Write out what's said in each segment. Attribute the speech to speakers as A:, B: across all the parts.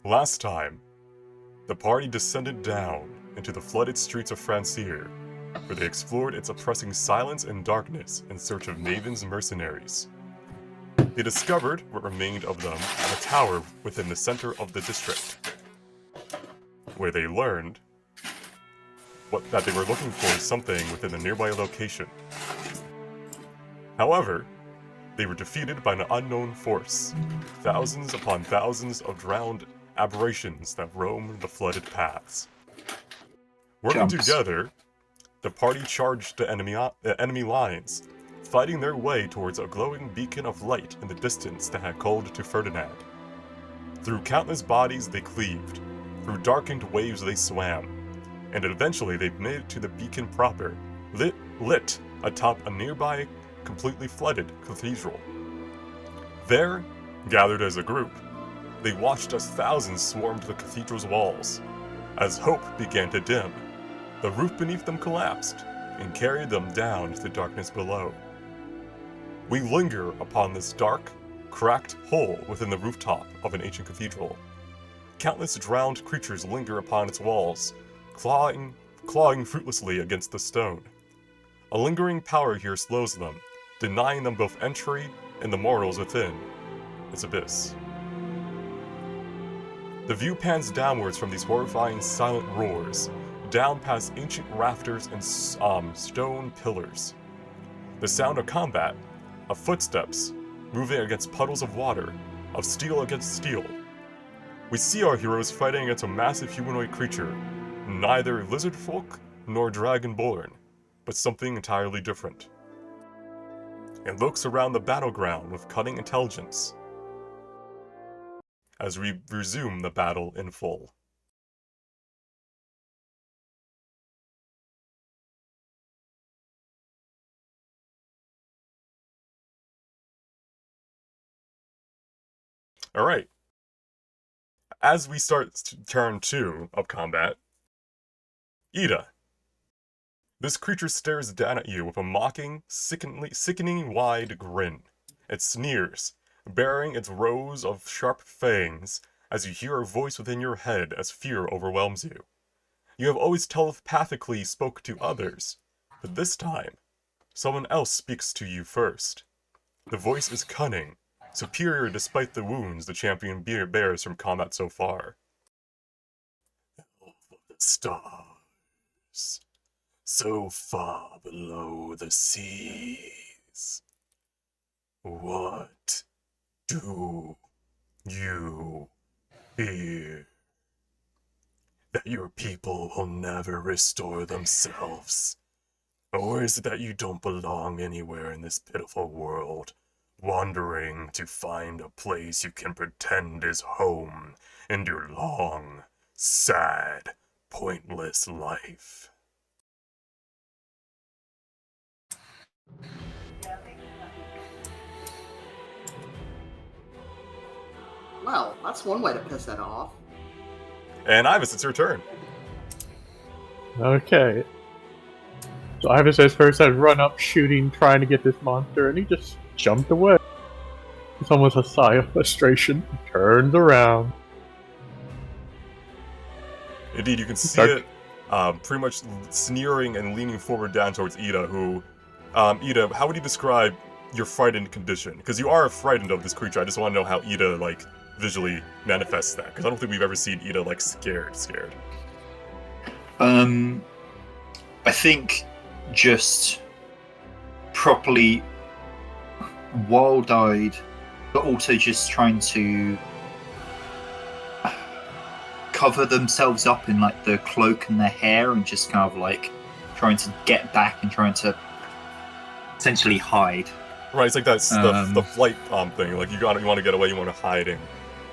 A: Last time, the party descended down into the flooded streets of Francier, where they explored its oppressing silence and darkness in search of Maven's mercenaries. They discovered what remained of them at a tower within the center of the district, where they learned that they were looking for something within the nearby location. However, they were defeated by an unknown force, thousands upon thousands of drowned aberrations that roamed the flooded paths. Working together, the party charged the enemy lines, fighting their way towards a glowing beacon of light in the distance that had called to Ferdinand. Through countless bodies they cleaved, through darkened waves they swam, and eventually they made it to the beacon proper, lit atop a nearby, completely flooded cathedral. There, gathered as a group, they watched as thousands swarmed the cathedral's walls. As hope began to dim, the roof beneath them collapsed and carried them down to the darkness below. We linger upon this dark, cracked hole within the rooftop of an ancient cathedral. Countless drowned creatures linger upon its walls, clawing fruitlessly against the stone. A lingering power here slows them, denying them both entry and the mortals within its abyss. The view pans downwards from these horrifying silent roars, down past ancient rafters and stone pillars. The sound of combat, of footsteps, moving against puddles of water, of steel against steel. We see our heroes fighting against a massive humanoid creature, neither lizard folk nor dragonborn, but something entirely different. It looks around the battleground with cunning intelligence, as we resume the battle in full. Alright. As we start turn 2 of combat, Ida. This creature stares down at you with a mocking, sickening wide grin. It sneers, baring its rows of sharp fangs as you hear a voice within your head as fear overwhelms you. You have always telepathically spoke to others, but this time, someone else speaks to you first. The voice is cunning, superior despite the wounds the champion bears from combat so far. Elf of the stars, so far below the seas, what do you fear? That your people will never restore themselves? Or is it that you don't belong anywhere in this pitiful world, wandering to find a place you can pretend is home in your long, sad, pointless life?
B: Well, that's one way to piss it off.
A: And Ivis, it's your turn.
C: Okay. So Ivan says first I'd run up shooting, trying to get this monster, and he just jumped away. It's almost a sigh of frustration. He turns around.
A: Indeed, you can see it pretty much sneering and leaning forward down towards Ida, who... Ida, how would you describe your frightened condition? Because you are frightened of this creature. I just want to know how Ida, like, visually manifests that. Because I don't think we've ever seen Ida, like, scared.
D: I think just properly wild-eyed, but also just trying to cover themselves up in like the cloak and their hair and just kind of like trying to get back and trying to essentially hide.
A: Right, it's like that's the flight thing. Like you want to get away, you want to hide and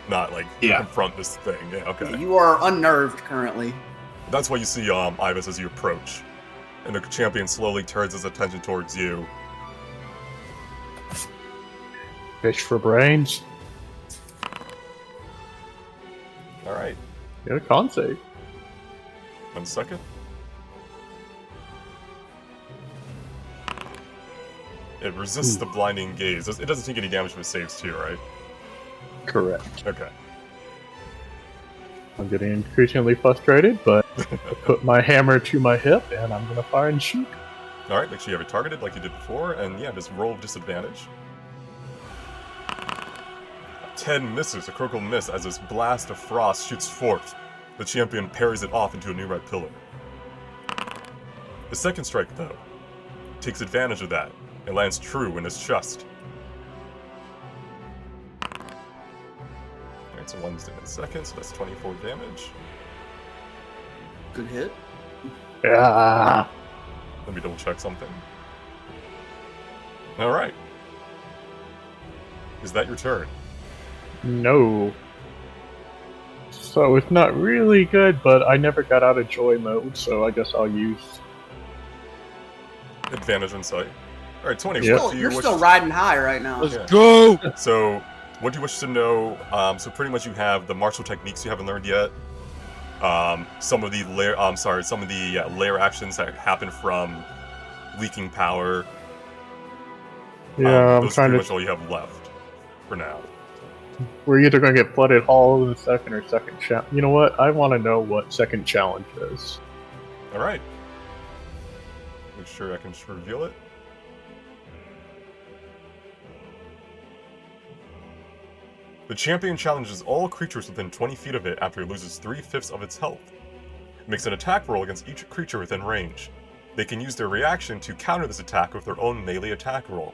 A: not like confront this thing. Yeah, okay.
B: You are unnerved currently.
A: That's why you see Ivis as you approach, and the champion slowly turns his attention towards you.
C: Fish for brains.
A: All right.
C: Yeah, con save.
A: 1 second. It resists the blinding gaze. It doesn't take any damage from its saves too, right?
C: Correct.
A: Okay.
C: I'm getting increasingly frustrated, but I put my hammer to my hip, and I'm gonna fire and shoot.
A: Alright, make sure you have it targeted like you did before, and yeah, just roll with disadvantage. 10 misses, a critical miss as this blast of frost shoots forth. The champion parries it off into a new red pillar. The second strike, though, takes advantage of that and lands true in his chest. Alright, so one's in a second, so that's 24 damage.
B: Good hit.
C: Ah.
A: Let me double check something. Alright. Is that your turn?
C: No. So it's not really good, but I never got out of joy mode, so I guess I'll use...
A: Advantage on sight. Alright, 20.
C: Yeah.
A: What do you
B: You're
A: wish
B: still riding high right now.
A: Yeah.
E: Go!
A: So, what do you wish to know? So pretty much you have the martial techniques you haven't learned yet. Some of the layer actions that happen from leaking power.
C: Yeah, I'm
A: those are
C: trying
A: pretty
C: to...
A: much all you have left for now.
C: We're either gonna get flooded hall in the second or second challenge. You know what? I want to know what second challenge is.
A: All right. Make sure I can just reveal it. The champion challenges all creatures within 20 feet of it after it loses 3/5 of its health. It makes an attack roll against each creature within range. They can use their reaction to counter this attack with their own melee attack roll.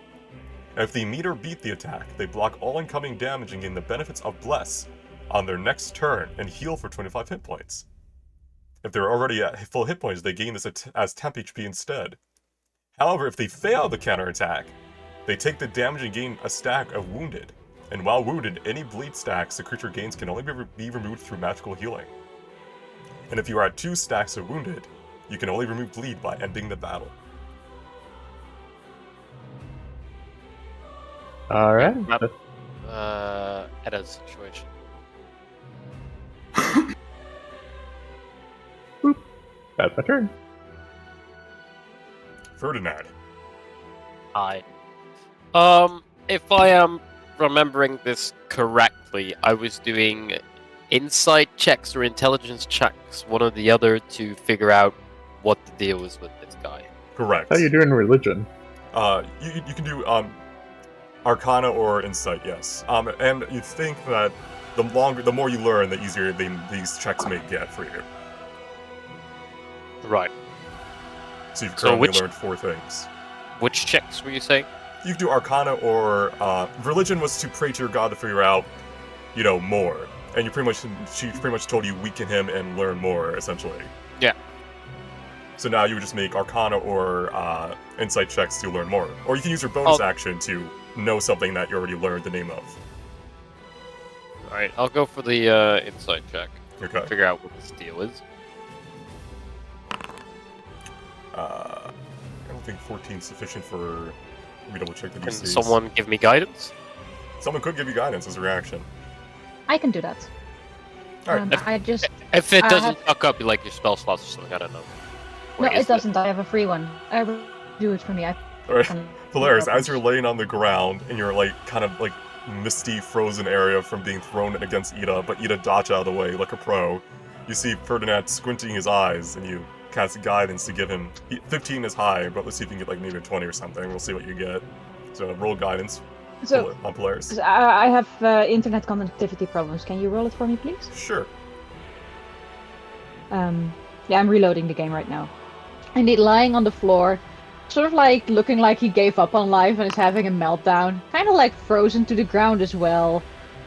A: If they meet or beat the attack, they block all incoming damage and gain the benefits of Bless on their next turn and heal for 25 hit points. If they're already at full hit points, they gain this as temp HP instead. However, if they fail the counterattack, they take the damage and gain a stack of Wounded. And while wounded, any bleed stacks the creature gains can only be removed through magical healing. And if you are at 2 stacks of Wounded, you can only remove bleed by ending the battle.
C: Alright.
E: Edda's situation.
C: That's my turn.
A: Ferdinand.
E: Hi. If I am remembering this correctly, I was doing insight checks or intelligence checks, one or the other, to figure out what the deal is with this guy.
A: Correct.
C: How you doing religion?
A: You can do Arcana or Insight, yes. And you think that the more you learn, the easier these checks may get for you.
E: Right.
A: So you've
E: So
A: currently learned 4 things.
E: Which checks were you saying?
A: You can do Arcana or Religion was to pray to your god to figure out, more. And she pretty much told you weaken him and learn more, essentially.
E: Yeah.
A: So now you would just make Arcana or Insight checks to learn more. Or you can use your bonus action to know something that you already learned the name of.
E: Alright, I'll go for the insight check.
A: Okay.
E: Figure out what this deal is.
A: I don't think 14 is sufficient for me to double check the
E: Can
A: DCs.
E: someone give me guidance?
A: Someone could give you guidance as a reaction.
F: I can do that.
A: Alright.
F: I just
E: If it
F: I
E: doesn't
F: have-
E: fuck up like your spell slots or something, I don't know.
F: no,
E: Or is
F: it doesn't. I have a free one. I will do it for me.
A: Alright.
F: can-
A: Polaris, as you're laying on the ground in your kind of misty frozen area from being thrown against Ida, but Ida dodged out of the way like a pro, you see Ferdinand squinting his eyes and you cast guidance to give him 15 is high, but let's see if you can get maybe a 20 or something. We'll see what you get. So roll guidance
F: So
A: on Polaris.
F: I have internet connectivity problems. Can you roll it for me, please?
A: Sure.
F: Yeah, I'm reloading the game right now. Indeed, lying on the floor, sort of like looking like he gave up on life and is having a meltdown. Kind of like frozen to the ground as well.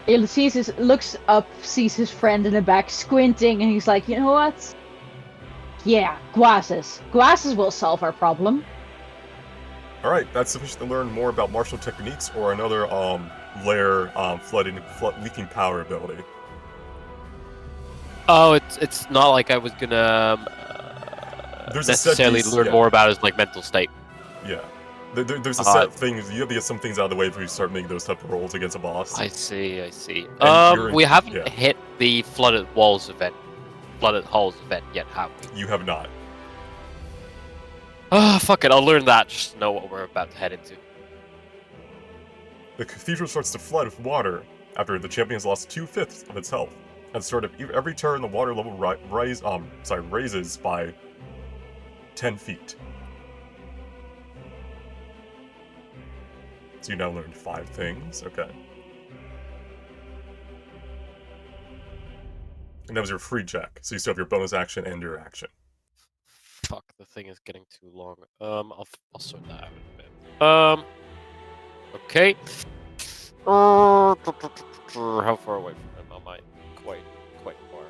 F: He looks up, sees his friend in the back squinting, and he's like, you know what? Yeah, Guases. Guases will solve our problem.
A: Alright, that's sufficient to learn more about martial techniques or another layer leaking power ability.
E: Oh, it's not like I was gonna
A: There's a set
E: necessarily
A: piece,
E: learn
A: yeah.
E: more about his mental state.
A: Yeah. There's a
E: Uh,
A: set thing, you have to get some things out of the way before you start making those type of rolls against a boss.
E: I see.
A: you're
E: We haven't
A: yeah.
E: hit the flooded halls event yet, have we?
A: You have not.
E: Ah, fuck it, I'll learn that just to know what we're about to head into.
A: The cathedral starts to flood with water after the champion has lost 2/5 of its health. And sort of every turn, the water level raises by 10 feet. So you now learned 5 things. Okay. And that was your free check. So you still have your bonus action and your action.
E: Fuck, the thing is getting too long. I'll sort that out in a bit. Okay. How far away from him am I? Quite far.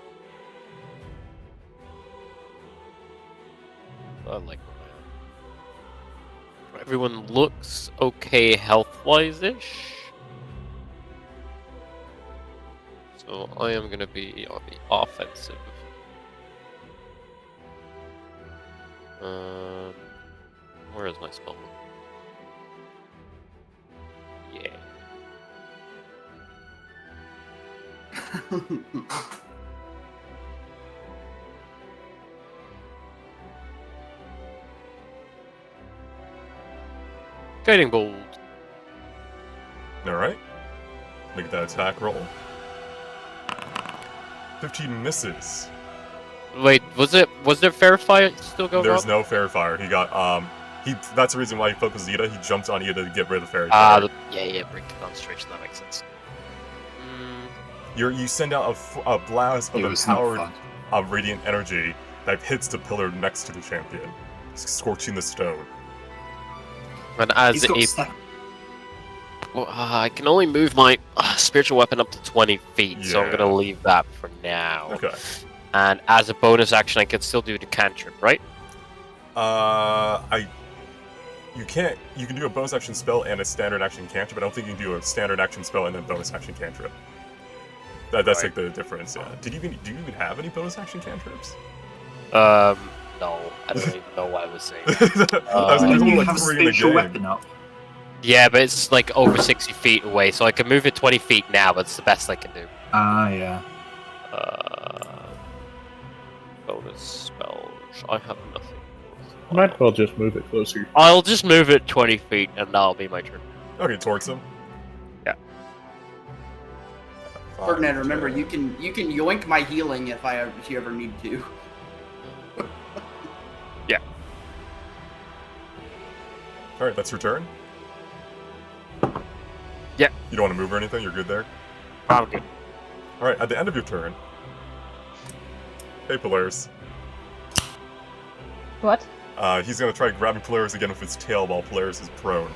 E: I like where I am. Everyone looks okay health-wise-ish. So I am gonna be on the offensive. Where is my spell? Yeah. Guiding bolt.
A: Alright. Make that attack roll. 15 misses.
E: Wait, was there fair fire still going
A: There's
E: on?
A: no fair fire. He got, that's the reason why he focused Ida. He jumped on Ida to get rid of the fairy fire.
E: Yeah, break the concentration, that makes sense.
A: You send out a blast of
D: It was not
A: empowered
D: fun.
A: radiant energy that hits the pillar next to the champion, scorching the stone.
E: And as
D: He's got
E: a
D: stack.
E: well, I can only move my spiritual weapon up to 20 feet, so I'm
A: Yeah.
E: gonna leave that for now.
A: Okay.
E: And as a bonus action, I can still do the cantrip, right?
A: You can do a bonus action spell and a standard action cantrip. I don't think you can do a standard action spell and then bonus action cantrip. That's
E: Right.
A: like the difference. Yeah. Do you even have any bonus action cantrips?
E: No, I don't even know what I was saying.
A: I was like, there's
D: Didn't
A: only
D: you
A: like
D: have a
A: 3 in the
D: spiritual
A: game.
D: weapon up?
E: Yeah, but it's like over 60 feet away, so I can move it 20 feet now, but it's the best I can do.
D: Ah, yeah.
E: Bonus spells. I have nothing.
C: Might as well just move it closer.
E: I'll just move it 20 feet, and that'll be my turn.
A: Okay, towards him.
E: Yeah.
B: Ferdinand, remember you can yoink my healing if you ever need to.
A: All right, that's your turn.
E: Yeah.
A: You don't want to move or anything. You're good there.
E: I'm good.
A: All right, at the end of your turn. Hey, Polaris.
F: What?
A: He's gonna try grabbing Polaris again with his tail while Polaris is prone. So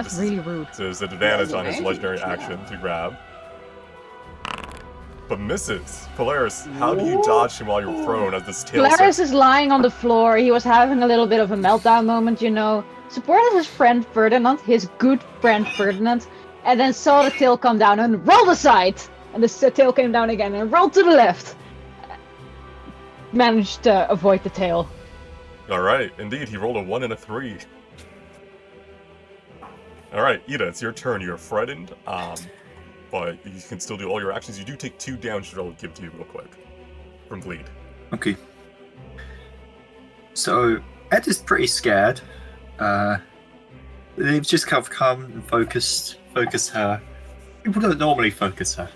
F: That's
A: this is-
F: really rude.
A: So there's an advantage
B: Yeah,
A: on his
B: advantage,
A: legendary
B: yeah.
A: action to grab. But misses. Polaris, how do you dodge him while you're prone as this tail
F: Polaris is lying on the floor. He was having a little bit of a meltdown moment, you know. Supported his friend Ferdinand, his good friend Ferdinand, and then saw the tail come down and rolled aside. And the tail came down again and rolled to the left. Managed to avoid the tail.
A: Alright, indeed, he rolled a 1 and a 3. Alright, Ida, it's your turn. You're frightened, but you can still do all your actions. You do take 2 damage, which I'll give to you real quick. From bleed.
D: Okay. So, Ed is pretty scared. They've just kind of come and focus her. People don't normally focus her.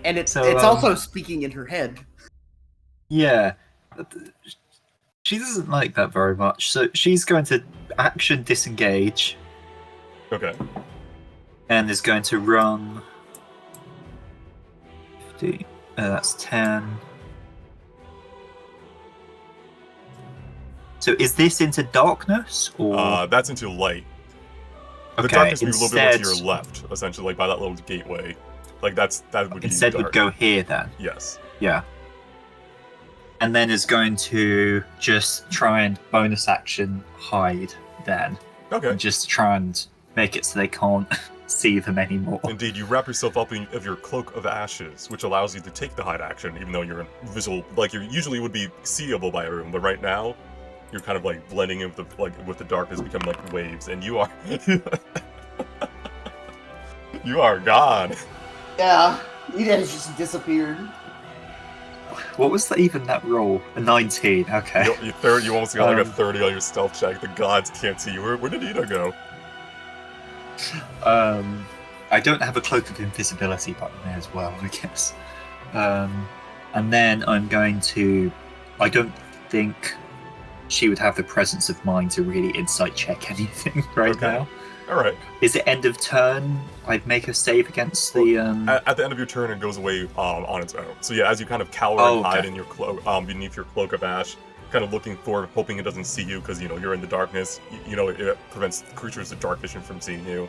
B: And it's
D: So,
B: also speaking in her head.
D: Yeah. She doesn't like that very much, so she's going to action disengage
A: Okay.
D: and is going to run 50. That's 10. So is this into darkness or
A: That's into light. The
D: okay?
A: darkness would be a little bit more
D: Instead,
A: to your left, essentially, like by that little gateway. Like that would be
D: instead
A: dark.
D: would go here then.
A: Yes.
D: Yeah. And then is going to just try and bonus action hide then.
A: Okay.
D: And just try and make it so they can't see them anymore.
A: Indeed, you wrap yourself up in your cloak of ashes, which allows you to take the hide action, even though you're invisible. Like you usually would be seeable by everyone, but right now, you're kind of like blending in with the darkness, becoming like waves, and you are you are gone.
B: Yeah, he has just disappeared.
D: What was that roll? A 19, okay.
A: You almost got like a 30 on your stealth check. The gods can't see you. Where did Ida go?
D: I don't have a cloak of invisibility button there as well, I guess. And then I'm going to. I don't think she would have the presence of mind to really insight check anything right
A: Okay.
D: now.
A: All right.
D: Is it end of turn? I'd make a save against the.
A: At the end of your turn, it goes away on its own. So yeah, as you kind of cower
D: Oh,
A: and hide
D: okay.
A: in your cloak, beneath your cloak of ash, kind of looking forward, hoping it doesn't see you because you're in the darkness. It prevents creatures with dark vision from seeing you.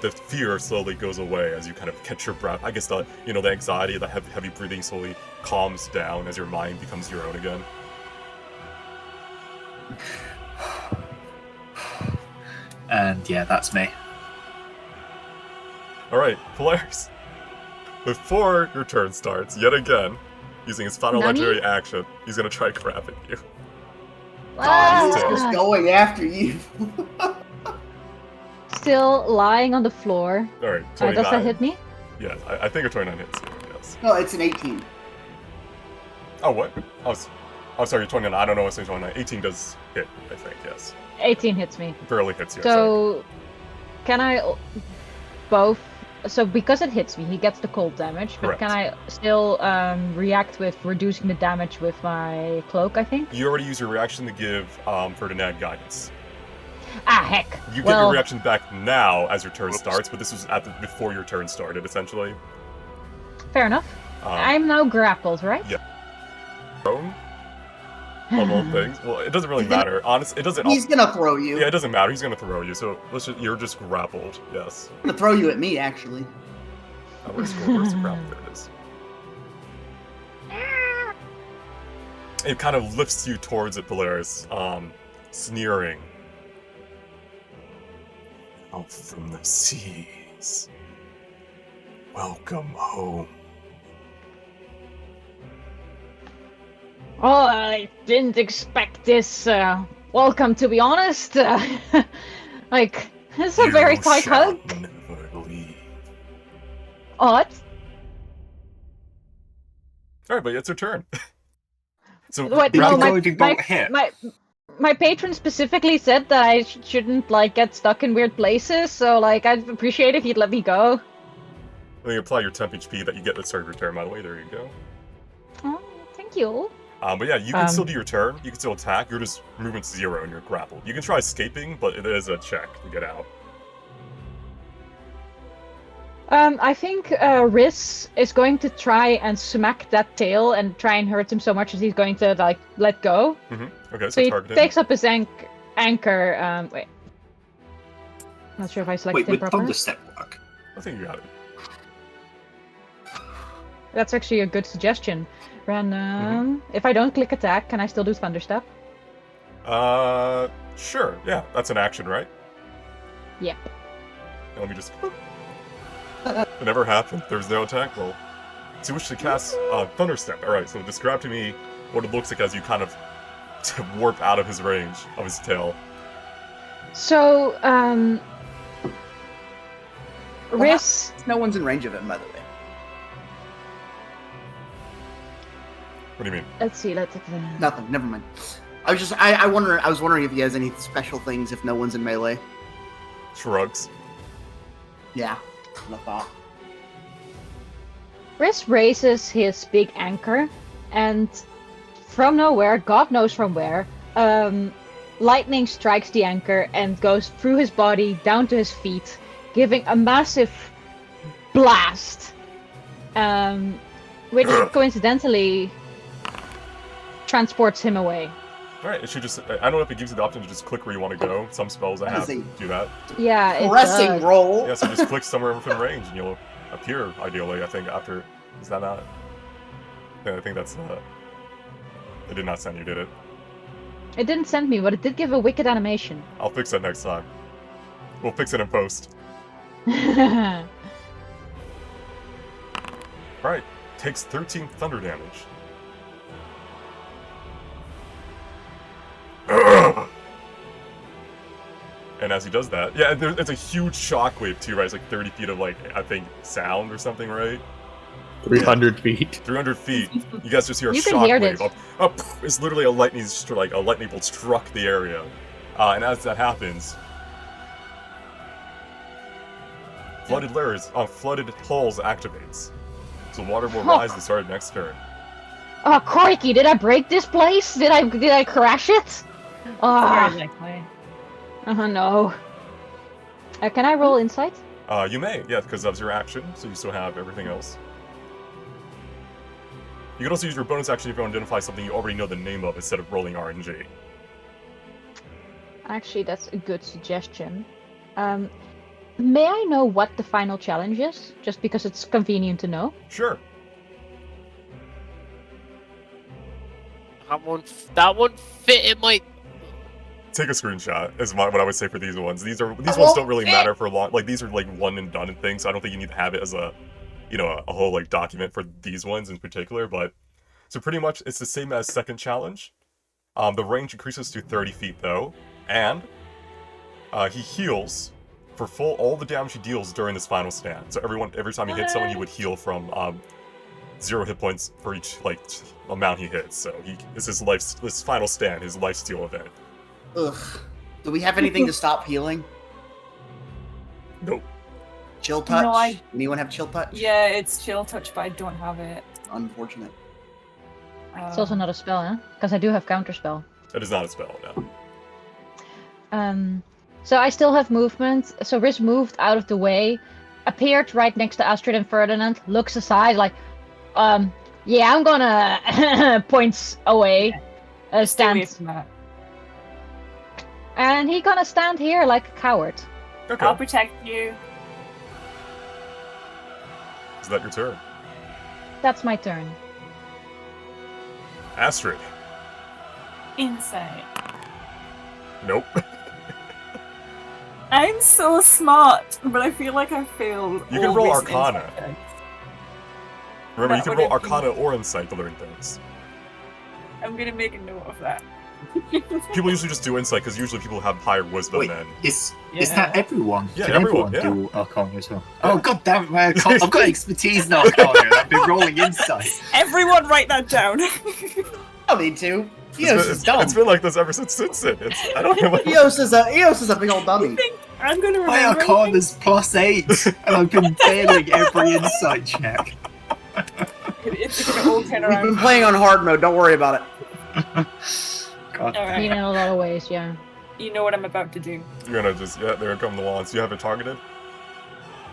A: The fear slowly goes away as you kind of catch your breath. I guess the anxiety, the heavy breathing slowly calms down as your mind becomes your own again.
D: And yeah, that's me.
A: All right, Polaris. Before your turn starts, yet again, using his final
F: Nani?
A: legendary action, he's gonna try grabbing you.
B: God, he's
A: Ah.
B: just going after you.
F: Still lying on the floor.
A: All right, 29.
F: Does that hit me?
A: Yeah, I think a 29 hits you. Yes.
B: No, it's an 18.
A: Oh, what? Sorry, 29. I don't know what's 29. 18 does hit, I think, yes.
F: 18 hits me.
A: Barely hits you. sorry.
F: So, can I both? So because it hits me, he gets the cold damage. But
A: Correct.
F: can I still react with reducing the damage with my cloak? I think.
A: You already used your reaction to give Ferdinand guidance.
F: Ah, heck.
A: You get
F: Well,
A: your reaction back now as your turn starts, but this was before your turn started, essentially.
F: fair enough. I'm now grappled, right?
A: Yeah. Prone? Of all things. Well, it doesn't really matter. Honestly, it doesn't.
B: He's gonna throw you.
A: Yeah, it doesn't matter. He's gonna throw you. So you're just grappled. Yes.
B: He's gonna throw you at me, actually.
A: Where's the grapple? There it is. It kind of lifts you towards it, Polaris, sneering. Out from the seas. Welcome home.
F: Oh, I didn't expect this. Welcome, to be honest. Like, it's a very tight
A: shall
F: hug.
A: never leave.
F: Odd.
A: All right, but it's your turn. So
F: Wait,
D: Did
F: no,
D: the
F: my,
D: golden
F: my,
D: bolt hit?
F: my patron specifically said that I shouldn't, like, get stuck in weird places, so, like, I'd appreciate if you'd let me go.
A: Let me apply your temp HP that you get at the start of your turn, by the way. There you go.
F: Oh, thank you.
A: But yeah, you can still do your turn. You can still attack. You're just movement 0 and you're grappled. You can try escaping, but it is a check to get out.
F: I think Riz is going to try and smack that tail and try and hurt him so much that he's going to, like, let go.
A: Okay,
F: So
A: so
F: he
A: target
F: takes up his anchor. Wait. Not sure if I selected
D: Wait,
F: him
D: would
F: properly.
D: thunder step work?
A: I think you got it.
F: That's actually a good suggestion. Random. If I don't click attack, can I still do Thunderstep?
A: Sure. Yeah, that's an action, right?
F: Yep.
A: Let me just... It never happened. There's no attack roll. So you wish to cast Thunderstep. Alright, so describe to me what it looks like as you kind of warp out of his range, of his tail.
F: So, Riz...
B: No one's in range of him, by the way.
A: What do you mean?
F: Let's see,
B: Nothing. Never mind. I was wondering if he has any special things if no one's in melee.
A: Shrugs.
B: Yeah. I thought.
F: Riz raises his big anchor, and from nowhere, God knows from where, lightning strikes the anchor and goes through his body down to his feet, giving a massive blast, which coincidentally transports him away.
A: Alright, it should just... I don't know if it gives you the option to just click where you want to go. Some spells I have
B: That is
A: do that.
F: Yeah, it
B: Pressing
F: does.
B: roll.
A: Yeah, so just click somewhere within range and you'll appear, ideally, I think, after... Is that not... Yeah, I think that's... It did not send you, did it?
F: It didn't send me, but it did give a wicked animation.
A: I'll fix that next time. We'll fix it in post. Alright, takes 13 thunder damage. And as he does that, yeah, it's a huge shockwave too, right? It's like 30 feet of, like, I think, sound or something, right?
C: 300 feet.
A: 300 feet. You guys just hear a
F: You can hear
A: shockwave.
F: this.
A: Up. It's literally a lightning bolt struck the area. And as that happens, flooded layers, flooded hulls activates. So water will rise and start next turn.
F: Oh, crikey! Did I break this place? Did I crash it? Oh,
G: Very likely.
F: no. Can I roll insight?
A: You may, yeah, because that was your action, so you still have everything else. You can also use your bonus action if you want to identify something you already know the name of instead of rolling RNG.
F: Actually, that's a good suggestion. May I know what the final challenge is? Just because it's convenient to know.
A: Sure.
E: That won't fit in my.
A: Take a screenshot is what I would say for these ones. These ones don't really matter for long. Like these are like one and done and things. So I don't think you need to have it as a, a whole like document for these ones in particular. But so pretty much it's the same as second challenge. The range increases to 30 feet though, and he heals for all the damage he deals during this final stand. So every time he hits someone, he would heal from 0 hit points for each amount he hits. So this is this final stand, his lifesteal event.
B: Ugh. Do we have anything to stop healing?
A: Nope.
B: Chill touch?
G: No,
B: Anyone have chill touch?
G: Yeah, it's chill touch, but I don't have it.
B: Unfortunate.
F: It's also not a spell, huh? Because I do have counterspell.
A: It is not a spell, no.
F: So I still have movement. So Riz moved out of the way, appeared right next to Astrid and Ferdinand, looks aside like, yeah, I'm gonna points away,
G: Stay away
F: stand,
G: from that.
F: and he gonna stand here like a coward.
A: Okay.
G: I'll protect you.
A: Is that your turn?
F: That's my turn.
A: Astrid.
G: Insight.
A: Nope.
G: I'm so smart, but I feel like I failed.
A: You can roll
G: all recent
A: Arcana.
G: insight checks.
A: Remember, you
G: That
A: can
G: would
A: roll
G: have been-
A: Arcana or Insight to learn things.
G: I'm gonna make a note of that.
A: People usually just do Insight because usually people have higher wisdom
D: Wait,
A: than...
D: is
G: Yeah.
D: that everyone?
A: Yeah,
D: Can
A: everyone,
D: do Arcana as well?
A: Yeah.
D: Oh god damn it, my Arcana. I've got expertise in Arcana and I've been rolling insight.
G: Everyone, write that down.
B: I don't need to. Eos is dumb.
A: It's been like this ever since Simpson. I don't know what...
B: Eos is a big old dummy.
G: I'm gonna
D: My
G: remember.
D: Arcana's +8 and I've been failing every insight check.
G: It's gonna all turn
B: We've been
G: around.
B: playing on hard mode. Don't worry about it.
D: God.
G: All
F: I mean,
G: right.
F: in a lot of ways, yeah.
G: You know what I'm about to do.
A: You're gonna just... Yeah, there come the wands. You have it targeted?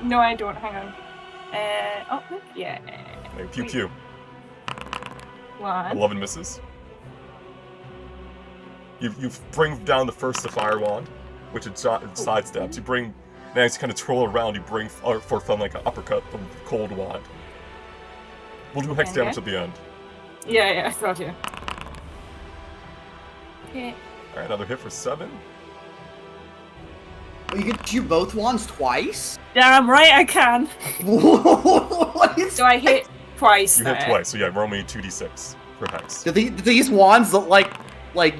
G: No, I don't. Hang on. Oh, look. Yeah.
A: Like, pew pew.
G: 1.
A: 11 misses. You bring down the first fire wand, which it sidesteps. You bring... Now, as you kind of twirl around, you bring from like an uppercut the cold wand. We'll do hex
G: Okay.
A: damage at the end.
G: Yeah, I got you. Okay.
A: Alright, another hit for 7.
B: You can shoot both wands twice?
G: Damn right I can.
B: What is
G: So I hit twice.
A: You hit
G: there.
A: twice, so yeah, roll me 2d6 for hex.
B: Do these wands look like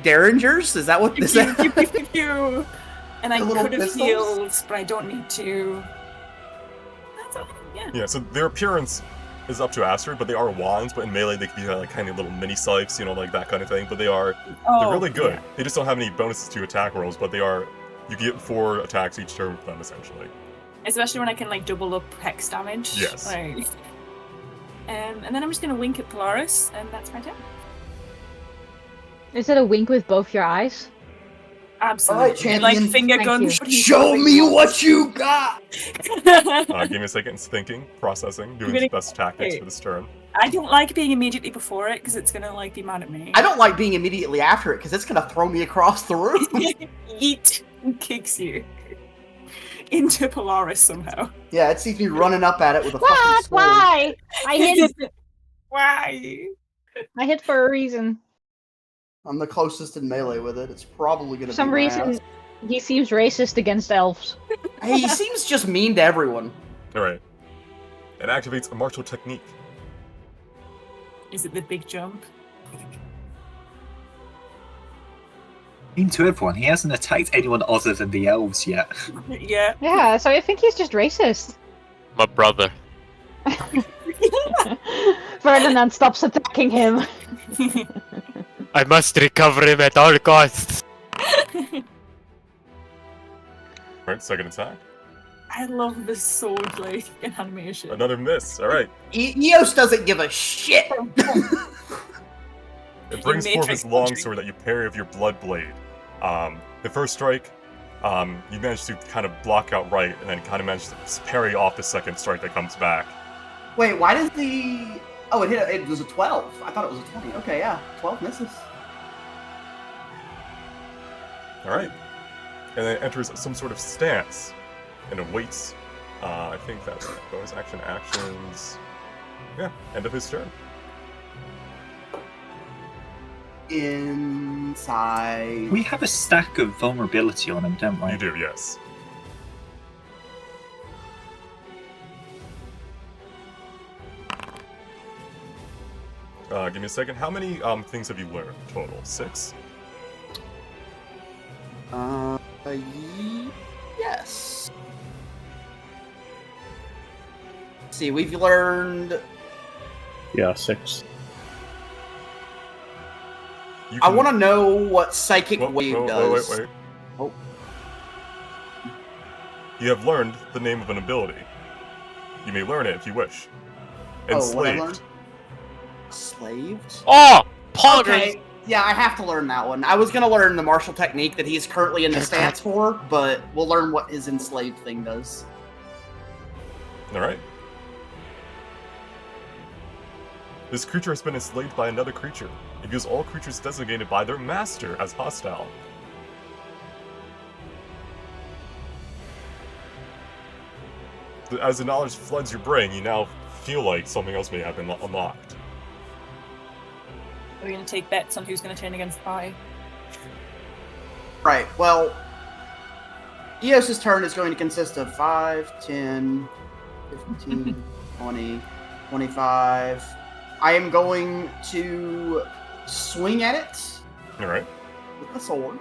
B: Derringers? Is that what this is?
G: Pew, pew, pew, pew. And I
B: The little
G: could have
B: pistols?
G: healed, but I don't need to. That's okay. Yeah.
A: Yeah, so their appearance is up to Astrid, but they are wands, but in melee they can be like kind of little mini scythes, like that kind of thing. But they're really good.
G: Yeah.
A: They just don't have any bonuses to attack rolls, but you get 4 attacks each turn with them essentially.
G: Especially when I can like double up hex damage.
A: Yes.
G: Like, and then I'm just gonna wink at Polaris, and that's my turn.
F: Is it a wink with both your eyes?
G: Absolutely.
B: Alright,
G: And, like
B: champion.
G: finger
F: Thank
G: guns.
F: you.
B: Show me what you got!
A: Give me a second, it's thinking, processing, doing
G: gonna-
A: its best tactics
G: okay.
A: for this turn.
G: I don't like being immediately before it because it's gonna like be mad at me.
B: I don't like being immediately after it because it's gonna throw me across the room.
G: Yeet and kicks you into Polaris somehow.
B: Yeah, it sees me running up at it with a fucking
F: What?
B: sword.
F: Why? I hit.
G: Why?
F: I hit for a reason.
B: I'm the closest in melee with it. It's probably gonna
F: For some
B: be my
F: reason,
B: ass.
F: he seems racist against elves.
B: Hey, he seems just mean to everyone.
A: Alright. It activates a martial technique.
G: Is it the big jump?
D: To everyone, he hasn't attacked anyone other than the elves yet.
G: Yeah.
F: Yeah, so I think he's just racist.
E: My brother.
F: Ferdinand stops attacking him.
E: I must recover him at all costs.
A: Alright, second attack.
G: I love this sword like animation.
A: Another miss. All right.
B: Eos doesn't give a shit.
A: It brings forth
G: Matrix
A: his
G: punching.
A: longsword that you parry with your blood blade. The first strike, you manage to kind of block out right, and then kind of manage to parry off the second strike that comes back.
B: Wait, why does the... Oh, it hit. It was a 12. I thought it was a 20. Okay, yeah. 12 misses.
A: All right. And then it enters some sort of stance and awaits. I think that's bonus action actions. Yeah, end of his turn.
B: Inside...
D: We have a stack of vulnerability on him, don't we?
A: You do, yes. Give me a second. How many things have you learned total? 6?
B: Yes. Let's see, we've learned...
C: Yeah, 6.
B: I want to know what Psychic Wave does.
A: Wait.
B: Oh.
A: You have learned the name of an ability. You may learn it if you wish.
B: Oh, what I
A: Enslaved.
B: learned? Slaved?
E: Oh, poggers!
B: Okay, yeah, I have to learn that one. I was going to learn the martial technique that he's currently in the stance for, but we'll learn what his enslaved thing does.
A: Alright. This creature has been enslaved by another creature. It views all creatures designated by their master as hostile. As the knowledge floods your brain, you now feel like something else may have been unlocked.
G: Are we going to take bets on who's going to turn against I?
B: Right, well, Eos's turn is going to consist of 5, 10, 15, 20, 25. I am going to swing at it
A: Alright.
B: with the sword.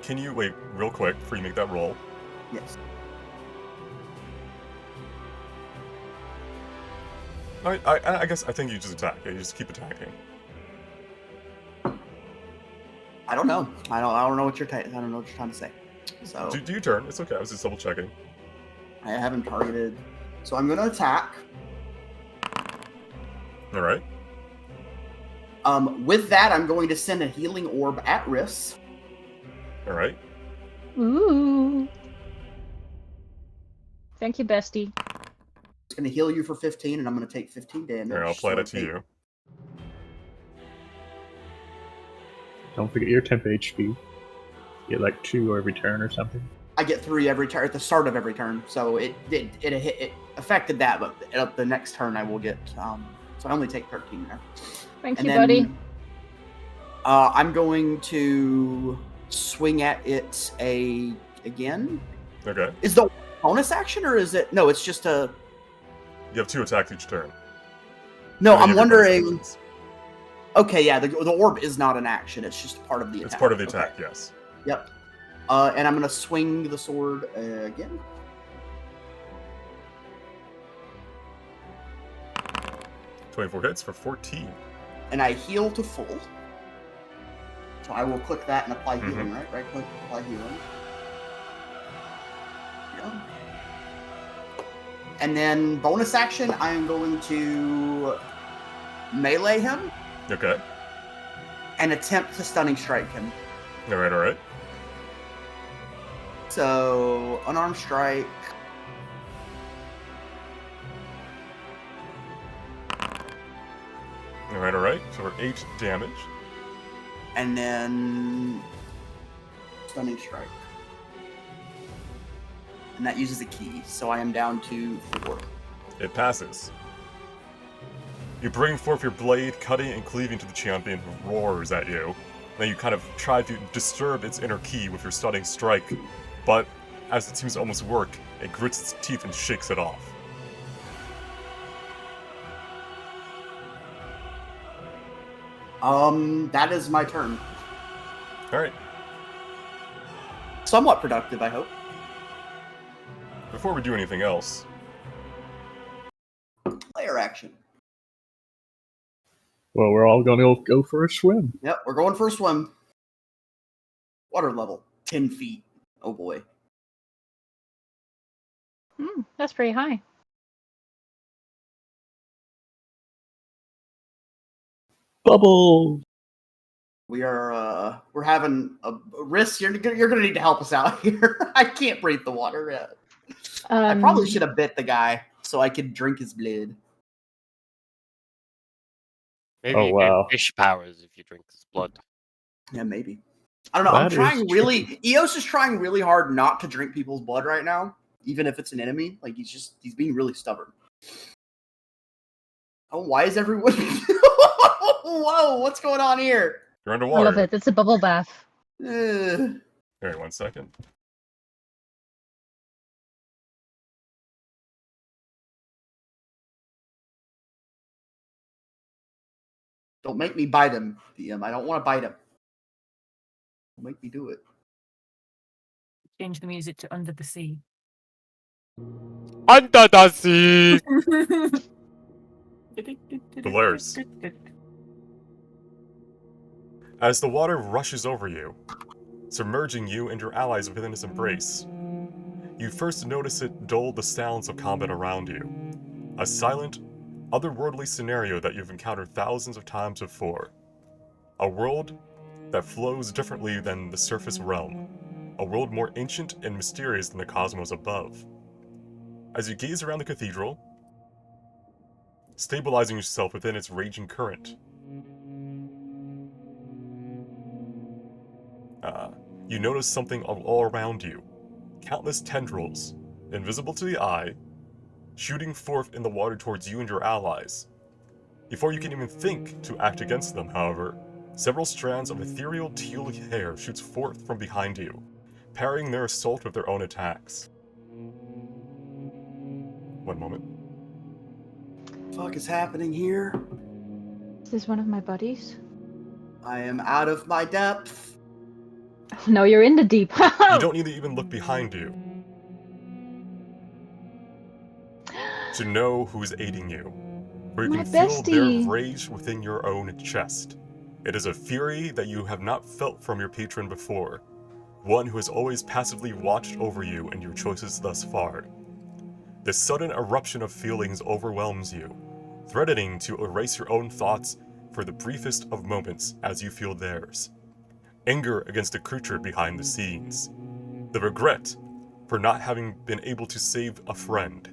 A: Can you wait real quick before you make that roll?
B: Yes.
A: I guess I think you just attack. Yeah, you just keep attacking.
B: I don't know. I don't know what you're I don't know what you're trying to say. So
A: Do your turn. It's okay. I was just double checking.
B: I haven't targeted. So I'm going to attack.
A: All right.
B: With that, I'm going to send a healing orb at risk.
A: All right.
F: Ooh. Thank you, bestie.
B: It's going to heal you for 15, and I'm going to take 15 damage.
A: Here, I'll apply
B: So
A: that to
B: take-
A: you.
C: Don't forget your temp HP. You get like 2 every turn or something.
B: I get 3 every turn at the start of every turn, so it affected that, but at the next turn I will get. So I only take 13 there.
F: Thank
B: And
F: you,
B: then,
F: buddy.
B: I'm going to swing at it again.
A: Okay.
B: Is the bonus action or is it? No, it's just a.
A: You have 2 attacks each turn.
B: No,
A: And then
B: I'm
A: you have your bonus
B: wondering.
A: actions.
B: Okay, yeah, the orb is not an action. It's just part of the attack.
A: It's part of the
B: Okay.
A: attack, yes.
B: Yep. And I'm going to swing the sword again.
A: .24 hits for 14.
B: And I heal to full. So I will click that and apply healing,
A: Mhm.
B: right? Right click, apply healing. Yeah. And then bonus action, I am going to melee him
A: Okay.
B: and attempt to stunning strike him.
A: All right.
B: So, unarmed strike.
A: All right. So we're 8 damage.
B: And then stunning strike. And that uses a key, so I am down to 4.
A: It passes. You bring forth your blade, cutting and cleaving to the champion who roars at you. Then you kind of try to disturb its inner key with your stunning strike, but as it seems to almost work, it grits its teeth and shakes it off.
B: That is my turn.
A: All right.
B: Somewhat productive, I hope.
A: Before we do anything else,
B: Player action.
C: Well, we're all going to go for a swim.
B: Yep, we're going for a swim. Water level, 10 feet. Oh boy.
F: That's pretty high.
C: Bubble.
B: We're having a risk. You're gonna need to help us out here. I can't breathe the water yet. I probably should have bit the guy so I could drink his blood.
E: Maybe
C: Oh,
E: you
C: wow.
E: get fish powers if you drink his blood.
B: Yeah, maybe. I don't know. I'm
C: That is
B: trying really. Eos is trying really hard not to drink people's blood right now, even if it's an enemy. Like he's being really stubborn. Oh, why is everyone? Whoa! What's going on here?
A: You're
F: I
A: underwater.
F: love it. It's a bubble bath.
B: Ugh.
A: Alright, 1 second.
B: Don't make me bite him, DM. I don't want to bite him. Don't make me do it.
G: Change the music to Under the Sea.
E: Under the sea!
A: Polaris. As the water rushes over you, submerging you and your allies within its embrace, you first notice it dull the sounds of combat around you. A silent, otherworldly scenario that you've encountered thousands of times before. A world that flows differently than the surface realm. A world more ancient and mysterious than the cosmos above. As you gaze around the cathedral, stabilizing yourself within its raging current, you notice something all around you. Countless tendrils, invisible to the eye, shooting forth in the water towards you and your allies. Before you can even think to act against them, however, several strands of ethereal teal hair shoots forth from behind you, parrying their assault with their own attacks. One moment.
B: What the fuck is happening here?
F: Is this one of my buddies?
B: I am out of my depth.
F: No, you're in the deep.
A: You don't need to even look behind you to know who's aiding you, for you
F: My
A: can feel their
F: bestie.
A: rage within your own chest. It is a fury that you have not felt from your patron before, one who has always passively watched over you and your choices thus far. This sudden eruption of feelings overwhelms you, threatening to erase your own thoughts for the briefest of moments as you feel theirs. Anger against the creature behind the scenes, the regret for not having been able to save a friend,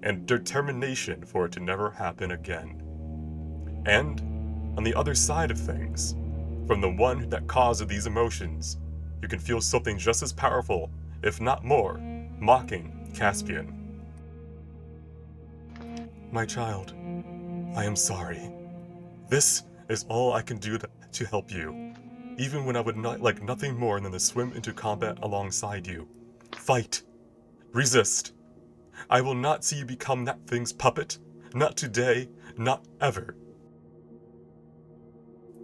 A: and determination for it to never happen again. And, on the other side of things, from the one that caused these emotions, you can feel something just as powerful, if not more, mocking Caspian. My child, I am sorry. This is all I can do to help you, even when I would not like nothing more than to swim into combat alongside you. Fight. Resist. I will not see you become that thing's puppet. Not today, not ever.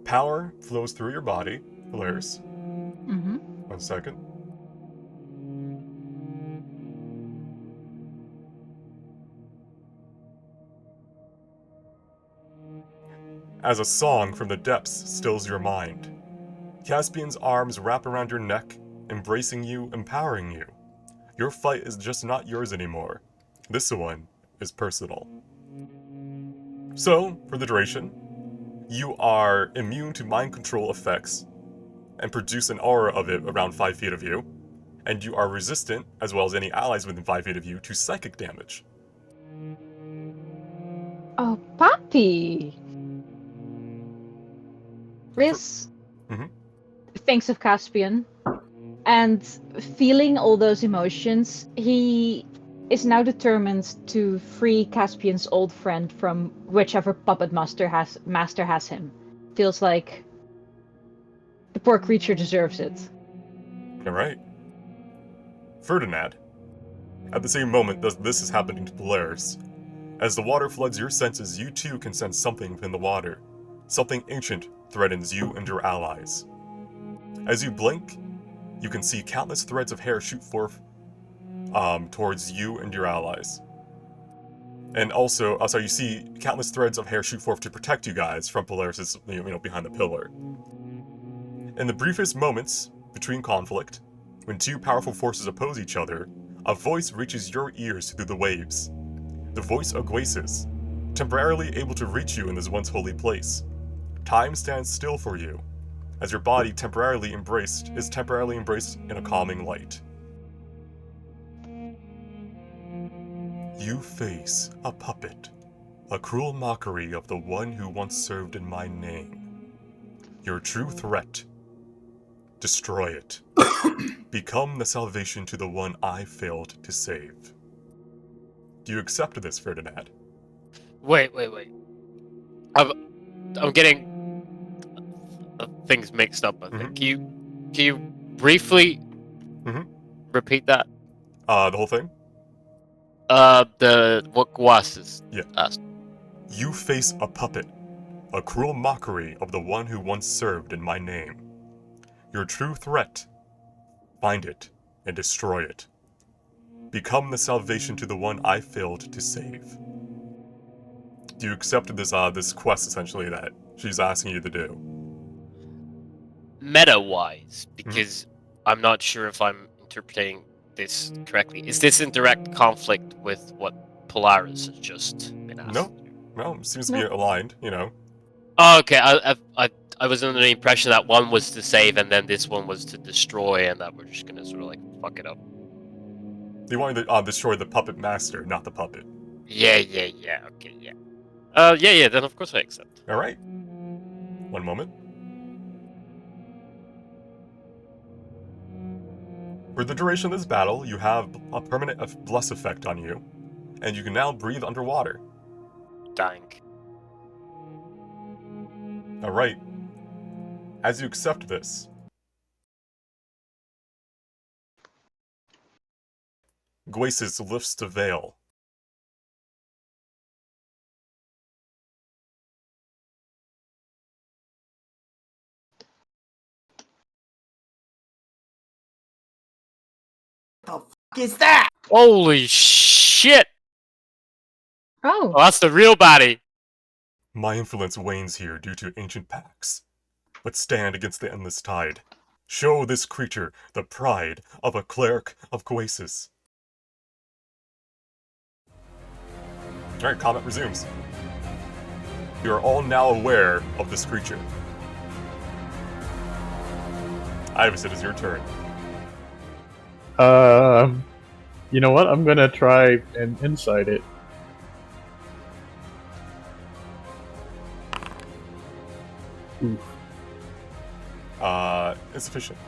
A: Power flows through your body. Polaris.
F: Mm-hmm.
A: 1 second. As a song from the depths stills your mind. Caspian's arms wrap around your neck, embracing you, empowering you. Your fight is just not yours anymore. This one is personal. So, for the duration, you are immune to mind control effects and produce an aura of it around 5 feet of you, and you are resistant, as well as any allies within 5 feet of you, to psychic damage.
F: Oh, Papi! Riz
A: Mhm.
F: thinks of Caspian, and feeling all those emotions, he is now determined to free Caspian's old friend from whichever puppet master has him. Feels like the poor creature deserves it.
A: Alright. Ferdinand. At the same moment that this is happening to Polaris, as the water floods your senses, you too can sense something within the water. Something ancient threatens you and your allies. As you blink, you can see countless threads of hair shoot forth towards you and your allies. And also, you see countless threads of hair shoot forth to protect you guys from Polaris' behind the pillar. In the briefest moments between conflict, When two powerful forces oppose each other, a voice reaches your ears through the waves. The voice of Oasis, temporarily able to reach you in this once holy place. Time stands still for you, as your body is temporarily embraced in a calming light. You face a puppet, a cruel mockery of the one who once served in my name. Your true threat. Destroy it. Become the salvation to the one I failed to save. Do you accept this, Ferdinand?
E: Wait. I'm getting things mixed up, I think. Can you briefly repeat that?
A: The whole thing?
E: What Guas
A: Yeah.
E: asked.
A: You face a puppet, a cruel mockery of the one who once served in my name. Your true threat. Find it and destroy it. Become the salvation to the one I failed to save. Do you accept this quest essentially that she's asking you to do?
E: Meta-wise, because I'm not sure if I'm interpreting this correctly. Is this in direct conflict with what Polaris has just been asked?
A: No. Well, it seems to be aligned, you know.
E: Oh, okay. I was under the impression that one was to save and then this one was to destroy, and that we're just gonna sort of like fuck it up.
A: You want to destroy the puppet master, not the puppet.
E: Yeah. Okay, yeah. Yeah. Then of course I accept.
A: All right. One moment. For the duration of this battle, you have a permanent bless effect on you, and you can now breathe underwater.
E: Dang.
A: All right. As you accept this, Guasis lifts the veil.
B: The fuck is that?
E: Holy shit!
F: Oh,
E: Oh, that's the real body.
A: My influence wanes here due to ancient pacts, but stand against the endless tide. Show this creature the pride of a cleric of Guasis. Alright, combat resumes. You are all now aware of this creature. Ibis, it is your turn.
C: You know what? I'm gonna try and insight it. Oof.
A: Insufficient.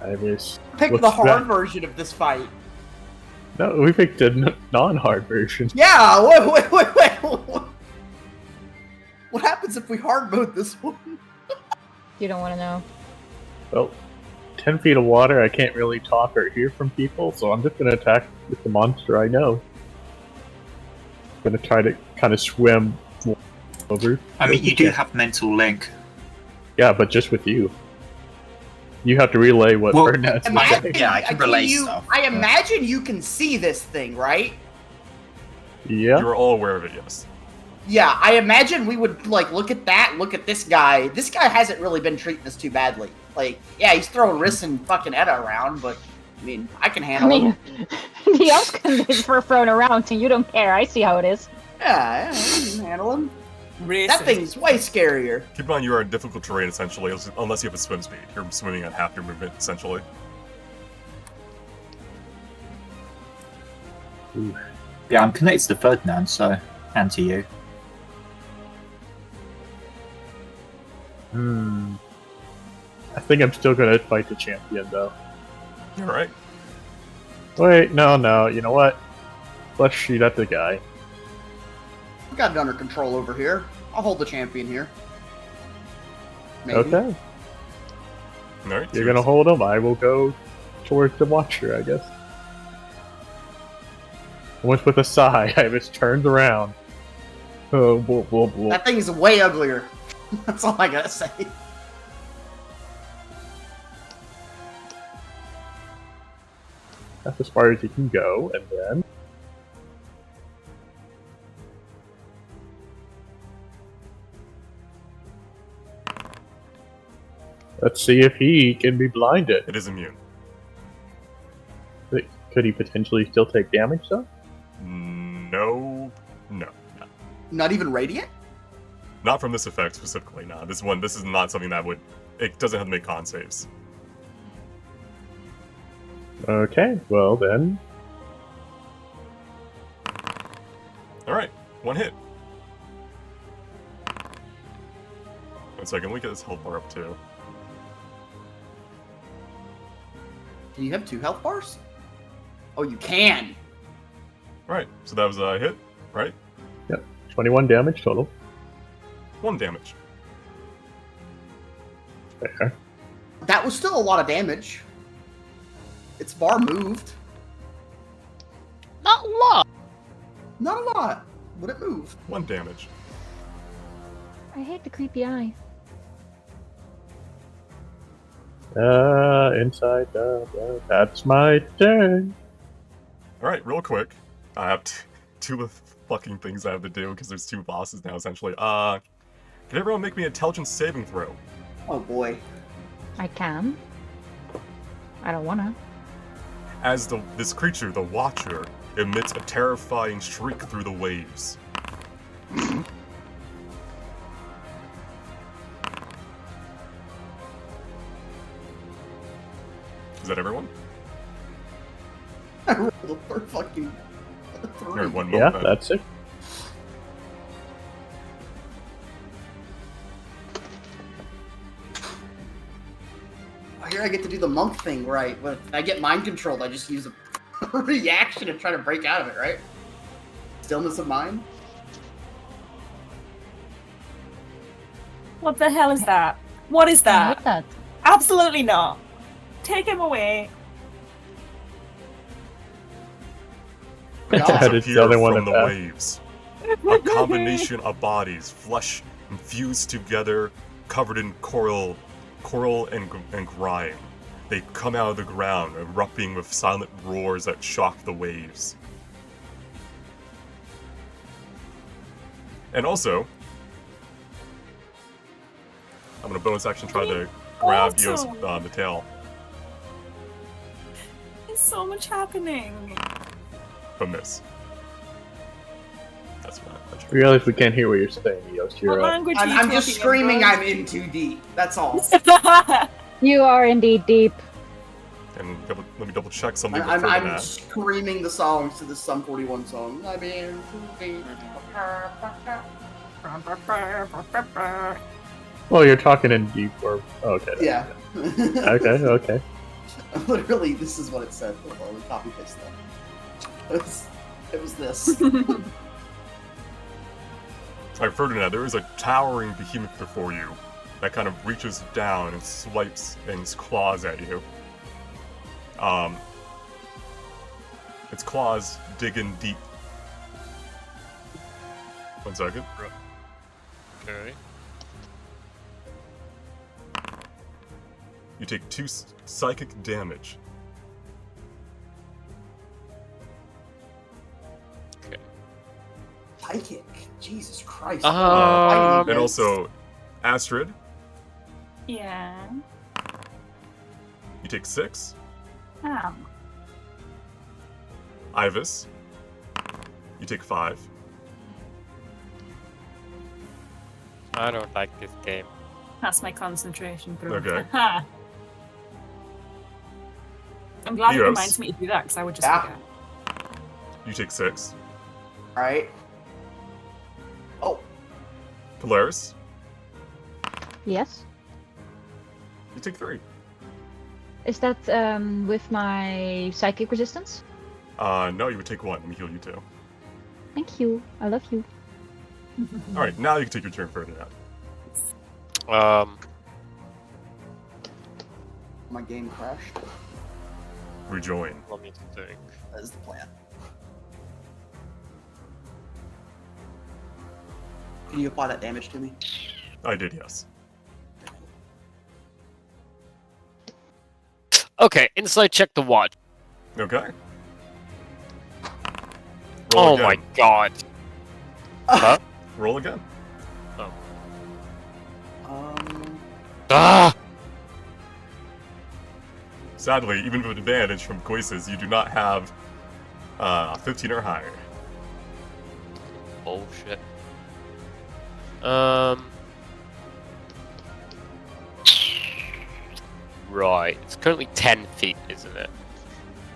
C: Ibis.
B: Pick
C: looks
B: the hard
C: back-
B: version of this fight.
C: No, we picked a non-hard version.
B: Yeah, wait. What happens if we hard mode this one?
F: you don't want to know.
C: Well, 10 feet of water, I can't really talk or hear from people, so I'm just gonna attack with the monster I know. I'm gonna try to kind of swim over.
D: I mean, you do have mental link.
C: Yeah, but just with you. You have to relay what
D: Well,
C: Bernad's saying.
D: Yeah, I can relay stuff,
B: I
D: but-
B: imagine you can see this thing, right?
C: Yeah.
A: You're all aware of it, yes.
B: Yeah, I imagine we would like look at that, look at this guy. This guy hasn't really been treating us too badly. Like, yeah, he's throwing Riss and fucking Edda around, but I mean, I can
F: I
B: handle him.
F: mean, the elves can be thrown around and you don't care. I see how it is.
B: Yeah, I can handle him.
G: Racist.
B: That thing's way scarier.
A: Keep in mind you are in difficult terrain, essentially, unless you have a swim speed. You're swimming at half your movement, essentially.
D: Yeah, I'm connected to Ferdinand, so, and to you.
C: I think I'm still gonna fight the champion, though.
A: All right.
C: Wait, no, you know what? Let's shoot at the guy.
B: We got it under control over here. I'll hold the champion here. Maybe.
C: Okay.
A: All right.
C: You're gonna hold him, I will go towards the watcher, I guess. Once with a sigh, I just turned around. Oh, blah, blah, blah.
B: That thing's way uglier. That's all I gotta say.
C: That's as far as you can go, and then... Let's see if he can be blinded.
A: It is immune.
C: Could he potentially still take damage, though?
A: No.
B: Not even radiant?
A: Not from this effect specifically, no. This is not something that would... It doesn't have to make con saves.
C: Okay, well then.
A: Alright, one hit. 1 second, let me get this health bar up too.
B: Can you have 2 health bars? Oh, you can!
A: Alright, so that was a hit, right?
C: 21 damage total.
A: 1 damage.
C: Okay.
B: That was still a lot of damage. Its bar moved.
E: Not a lot.
B: Not a lot, but it moved.
A: 1 damage.
F: I hate the creepy eye.
C: Inside. That's my turn.
A: Alright, real quick. I have two fucking things I have to do because there's 2 bosses now, essentially. Can everyone make me an intelligence saving throw?
B: Oh boy.
F: I can. I don't wanna.
A: As this creature, the Watcher, emits a terrifying shriek through the waves. Is that everyone?
B: I rolled a fucking 3.
A: Alright, one
C: Yeah,
A: moment.
C: that's it.
B: Here I get to do the monk thing, right? When I get mind controlled, I just use a reaction and try to break out of it, right? Stillness of mind?
G: What the hell is that? What is
F: I
G: that?
F: like that.
G: Absolutely not. Take him away.
B: God.
C: That is the
A: Appear
C: other one
A: from the
C: that-
A: waves. A combination of bodies, flesh infused together, covered in coral and grime. They come out of the ground, erupting with silent roars that shock the waves. And also, I'm gonna bonus action try to grab Eos the tail,
G: There's so much happening.
A: but miss. That's what
C: I realize we can't hear what you're saying, Eos.
G: What
C: You're
G: language are you
B: I'm just
G: talking
B: screaming
G: about?
B: I'm in too deep. That's all.
F: You are indeed deep.
A: And let me double check something
B: I'm
A: before that.
B: screaming the songs to the Sum 41 song. I'm in too deep.
C: well, you're talking in deep or okay.
B: Yeah.
C: Okay.
B: Literally, this is what it said. Hold on, let me copy paste that. It was this.
A: Alright, Ferdinand, there is a towering behemoth before you that kind of reaches down and swipes and its claws at you. Its claws dig in deep. 1 second.
E: Okay.
A: You take 2 psychic damage.
B: Psychic. Jesus Christ.
E: Um,
A: And also, Astrid,
G: Yeah.
A: you take 6.
G: Oh.
A: Ivis, you take 5.
E: I don't like this game.
G: That's my concentration throw.
A: Okay.
G: Ha. I'm glad it
A: Eos.
G: reminds me to do that because I would just
B: Yeah.
G: forget.
A: You take 6.
B: Alright. Oh,
A: Polaris,
F: Yes.
A: you take 3.
F: Is that with my psychic resistance?
A: No, you would take 1. Let me heal you too.
F: Thank you. I love you.
A: Alright, now you can take your turn, Ferdinand.
B: my game crashed.
A: Rejoin.
E: Let me think.
B: That is the plan. Can you apply that damage to me?
A: I did, yes.
E: Okay, inside check the watch.
A: Okay.
E: Oh
A: again.
E: my god. Huh?
A: Roll again.
B: Um,
E: Ah!
A: Sadly, even with advantage from quizzes, you do not have 15 or higher.
E: Bullshit. Right. It's currently 10 feet, isn't it?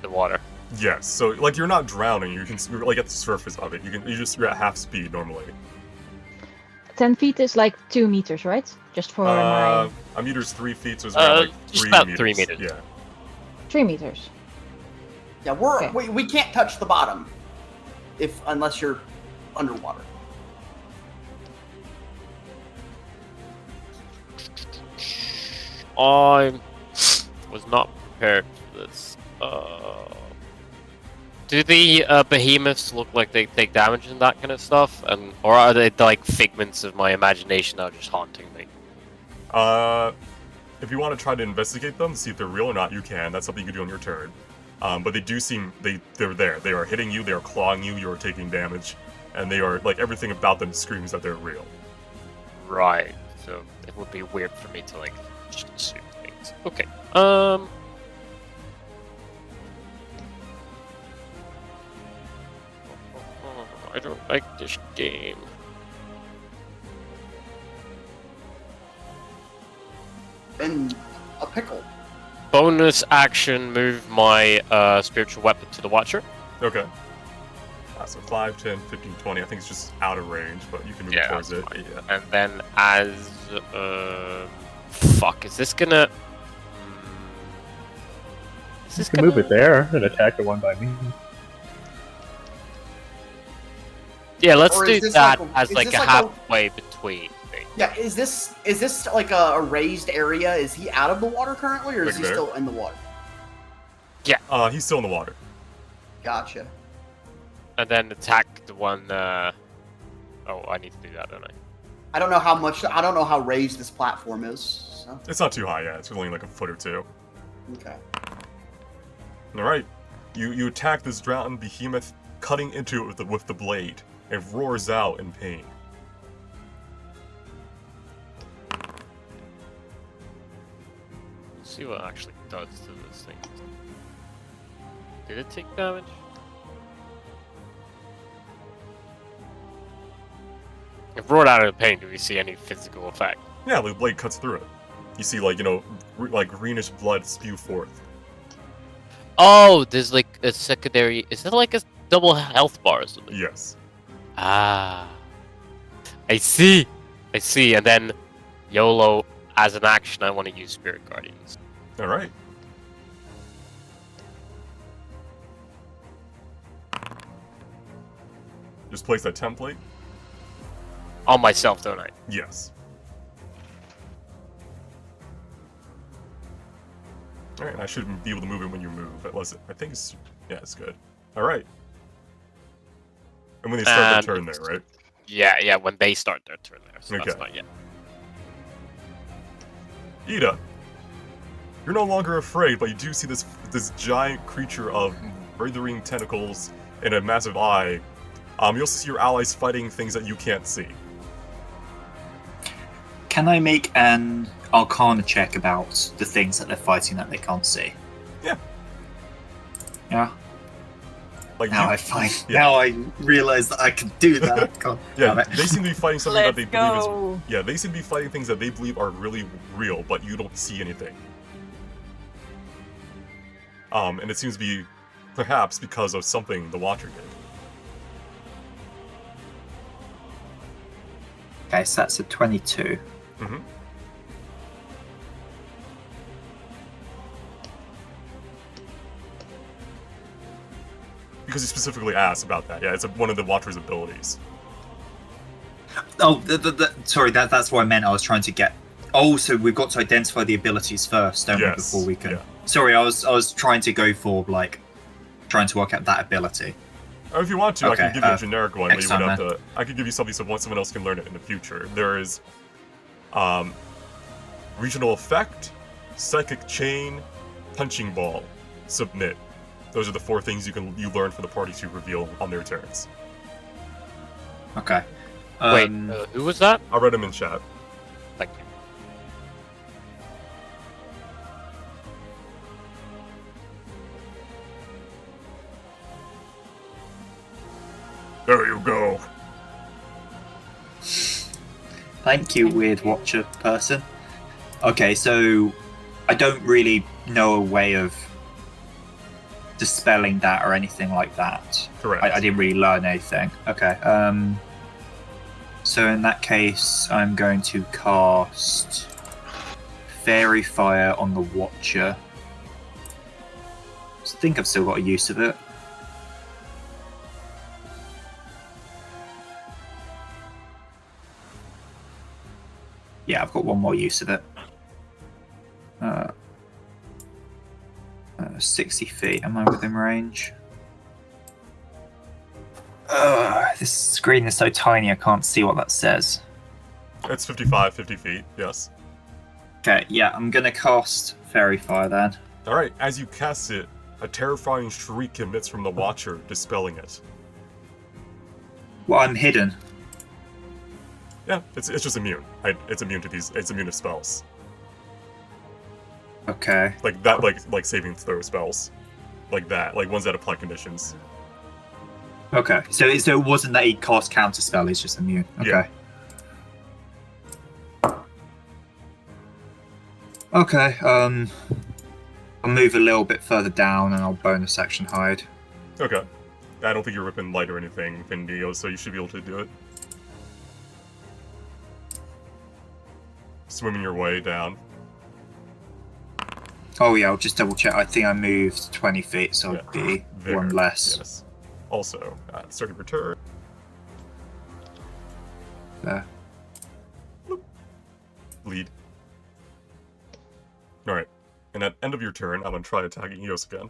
E: The water.
A: Yes, so like you're not drowning. You're like at the surface of it. You're at half speed normally.
F: 10 feet is like 2 meters, right? Just for my...
A: A meter's 3 feet, so it's around like
E: just
A: 3
E: about
A: meters.
E: 3 meters.
A: Yeah.
F: 3 meters.
B: Yeah,
F: Okay.
B: we can't touch the bottom unless you're underwater.
E: I was not prepared for this. Do the behemoths look like they take damage and that kind of stuff, or are they like figments of my imagination that are just haunting me?
A: If you want to try to investigate them, see if they're real or not, you can. That's something you can do on your turn. But they do seem they're there. They are hitting you. They are clawing you. You are taking damage, and they are like everything about them screams that they're real.
E: Right. So it would be weird for me to like just assume things. Okay. I don't like this game.
B: And a pickle.
E: Bonus action, move my spiritual weapon to the Watcher.
A: Okay. So 5, 10, 15, 20. I think it's just out of range, but you can move
E: Yeah,
A: towards it.
E: that's fine.
A: Yeah.
E: And then as... fuck, is this gonna... Is
C: You
E: this
C: can
E: gonna...
C: move it there and attack the one by me.
E: Yeah, let's
B: Or
E: do
B: is this
E: that
B: like
E: as
B: is
E: like
B: this
E: a
B: like a-
E: halfway between thing.
B: Yeah, is this like a raised area? Is he out of the water currently, or is
A: Like
B: he
A: there?
B: still in the water?
A: He's still in the water.
B: Gotcha.
E: And then attack the one... Oh, I need to do that, don't I?
B: I don't know how raised this platform is. So.
A: It's not too high yet. It's only like a foot or two.
B: Okay.
A: All right. You attack this drowned behemoth, cutting into it with the blade. It roars out in pain.
E: Let's see what it actually does to this thing. Did it take damage? If roared out of pain, do we see any physical effect?
A: Yeah, the blade cuts through it. You see, like, like greenish blood spew forth.
E: Oh, there's like a secondary... Is that like a double health bar or something?
A: Yes.
E: Ah. I see! I see, and then YOLO, as an action, I want to use Spirit Guardians.
A: All right. Just place that template.
E: On myself, don't I?
A: Yes. All right, I should be able to move it when you move. I think it's it's good. All right. And when they start their turn there, right?
E: Yeah, when they start their turn there, so that's
A: Okay.
E: not yet.
A: Ida, you're no longer afraid, but you do see this giant creature of writhing tentacles and a massive eye. You also see your allies fighting things that you can't see.
D: Can I make an Arcana check about the things that they're fighting that they can't see?
A: Yeah.
D: Yeah.
A: Like
D: Now
A: you,
D: I find.
A: yeah.
D: Now I realize that I can do that. God
A: yeah,
D: damn it.
A: they seem to be fighting something that
G: Let's
A: they believe is
G: go.
A: yeah, they seem to be fighting things that they believe are really real, but you don't see anything. And it seems to be perhaps because of something the Watcher did.
D: Okay, so that's a 22.
A: Mm-hmm. Because he specifically asked about that. Yeah, it's one of the Watcher's abilities.
D: Oh, sorry, that's what I meant. I was trying to get. Oh, so we've got to identify the abilities first, don't we,
A: Yes,
D: before we can.
A: yeah.
D: Sorry, I was trying to go for trying to work out that ability.
A: Or if you want to, I
D: Okay,
A: can give you a generic one. But you would
D: excellent,
A: have to. I could give you something so someone else can learn it in the future. There is, regional effect, psychic chain, punching ball, submit. Those are the 4 things you learn for the party to reveal on their turns.
D: Okay.
E: Wait, who was that?
A: I read them in chat.
E: Thank you.
A: There you go.
D: Thank you, Weird Watcher person. Okay, so I don't really know a way of dispelling that or anything like that.
A: Correct.
D: I didn't really learn anything. Okay. So in that case, I'm going to cast Fairy Fire on the Watcher. I think I've still got a use of it. Yeah, I've got one more use of it. 60 feet. Am I within range? This screen is so tiny I can't see what that says.
A: It's 55, 50 feet, yes.
D: Okay, yeah, I'm gonna cast Fairy Fire then.
A: Alright, as you cast it, a terrifying shriek emits from the Watcher, dispelling it.
D: Well, I'm hidden.
A: Yeah, it's just immune. It's immune to these. It's immune to spells.
D: Okay.
A: Like that, like saving throw spells, like that, like ones that apply conditions.
D: Okay. So it wasn't that he cast counter spell. It's just immune. Okay.
A: Yeah.
D: Okay. I'll move a little bit further down and I'll bonus action hide.
A: Okay. I don't think you're ripping light or anything, Findio, so you should be able to do it. Swimming your way down.
D: Oh yeah, I'll just double check. I think I moved 20 feet, so
A: Yeah.
D: it'd be
A: There,
D: one less.
A: Yes. Also, start your return.
D: There.
A: Lead. Alright. And at end of your turn, I'm gonna try attacking Eos again.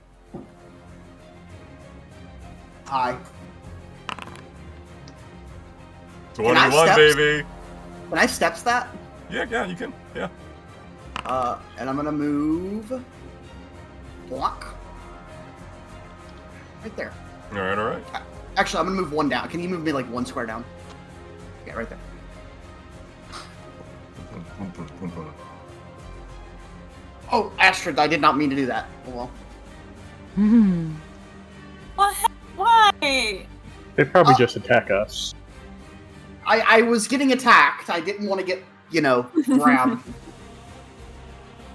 B: Hi.
A: 21,
B: steps?
A: baby!
B: Can I steps that?
A: Yeah, you can. Yeah.
B: And I'm gonna move. Block. Right there.
A: Alright.
B: Actually, I'm gonna move one down. Can you move me like one square down? Yeah, right there. Oh, Astrid, I did not mean to do that. Oh well.
G: What? Why?
C: They probably just attack us.
B: I was getting attacked. I didn't want to get, grabbed.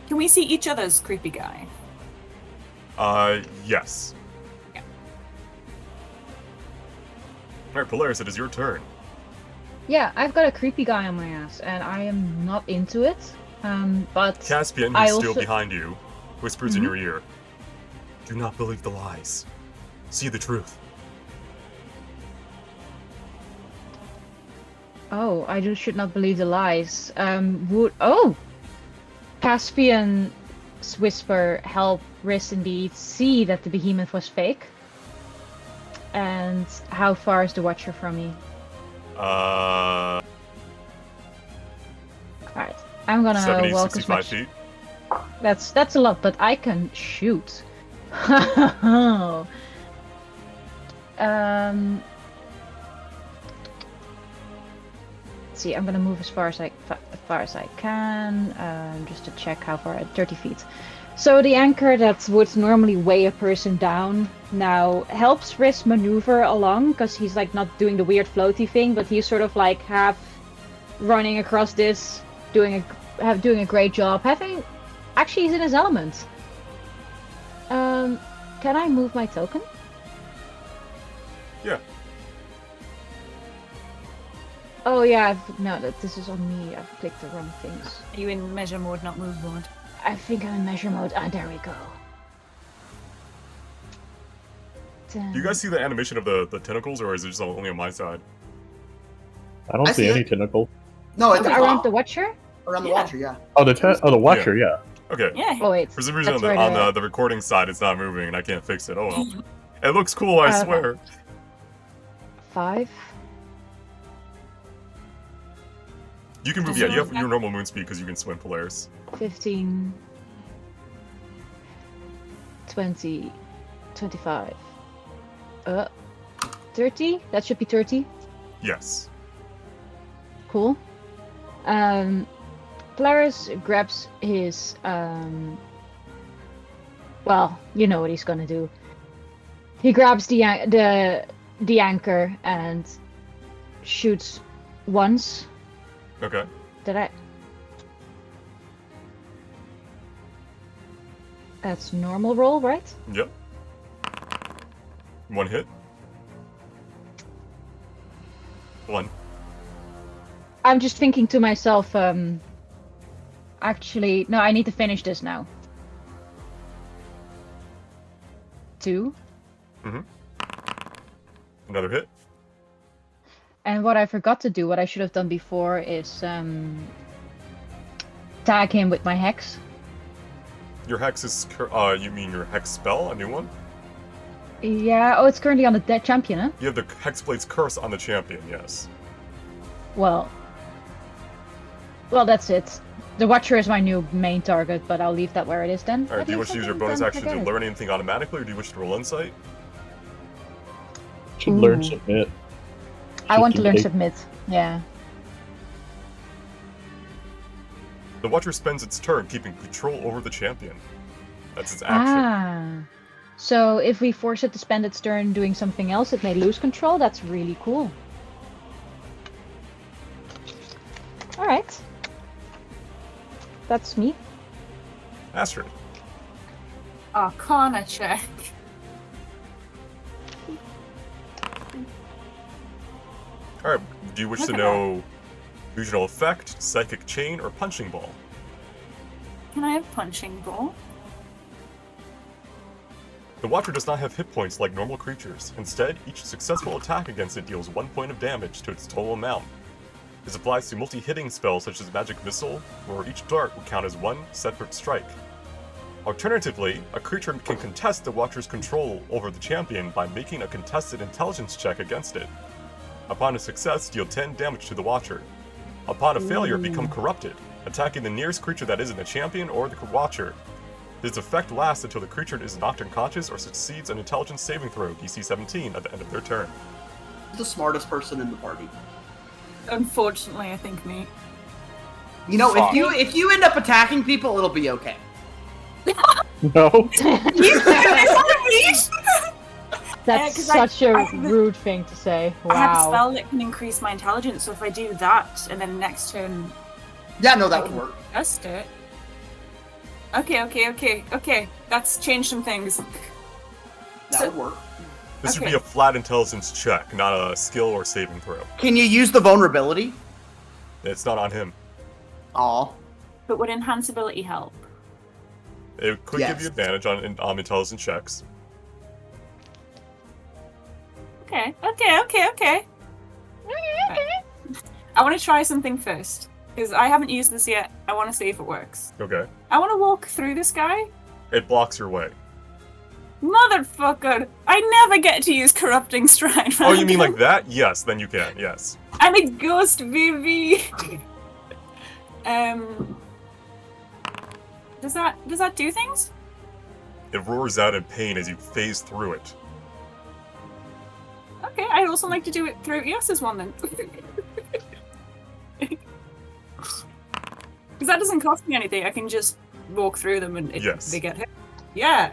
G: Can we see each other's creepy guy?
A: Yes.
G: Yeah.
A: Alright, Polaris, it is your turn.
F: Yeah, I've got a creepy guy on my ass, and I am not into it. But
A: Caspian,
F: I
A: who's still
F: also-
A: behind you, whispers in your ear. Do not believe the lies. See the truth.
F: Oh, I should not believe the lies. Caspian's whisper helped Riss indeed see that the behemoth was fake. And how far is the Watcher from me? Alright, I'm gonna
A: 70,
F: walk as
A: 65
F: much.
A: feet.
F: That's a lot, but I can shoot. See, I'm gonna move as far as I can, just to check how far. 30 feet. So the anchor that would normally weigh a person down now helps Riss maneuver along, because he's like not doing the weird floaty thing, but he's sort of like half running across this, doing a great job. Actually, he's in his element. Can I move my token?
A: Yeah.
F: Oh yeah, this is on me. I've clicked the wrong things.
G: Are you in measure mode, not move mode?
F: I think I'm in measure mode. Ah, there we go.
A: Do you guys see the animation of the tentacles, or is it just only on my side?
C: I don't
B: I
C: see
B: see
C: any
B: it.
C: tentacle.
B: No, it's
F: Around the Watcher?
B: around the
G: Yeah.
B: Watcher, yeah.
C: Oh, the Watcher, yeah.
A: Okay.
G: Yeah.
F: Oh wait.
A: For some reason,
F: that's
A: on,
F: where
A: on the recording side, it's not moving, and I can't fix it. Oh well. It looks cool, I swear.
F: 5.
A: You can move, yeah, you have your normal moon speed because you can swim, Polaris.
F: 15, 20, 25, 30? That should be 30.
A: Yes.
F: Cool. Polaris grabs his, well, you know what he's gonna do. He grabs the the anchor and shoots once.
A: Okay.
F: Did I? That's normal roll, right?
A: Yep. 1 hit. 1.
F: I'm just thinking to myself, actually, no, I need to finish this now. 2.
A: Another hit.
F: And what I forgot to do, what I should have done before, is tag him with my hex.
A: Your hex is. You mean your hex spell? A new one?
F: Yeah, oh, it's currently on the dead champion, huh?
A: You have the Hexblade's Curse on the champion, yes.
F: Well, that's it. The Watcher is my new main target, but I'll leave that where it is then.
A: Alright, do you wish to use your bonus action to learn anything automatically, or do you wish to roll insight?
C: Should learn submit.
F: I want to learn
C: Submit.
F: submit. Yeah.
A: The Watcher spends its turn keeping control over the champion. That's its action.
F: Ah. So if we force it to spend its turn doing something else, it may lose control. That's really cool. All right. That's me.
A: Astrid.
G: Arcana check.
A: Alright, do you wish
G: Look
A: to
G: at
A: know fusional effect, psychic chain, or punching ball?
G: Can I have punching ball?
A: The Watcher does not have hit points like normal creatures. Instead, each successful attack against it deals 1 point of damage to its total amount. This applies to multi-hitting spells such as Magic Missile, where each dart would count as 1 separate strike. Alternatively, a creature can contest the Watcher's control over the champion by making a contested intelligence check against it. Upon a success, deal 10 damage to the Watcher. Upon a failure, become corrupted, attacking the nearest creature that isn't the champion or the Watcher. This effect lasts until the creature is knocked unconscious or succeeds an intelligence saving throw, DC 17, at the end of their turn.
B: Who's the smartest person in the party?
G: Unfortunately, I think me.
B: You know,
E: Fuck.
B: if you end up attacking people, it'll be okay.
C: No.
F: That's
G: 'cause I-
F: such a
G: I have a-
F: rude thing to say.
G: I have a
F: Wow.
G: spell that can increase my intelligence, so if I do that, and then next turn
B: Yeah, no, that
G: I
B: would
G: can
B: work.
G: test it. Okay. That's changed some things.
B: That
G: So-
B: would work.
A: This would
G: Okay.
A: be a flat intelligence check, not a skill or saving throw.
B: Can you use the vulnerability?
A: It's not on him.
B: Aw.
G: But would enhanceability help?
A: It could give
B: Yes.
A: you advantage on intelligence checks.
G: Okay. I want to try something first, because I haven't used this yet. I want to see if it works.
A: Okay.
G: I want to walk through this guy.
A: It blocks your way.
G: Motherfucker! I never get to use corrupting strike.
A: Oh, you mean like that? Yes, then you can, yes.
G: I'm a ghost, baby. Does that do things?
A: It roars out in pain as you phase through it.
G: Okay, I'd also like to do it through Eos's one then. Because that doesn't cost me anything. I can just walk through them and
A: Yes.
G: they get hit. Yeah.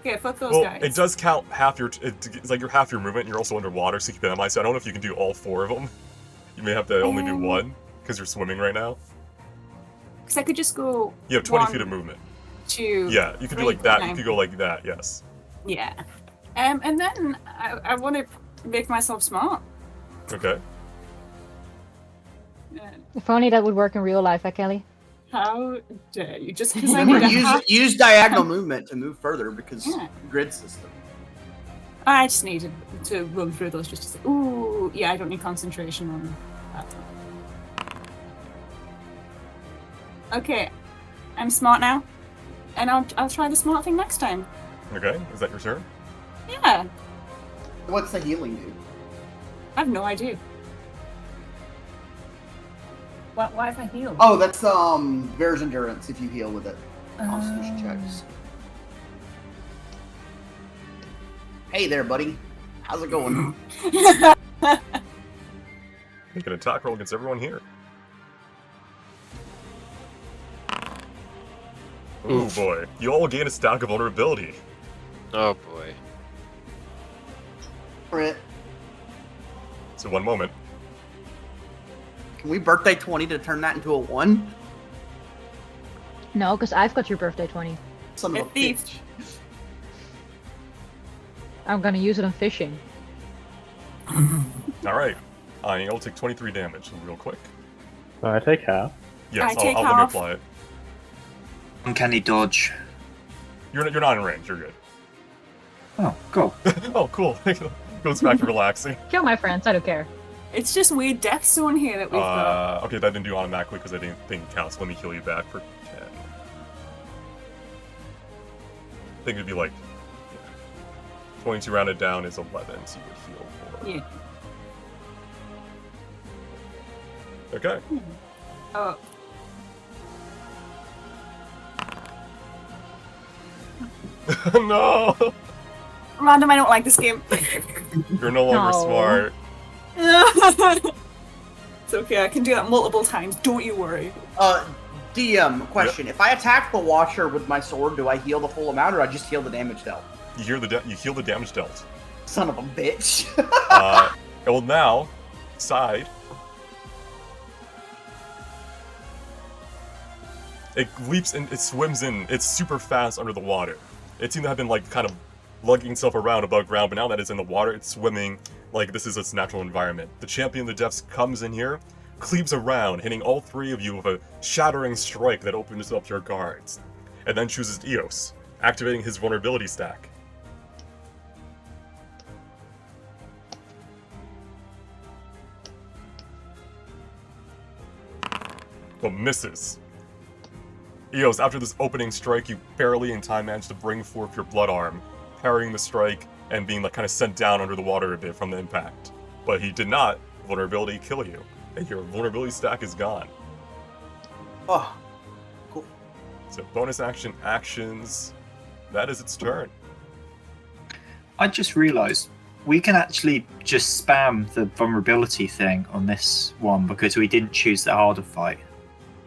G: Okay, fuck those
A: Well,
G: guys.
A: it does count half your. It's like you're half your movement. And you're also underwater, so you can penalize. So I don't know if you can do all 4 of them. You may have to only do 1 because you're swimming right now.
G: Because I could just go.
A: You have 20
G: 1,
A: feet of movement.
G: 2.
A: Yeah, you could do
G: 3,
A: like that. You
G: 9.
A: could go like that. Yes.
G: Yeah. And then I want to make myself smart.
A: Okay.
F: If only that would work in real life, Kelly.
G: How dare you? Just because I
B: Remember,
G: need a
B: use diagonal movement to move further because
G: Yeah.
B: grid system.
G: I just needed to run through those just to say, ooh, yeah, I don't need concentration on that. Okay, I'm smart now, and I'll try the smart thing next time.
A: Okay. Is that your turn?
G: Yeah,
B: What's the healing do?
G: I have no idea. Why if I heal?
B: Oh, that's Bear's Endurance if you heal with it. Constitution checks. Hey there, buddy. How's it going?
A: Make an attack roll against everyone here. Oh boy. You all gain a stack of vulnerability.
E: Oh boy.
B: Crit.
A: So 1 moment.
B: Can we birthday 20 to turn that into a 1?
F: No, because I've got your birthday 20.
B: Son of a
G: Thief.
B: bitch.
F: I'm gonna use it on fishing.
A: Alright. I'll take 23 damage real quick.
C: I take half.
A: Yes,
G: I take
A: I'll let me
G: half.
A: apply it.
D: Uncanny dodge.
A: You're not in range, you're good.
D: Oh, cool.
A: Oh, cool. Goes back to relaxing.
F: Kill my friends, I don't care.
G: It's just weird death zone here that we've got.
A: Okay, that didn't do automatically because I didn't think it counts. Let me heal you back for 10. I think it'd be like 22 rounded down is 11, so you would heal for.
G: Yeah.
A: Okay.
G: Oh,
A: No!
G: random. I don't like this game.
A: You're no longer
F: No.
A: smart.
G: It's okay. I can do that multiple times. Don't you worry.
B: DM, question. If I attack the Watcher with my sword, do I heal the full amount, or I just heal the damage dealt?
A: You heal the damage dealt.
B: Son of a bitch.
A: It will now side. It leaps in, it swims in, it's super fast under the water. It seemed to have been like kind of lugging itself around above ground, but now that it's in the water, it's swimming like this is its natural environment. The champion of the depths comes in here, cleaves around, hitting all 3 of you with a shattering strike that opens up your guards, and then chooses Eos, activating his vulnerability stack. But misses. Eos, after this opening strike, you barely in time managed to bring forth your blood arm, parrying the strike and being like kind of sent down under the water a bit from the impact. But he did not vulnerability kill you, and your vulnerability stack is gone.
B: Oh, cool.
A: So bonus action actions, that is its turn.
D: I just realised we can actually just spam the vulnerability thing on this one because we didn't choose the harder fight.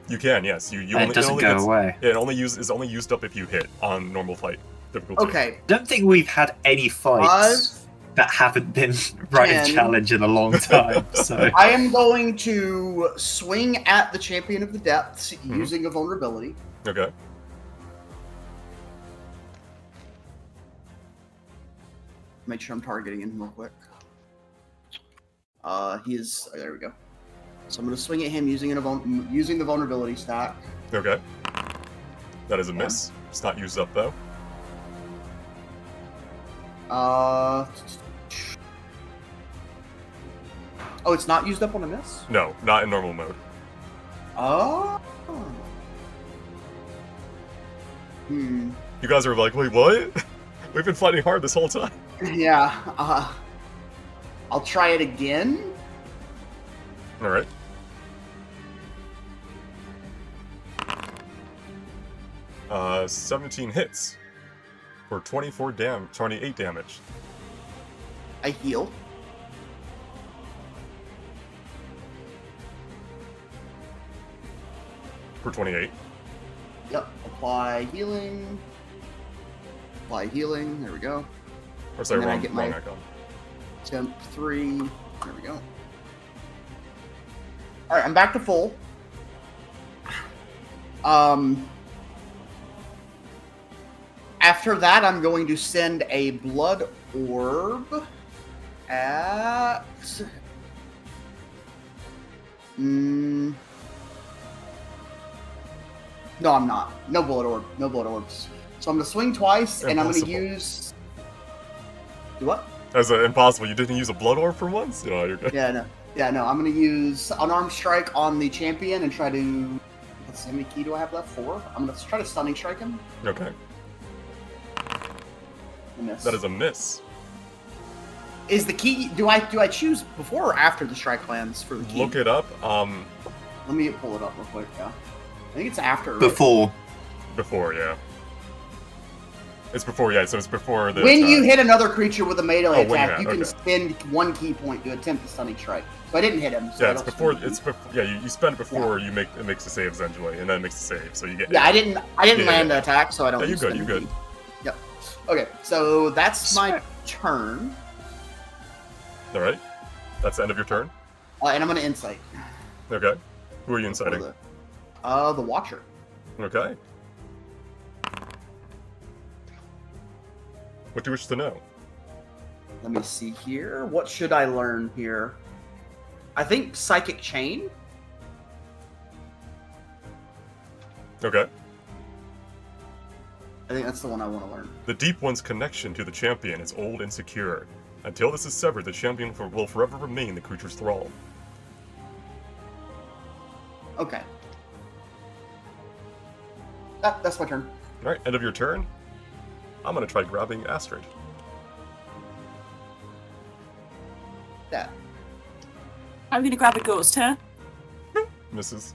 A: You can, yes. You
D: And
A: only,
D: it doesn't
A: only
D: go
A: gets-
D: away.
A: It only is only used up if you hit on normal fight difficulty.
B: Okay.
D: I don't think we've had any fights that haven't been right in
B: 10.
D: challenge in a long time. So
B: I am going to swing at the Champion of the Depths using a vulnerability.
A: Okay.
B: Make sure I'm targeting him real quick. He is. Oh, there we go. So I'm going to swing at him using using the vulnerability stack.
A: Okay. That is a miss. It's not used up though.
B: Oh, it's not used up on a miss?
A: No, not in normal mode.
B: Oh. Hmm.
A: You guys are like, wait, what? We've been fighting hard this whole time.
B: Yeah. I'll try it again.
A: Alright. Uh, 17 hits for 28 damage.
B: I heal.
A: For 28.
B: Yep. Apply healing. Apply healing. There we go.
A: Or sorry,
B: And then I
A: wrong,
B: get
A: wrong
B: my-
A: icon.
B: Temp 3. There we go. Alright, I'm back to full. After that, I'm going to send a blood orb at... No, I'm not. No blood orb. No blood orbs. So I'm going to swing twice, and I'm going to
A: Impossible.
B: use... Do what?
A: That's impossible. You didn't use a blood orb for once? No, you're good.
B: Yeah, no. Yeah, no. I'm going to use unarmed strike on the champion and try to... Let's see, how many key do I have left? 4? I'm going to try to stunning strike him.
A: Okay.
B: I miss.
A: That is a miss.
B: Is the key... Do I choose before or after the strike lands for the key?
A: Look it up.
B: Let me pull it up real quick, yeah. I think it's after. Right?
D: before.
A: Before, yeah. It's before, yeah, so it's before the
B: When
A: attack.
B: you hit another creature with a melee
A: Oh, when
B: attack,
A: you
B: you
A: hit,
B: can spend 1 key point to attempt the stunning strike. So I didn't hit him. So
A: Yeah,
B: I
A: it's
B: don't
A: before.
B: spend-
A: It's before. Yeah, you spend it before it makes the saves essentially, and then it makes the save. So you get.
B: Yeah, I didn't
A: Yeah,
B: land
A: yeah.
B: the attack, so I don't.
A: Yeah, you
B: use
A: good.
B: spend
A: You
B: the
A: good.
B: key. Yep. Okay, so that's my turn.
A: All right. That's the end of your turn?
B: And I'm going to insight.
A: Okay. Who are you inciting?
B: The Watcher.
A: Okay. What do you wish to know?
B: Let me see here. What should I learn here? I think Psychic Chain.
A: Okay.
B: I think that's the one I want to learn.
A: The Deep One's connection to the champion is old and secure. Until this is severed, the champion will forever remain the creature's thrall.
B: Okay. That's my turn.
A: Alright, end of your turn. I'm gonna try grabbing Astrid.
B: That.
G: I'm gonna grab a ghost, huh?
A: Misses.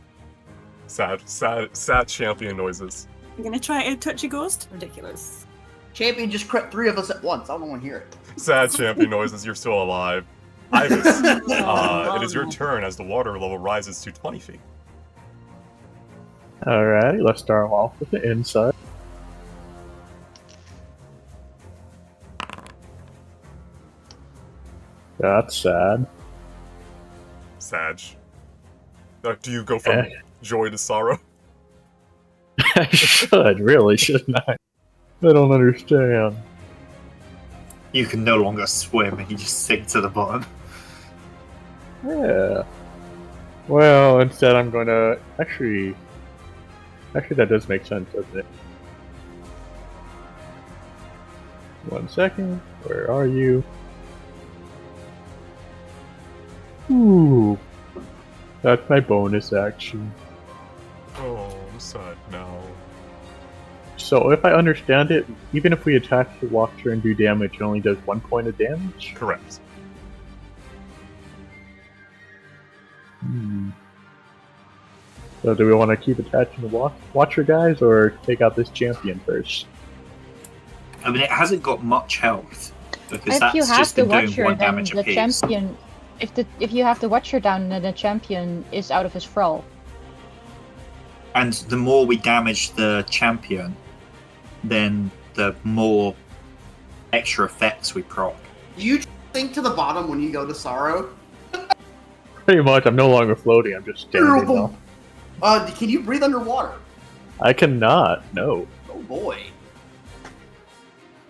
A: Sad champion noises.
G: I'm gonna try to touch a ghost. Ridiculous.
B: Champion just crit 3 of us at once. I don't want to hear it.
A: Sad champion noises, you're still alive. Ibis, it is your turn as the water level rises to 20 feet.
C: Alright, let's start off with the inside. That's sad.
A: Sag. Do you go from joy to sorrow?
C: I should, really, shouldn't I? I don't understand.
D: You can no longer swim and you just sink to the bottom.
C: Yeah. Well, instead I'm going to... Actually, that does make sense, doesn't it? 1 second. Where are you? Ooh. That's my bonus action.
A: Oh, I'm sad now.
C: So if I understand it, even if we attack the Watcher and do damage, it only does 1 point of damage?
A: Correct.
C: So do we want to keep attaching the Watcher guys, or take out this champion first?
D: I mean, it hasn't got much health, because
F: If
D: that's
F: you have
D: just
F: the
D: been doing
F: Watcher,
D: 1
F: then
D: damage
F: the
D: apiece.
F: champion... If you have the Watcher down, then the champion is out of his thrall.
D: And the more we damage the champion, then the more extra effects we proc.
B: Do you sink to the bottom when you go to sorrow?
C: Pretty much, I'm no longer floating, I'm just standing
B: Terrible.
C: now.
B: Can you breathe underwater?
C: I cannot, no.
B: Oh boy.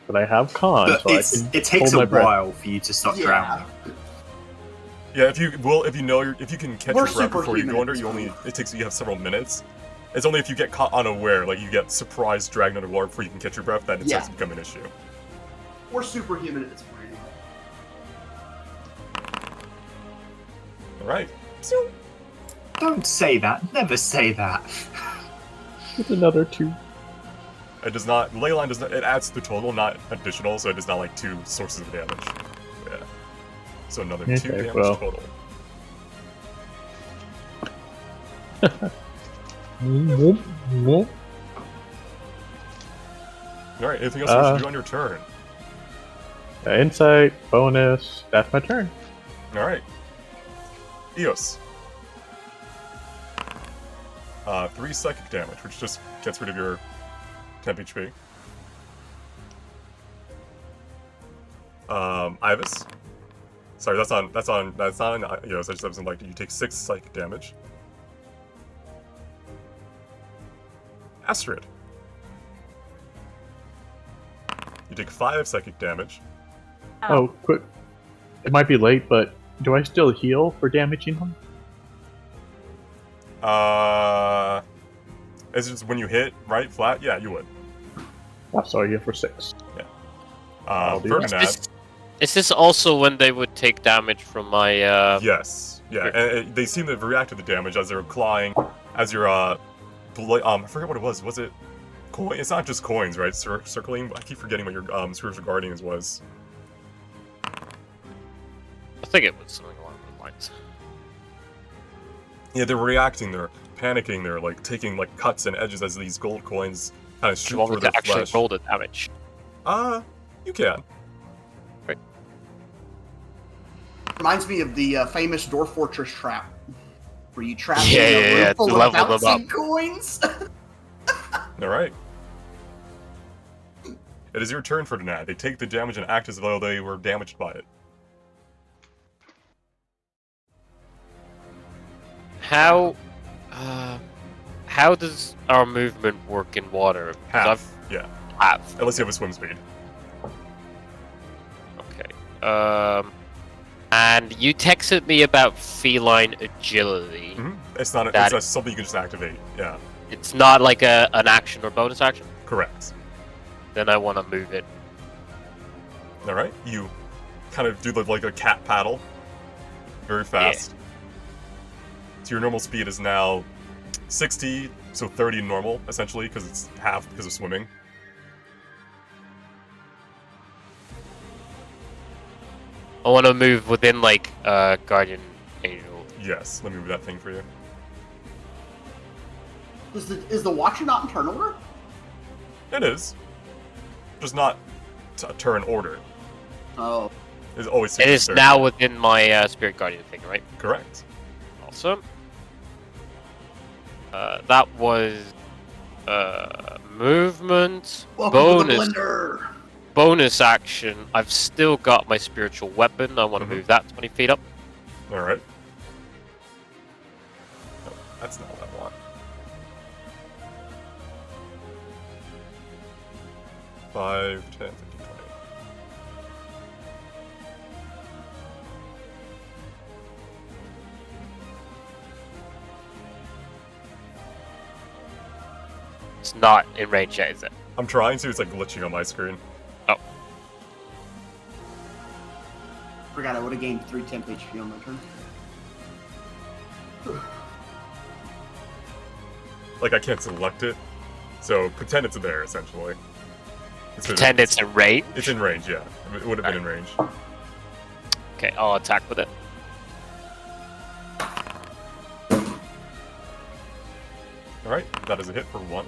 C: But I have con,
D: But
C: so I can
D: it takes
C: hold my
D: a
C: breath.
D: while for you to start
B: Yeah.
D: drowning.
A: Yeah, if you can catch
B: We're
A: your breath before you go under,
B: superhuman.
A: you have several minutes. It's only if you get caught unaware, like you get surprised dragged underwater before you can catch your breath, that it starts to become an issue.
B: We're superhuman at this point anyway.
A: Alright.
D: Don't say that. Never say that.
C: With another 2.
A: It does not. Leyline does not. It adds to the total, not additional, so it does not like 2 sources of damage. Yeah. So another 2
C: Okay,
A: damage
C: well.
A: total. Alright, anything else you should do on your turn?
C: Insight, bonus, that's my turn.
A: Alright. Eos. 3 psychic damage, which just gets rid of your temp HP. Ibis. Sorry, that's not on Eos, I just have something like you take 6 psychic damage. Astrid. You take 5 psychic damage.
C: Oh, quick. It might be late, but do I still heal for damaging him?
A: It's just when you hit, right, flat? Yeah, you would.
C: Oh, so I heal for 6. I'll do that.
A: Ferdinand.
E: Is this also when they would take damage from my,
A: Yes. Yeah, and they seem to react to the damage as they're clawing, as you're, I forget what it was. Was it coin? It's not just coins, right? Circling? I keep forgetting what your, Spiritual Guardians was.
E: I think it was something along those lines.
A: Yeah, they're reacting, they're panicking, they're, like, taking, like, cuts and edges as these gold coins kind of
E: Do
A: shoot
E: you want
A: through
E: me
A: their
E: to actually
A: flesh.
E: roll the damage?
A: You can.
B: Reminds me of the famous Dwarf Fortress trap, where you trap
E: Yeah,
B: in a room
E: yeah,
B: full
E: to
B: of
E: level them
B: bouncing
E: up.
B: coins.
A: Alright. It is your turn, Ferdinand. They take the damage and act as though they were damaged by it.
E: How does our movement work in water? 'Cause
A: Half. Yeah.
E: Half.
A: Unless you have a swim speed.
E: Okay. And you texted me about feline agility.
A: It's not. It's something you can just activate. Yeah.
E: It's not like an action or bonus action.
A: Correct.
E: Then I want to move it.
A: All right. You kind of do like a cat paddle, very fast. So your normal speed is now 60, so 30 normal essentially, because it's half because of swimming.
E: I want to move within like guardian angel.
A: Yes. Let me move that thing for you.
B: Is the Watcher not in turn order?
A: It is. Just not a turn order.
B: Oh.
A: It's always.
E: It is now within my spirit guardian thing, right?
A: Correct.
E: Awesome. That was movement.
B: Welcome to the blender.
E: Bonus action. I've still got my spiritual weapon. I want to move that 20 feet up.
A: All right. No, that's not what I want. 5, 10, 15, 20.
E: It's not in range yet, is it?
A: I'm trying to. It's like glitching on my screen.
E: Oh.
B: Forgot I would have gained 3 temp HP on my turn.
A: Like I can't select it, so pretend it's there essentially.
E: Pretend it's in range?
A: It's in range, yeah. It would have been in range.
E: Okay, I'll attack with it.
A: Alright, that is a hit for 1.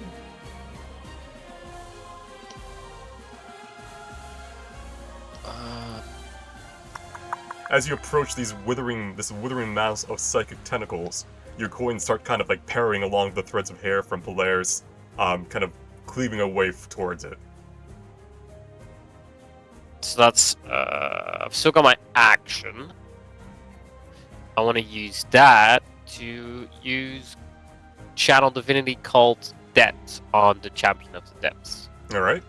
A: As you approach this withering mass of psychic tentacles, your coins start kind of like parrying along the threads of hair from Polaris, kind of cleaving away towards it.
E: So that's, I've still got my action. I want to use that to use Channel Divinity Cult Depths on the Champion of the Depths.
A: Alright.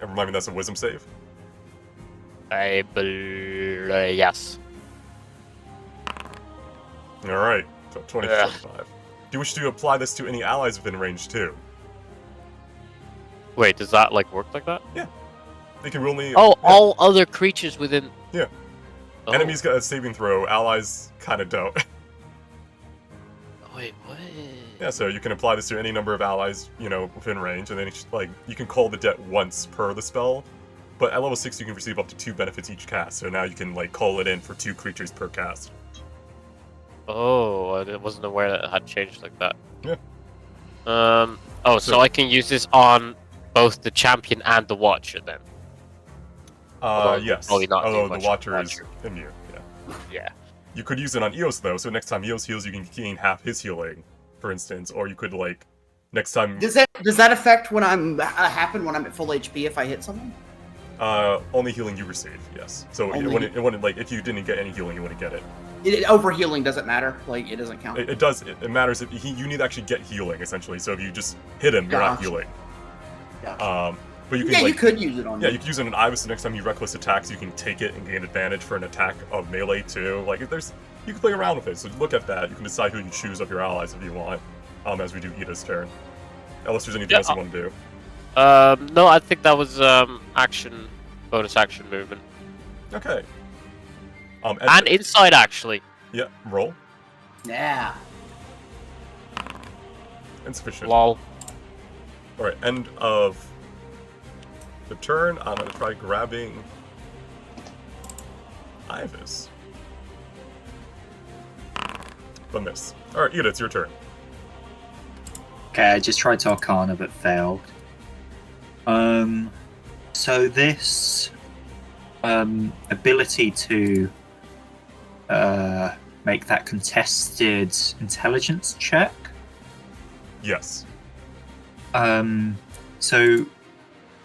A: And remind me that's a wisdom save?
E: I believe, yes.
A: Alright, so 20 to 25. Do you wish to apply this to any allies within range too?
E: Wait, does that like work like that?
A: Yeah. They can only...
E: Oh, yeah. All other creatures within...
A: Yeah. Oh. Enemies got a saving throw, allies kind of don't.
E: Wait, what?
A: Yeah, so you can apply this to any number of allies, you know, within range, and then it's like you can call the debt once per the spell. But at level 6, you can receive up to 2 benefits each cast, so now you can like call it in for 2 creatures per cast.
E: Oh, I wasn't aware that it had changed like that.
A: Yeah.
E: Oh, so I can use this on both the champion and the watcher then.
A: Yes.
E: Probably not.
A: Although the watcher is immune. Yeah.
E: Yeah.
A: You could use it on Eos though, so next time Eos heals, you can gain half his healing, for instance, or you could like next time.
B: Does that affect when happen when I'm at full HP if I hit someone?
A: Only healing you receive, yes. So it wouldn't like if you didn't get any healing, you wouldn't get it.
B: Overhealing doesn't matter. Like it doesn't count.
A: It does. It matters if you need to actually get healing essentially. So if you just hit him, you're not healing.
B: Gotcha.
A: But you can
B: you could use it on.
A: Yeah, you can use it on Ibis. So next time you reckless attacks, you can take it and gain advantage for an attack of melee too. Like if you can play around with it. So look at that. You can decide who you choose of your allies if you want. As we do Ida's turn. Unless there's anything else you want to do.
E: No, I think that was action, bonus action movement.
A: Okay.
E: And inside actually.
A: Yeah, roll.
B: Yeah.
A: Insufficient.
E: Lol.
A: Alright, end of the turn. I'm gonna try grabbing Ibis. But miss. Alright, Ida, it's your turn.
D: Okay, I just tried to Arcana but failed. So this ability to make that contested intelligence check.
A: Yes.
D: So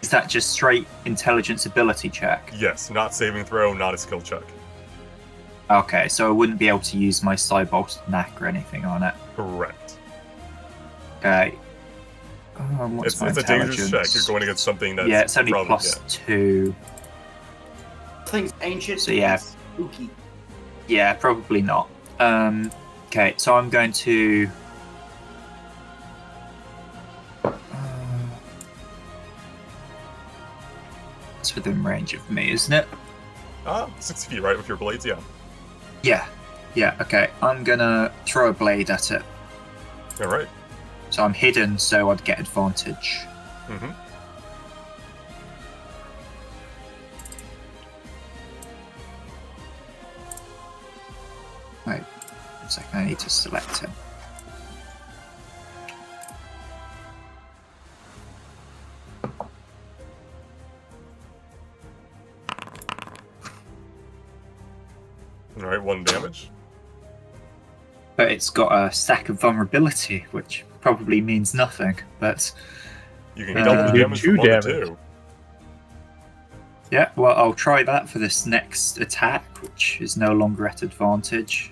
D: is that just straight intelligence ability check?
A: Yes, not saving throw, not a skill check.
D: Okay, so I wouldn't be able to use my Cybolt knack or anything on it.
A: Correct.
D: Okay. What's
A: It's
D: my
A: a dangerous
D: intelligence?
A: check. You're going against something that's
D: Yeah, it's only
A: probably,
D: +2.
B: Things ancient.
D: So, yeah.
B: Spooky.
D: Yeah, probably not. Okay, so I'm going to. It's within range of me, isn't it?
A: 60 feet, right, with your blades, yeah.
D: Yeah, okay. I'm gonna throw a blade at it.
A: Alright.
D: So I'm hidden, so I'd get advantage.
A: Mm-hmm.
D: Wait, 1 second, I need to select him.
A: Alright, 1 damage.
D: But it's got a stack of vulnerability, which probably means nothing, but...
A: You can double the
C: do
A: damage from 1 to 2.
D: Yeah, well, I'll try that for this next attack, which is no longer at advantage.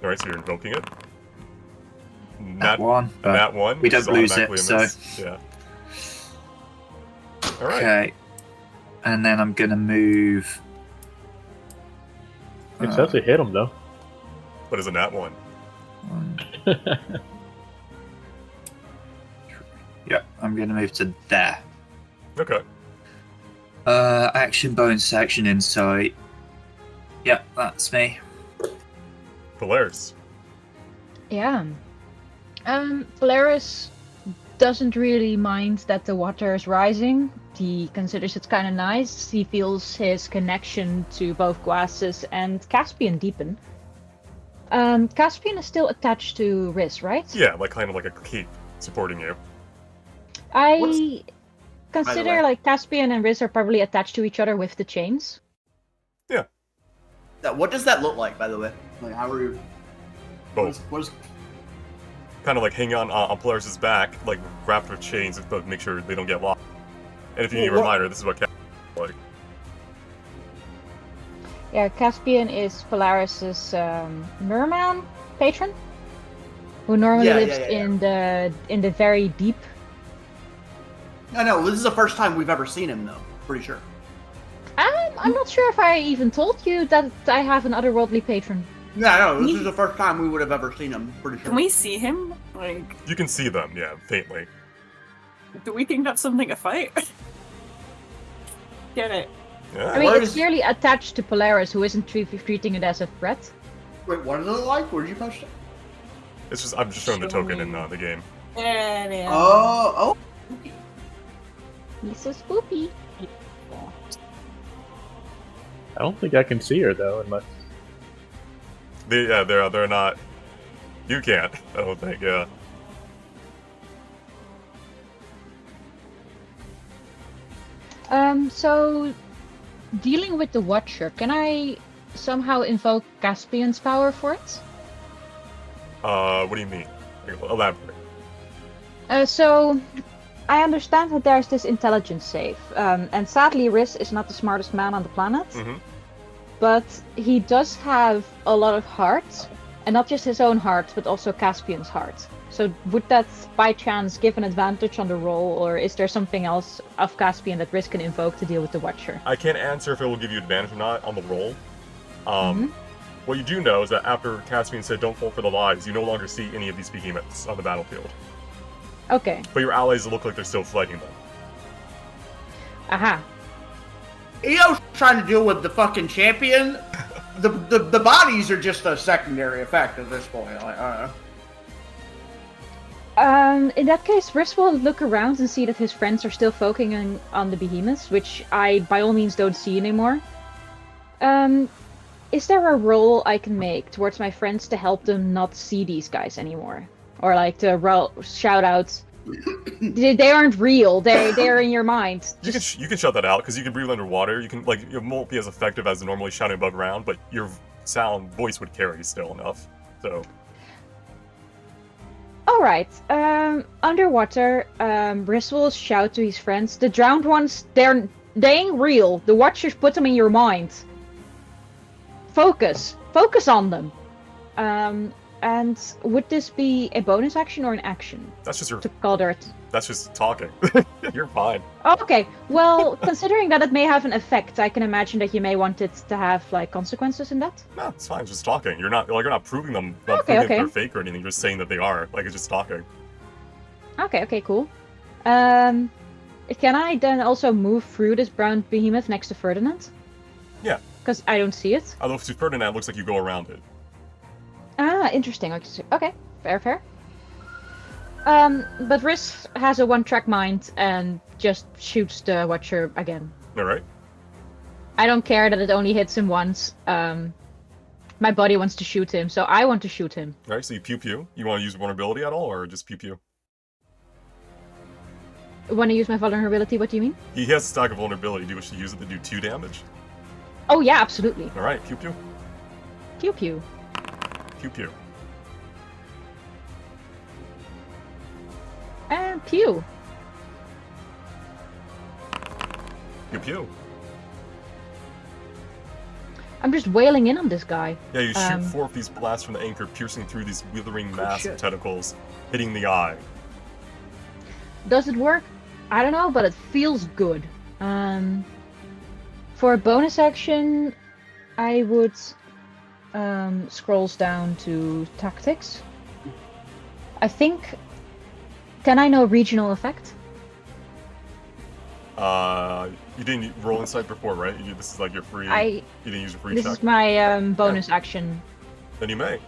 A: Alright, so you're invoking it.
D: That one, but
A: That one.
D: we
A: which
D: don't
A: is
D: lose it,
A: automatically a
D: so...
A: miss. Yeah. Alright.
D: Okay. And then I'm gonna move...
C: It says to hit him though.
A: What is a nat 1?
D: Yeah, I'm gonna move to there.
A: Okay.
D: Action, bonus action, insight. Yep, that's me.
A: Polaris.
F: Yeah. Polaris doesn't really mind that the water is rising. He considers it kind of nice. He feels his connection to both Guasis and Caspian deepen. Caspian is still attached to Riz, right?
A: Yeah, like kind of like a cape supporting you.
F: I
B: By the
F: consider
B: way.
F: like Caspian and Riz are probably attached to each other with the chains.
A: Yeah.
B: What does that look like, by the way? Like, how are you?
A: Both.
B: What is
A: Kind of like hanging on Polaris' back, like wrapped with chains to make sure they don't get lost. And if you need a
B: Well, what-
A: reminder, this is what like.
F: Yeah, Caspian is Polaris's merman patron, who normally
B: Yeah,
F: lives
B: yeah.
F: in the very deep.
B: No, this is the first time we've ever seen him, though. Pretty sure.
F: I'm not sure if I even told you that I have an otherworldly patron.
B: Yeah, no, this is the first time we would have ever seen him. Pretty sure.
G: Can we see him? Like,
A: You can see them, yeah, faintly.
G: do we think that's something to fight? Get it?
A: Yeah.
F: I mean,
B: Where
F: it's
B: is-
F: clearly attached to Polaris, who isn't treating it as a threat.
B: Wait, what does it look like? Where did you post it?
A: It's just I'm just showing the token in the game.
G: Yeah, yeah.
B: Oh.
F: He's so spoopy.
C: I don't think I can see her though, unless
A: They're not. You can't. I don't think. Yeah.
F: So dealing with the Watcher, can I somehow invoke Caspian's power for it?
A: What do you mean? Elaborate.
F: So I understand that there's this intelligence save, and sadly Riz is not the smartest man on the planet,
A: Mm-hmm.
F: but he does have a lot of heart, and not just his own heart, but also Caspian's heart. So would that by chance give an advantage on the roll, or is there something else of Caspian that Riz can invoke to deal with the Watcher?
A: I can't answer if it will give you advantage or not on the roll.
F: Mhm.
A: What you do know is that after Caspian said "Don't fall for the lies," you no longer see any of these behemoths on the battlefield.
F: Okay,
A: But your allies look like they're still fighting them.
F: aha.
B: EO's trying to deal with the fucking champion. The bodies are just a secondary effect at this point. Like, I don't know.
F: In that case, Riz will look around and see that his friends are still focusing on the behemoths, which I by all means don't see anymore. Is there a roll I can make towards my friends to help them not see these guys anymore? Or like to shout out, they aren't real, they're in your mind.
A: You can shut that out because you can breathe underwater. You can it won't be as effective as normally shouting above ground, but your voice would carry still enough. So
F: Alright, underwater, Riz will shout to his friends, the drowned ones, they ain't real, the Watchers put them in your mind. focus on them. And would this be a bonus action or an action
A: That's just your.
F: to call dirt?
A: That's just talking. You're fine.
F: Okay, well, considering that it may have an effect, I can imagine that you may want it to have like consequences in that.
A: No, it's fine. Just talking. You're not proving them. Not
F: Okay,
A: proving that
F: okay.
A: they're fake or anything. You're just saying that they are. Like it's just talking.
F: Okay, cool. Can I then also move through this brown behemoth next to Ferdinand?
A: Yeah.
F: Because I don't see it.
A: Although to Ferdinand, it looks like you go around it.
F: Ah, interesting. Okay, fair. But Riz has a one-track mind and just shoots the Watcher again.
A: All right.
F: I don't care that it only hits him once. My body wants to shoot him, so I want to shoot him.
A: All right. So you pew pew. You want to use vulnerability at all, or just pew pew?
F: Want to use my vulnerability? What do you mean?
A: He has a stack of vulnerability. Do you wish to use it to do 2 damage?
F: Oh yeah, absolutely.
A: All right. Pew pew.
F: Pew pew.
A: Pew pew.
F: And pew.
A: Pew pew.
F: I'm just wailing in on this guy.
A: Yeah, you shoot 4 of these blasts from the anchor, piercing through these withering mass of tentacles, hitting the eye.
F: Does it work? I don't know, but it feels good. For a bonus action, I would scrolls down to tactics. I think. Can I know regional effect?
A: You didn't roll insight before, right? This is like your free. You didn't use your free
F: This
A: check.
F: is my bonus action.
A: Then you may.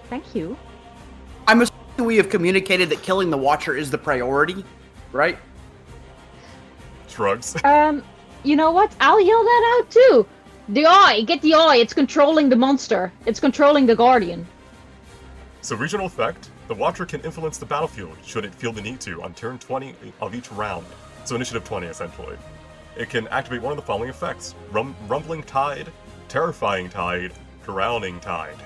F: Thank you.
B: I'm assuming we have communicated that killing the Watcher is the priority, right?
A: Shrugs.
F: You know what? I'll yell that out too. The eye, get the eye. It's controlling the monster. It's controlling the Guardian.
A: So regional effect, the Watcher can influence the battlefield should it feel the need to on turn 20 of each round. So initiative 20 essentially. It can activate one of the following effects: Rumbling Tide, Terrifying Tide, Drowning Tide.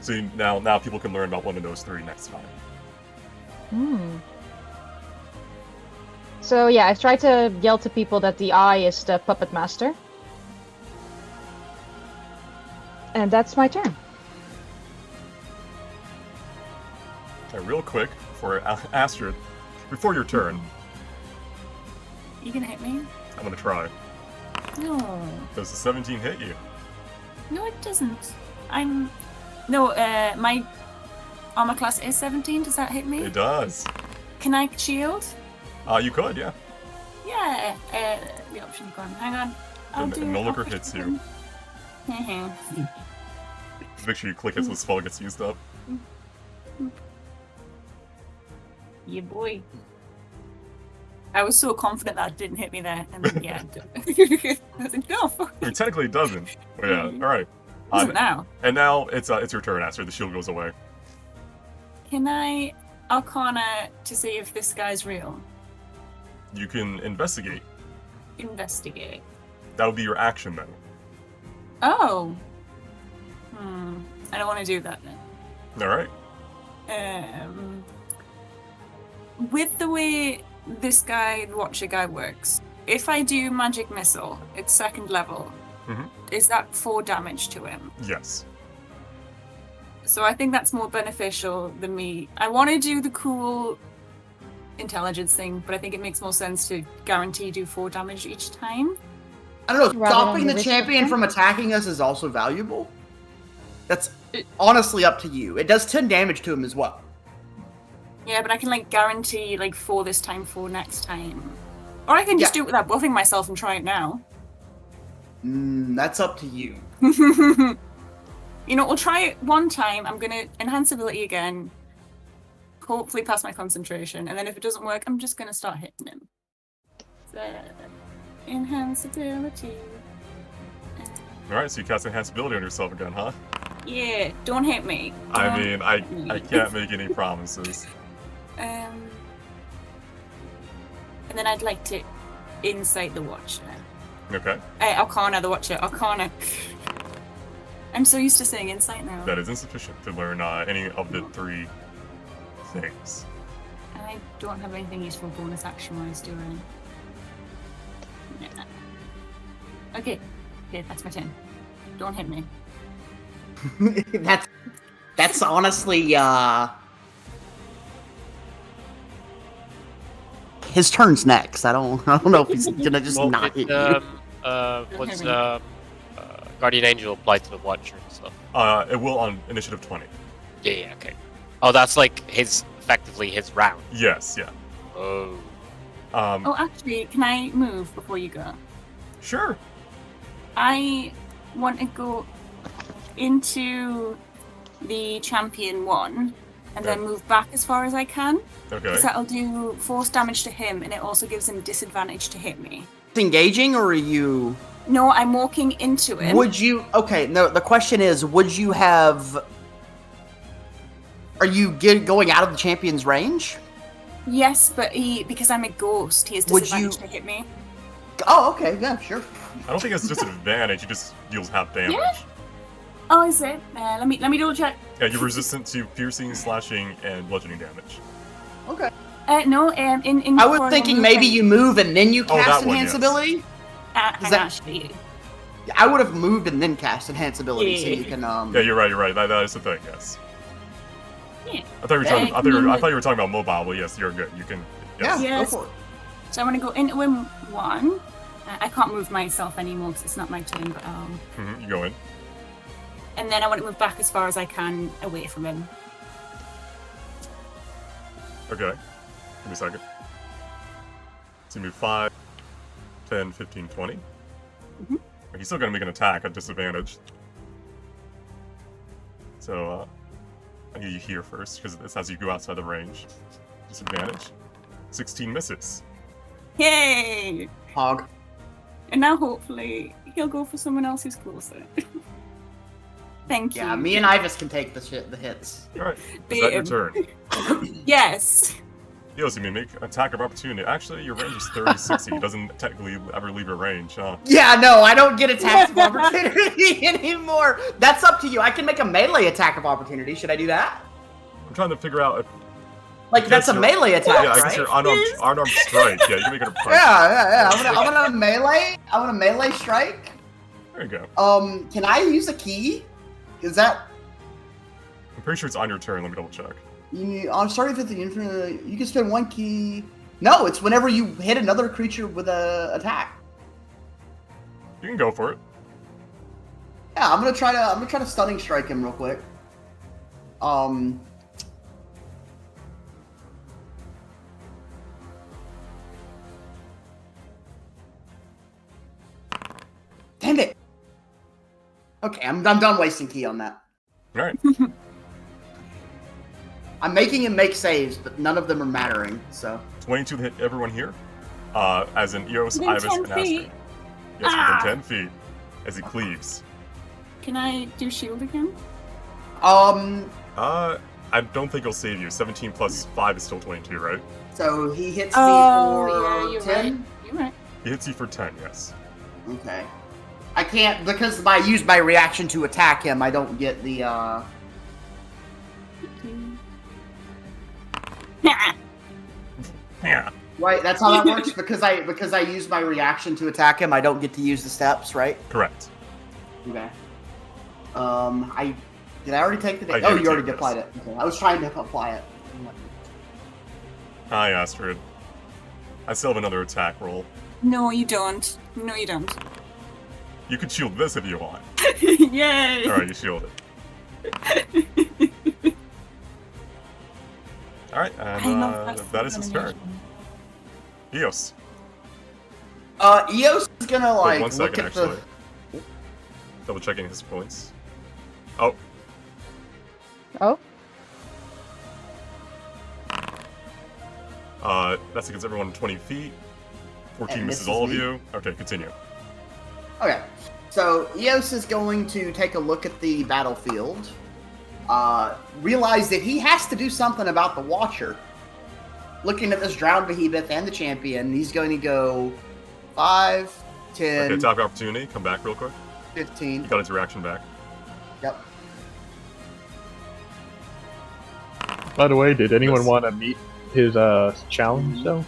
A: So now people can learn about one of those 3 next time.
F: So yeah, I've tried to yell to people that the eye is the puppet master. And that's my turn.
A: Okay, real quick, Astrid, before your turn,
G: You gonna hit me?
A: I'm gonna try.
G: No.
A: Does the 17 hit you?
G: No, it doesn't. My armor class is 17. Does that hit me?
A: It does.
G: Can I shield?
A: You could, yeah.
G: Yeah. The option gone. Hang on. I'll
A: And
G: do
A: no
G: it.
A: looker hits you. Just make sure you click it so the spell gets used up.
G: Yeah, boy. I was so confident that it didn't hit me there, and then yeah, I was like, no, fuck.
A: I mean, technically it doesn't. But yeah, alright.
G: Doesn't now.
A: And now it's your turn, Astrid. The shield goes away.
G: Can I Arcana to see if this guy's real?
A: You can investigate.
G: Investigate.
A: That'll be your action then.
G: Oh. I don't want to do that then.
A: Alright.
G: With the way this guy, the Watcher guy, works, if I do Magic Missile, it's 2nd level.
A: Mhm.
G: Is that 4 damage to him?
A: Yes.
G: So I think that's more beneficial than me. I want to do the cool intelligence thing, but I think it makes more sense to guarantee do 4 damage each time.
B: I don't know.
F: Rather
B: Stopping
F: than
B: the
F: the
B: champion
F: risk
B: from attacking us is also valuable. That's honestly up to you. It does 10 damage to him as well.
G: Yeah, but I can guarantee 4 this time, 4 next time. Or I can just do it without buffing myself and try it now.
B: That's up to you.
G: You know, we'll try it one time. I'm gonna enhance ability again. Hopefully pass my concentration, and then if it doesn't work, I'm just gonna start hitting him. So, enhance ability.
A: Alright, so you cast enhance ability on yourself again, huh?
G: Yeah, don't hit me.
A: I mean, I
G: me.
A: can't make any promises.
G: And then I'd like to insight the Watcher.
A: Okay.
G: Arcana the Watcher. Arcana. I'm so used to saying insight now.
A: That is insufficient to learn any of the 3 things.
G: I don't have anything useful bonus action wise, do Okay, that's my turn. Don't hit me.
B: That's honestly his turn's next. I don't know if he's gonna just
E: Well,
B: not hit
E: it,
B: you.
E: what's Guardian Angel applied to the Watcher and stuff?
A: It will on initiative 20.
E: Yeah, okay. Oh, that's like effectively his round.
A: Yes, yeah.
E: Oh.
G: Oh, actually, can I move before you go?
A: Sure.
G: I want to go into the champion one and then
A: Okay.
G: move back as far as I can.
A: Okay.
G: Because that'll do force damage to him and it also gives him disadvantage to hit me.
B: Engaging, or are you?
G: No, I'm walking into him.
B: Would you? Okay, no. The question is, would you have? Are you going out of the champion's range?
G: Yes, but because I'm a ghost, he has
B: Would
G: disadvantage
B: you-
G: to hit me.
B: Oh, okay, yeah, sure.
A: I don't think it's just an advantage. He just deals half damage.
G: Yeah. Oh, is it? Let me double check.
A: Yeah, you're resistant to piercing, slashing, and bludgeoning damage.
B: Okay.
G: No, in
B: I was
G: for
B: thinking
G: normal
B: maybe
G: range-
B: you move and then you
A: Oh, that
B: cast
A: one,
B: enhance
A: yes.
B: ability. Is
G: hang
B: that-
G: on, actually.
B: I would have moved and then cast enhance ability, so you can
A: Yeah, you're right. That is the thing. Yes.
G: Yeah.
A: I thought you were talking. I thought you were talking about mobile. But yes, you're good. You can.
B: yeah,
A: Yes.
G: Yes.
B: go for it.
G: So I want to go into him one. I can't move myself anymore because it's not my turn, but
A: You go in.
G: and then I want to move back as far as I can away from him.
A: Okay. Give me a second. So you move 5, 10, 15, 20.
G: Mhm.
A: He's still going to make an attack at disadvantage. So, I need you here first, because it's as you go outside the range. Disadvantage. 16 misses.
G: Yay!
B: Hog.
G: And now hopefully he'll go for someone else who's closer. Thank you.
B: Yeah, me and Ivis can take the hits.
A: Alright. Is that your turn?
G: Yes.
A: Yes, you may make attack of opportunity. Actually, your range is 30, 60. He doesn't technically ever leave your range, huh?
B: Yeah, no, I don't get attacks of opportunity anymore. That's up to you. I can make a melee attack of opportunity. Should I do that?
A: I'm trying to figure out if...
B: Like, that's a
A: you're-
B: melee attack,
A: Yeah, I guess
B: right?
A: you're unarmed strike. Yeah, you can make it a punch.
B: Yeah. I'm gonna melee. I want to melee strike.
A: There you go.
B: Can I use a key? Is that?
A: I'm pretty sure it's on your turn. Let me double check.
B: I'm sorry if it's the infinite. You can spend one key. No, it's whenever you hit another creature with a attack.
A: You can go for it.
B: Yeah, I'm gonna try to stunning strike him real quick. Damn it. Okay, I'm done wasting key on that.
A: Alright.
B: I'm making him make saves, but none of them are mattering. So
A: 22 to hit everyone here. As in Eos,
G: Within
A: Ivis,
G: 10
A: and Astrid.
G: feet.
A: Yes,
G: Ah!
A: within 10 feet. As he cleaves.
G: Can I do shield again?
A: I don't think he'll save you. 17 plus 5 is still 22, right?
B: so he hits me
G: Oh,
B: for
G: yeah, you're
B: 10.
G: right. You're right.
A: He hits you for 10, yes.
B: Okay. I can't because I use my reaction to attack him. I don't get the
A: Yeah.
B: right. That's how that works because I use my reaction to attack him. I don't get to use the steps, right?
A: Correct.
B: Okay. I already take the.
A: I
B: Oh,
A: gave it
B: you
A: to
B: already
A: you,
B: applied it. Okay. I was trying to apply it.
A: Hi, Astrid. I still have another attack roll.
G: No, you don't. No, you don't.
A: You can shield this if you want.
G: Yay!
A: Alright, you shield it. Alright,
G: I love
A: and
G: that
A: that is his turn.
G: animation.
A: Eos.
B: Eos is gonna
A: Wait,
B: like
A: 1 second,
B: look at
A: actually. Double checking his points. Oh,
F: Oh,
A: that's against everyone 20 feet. 14
B: And
A: misses
B: misses
A: all of
B: me.
A: you. Okay, continue.
B: Okay. So Eos is going to take a look at the battlefield. Realize that he has to do something about the Watcher. Looking at this drowned behemoth and the champion, he's going to go 5, 10,
A: Okay, attack opportunity. Come back real quick.
B: 15.
A: He got his reaction back.
B: Yep.
C: By the way, did anyone
A: Yes.
C: want to meet his challenge though?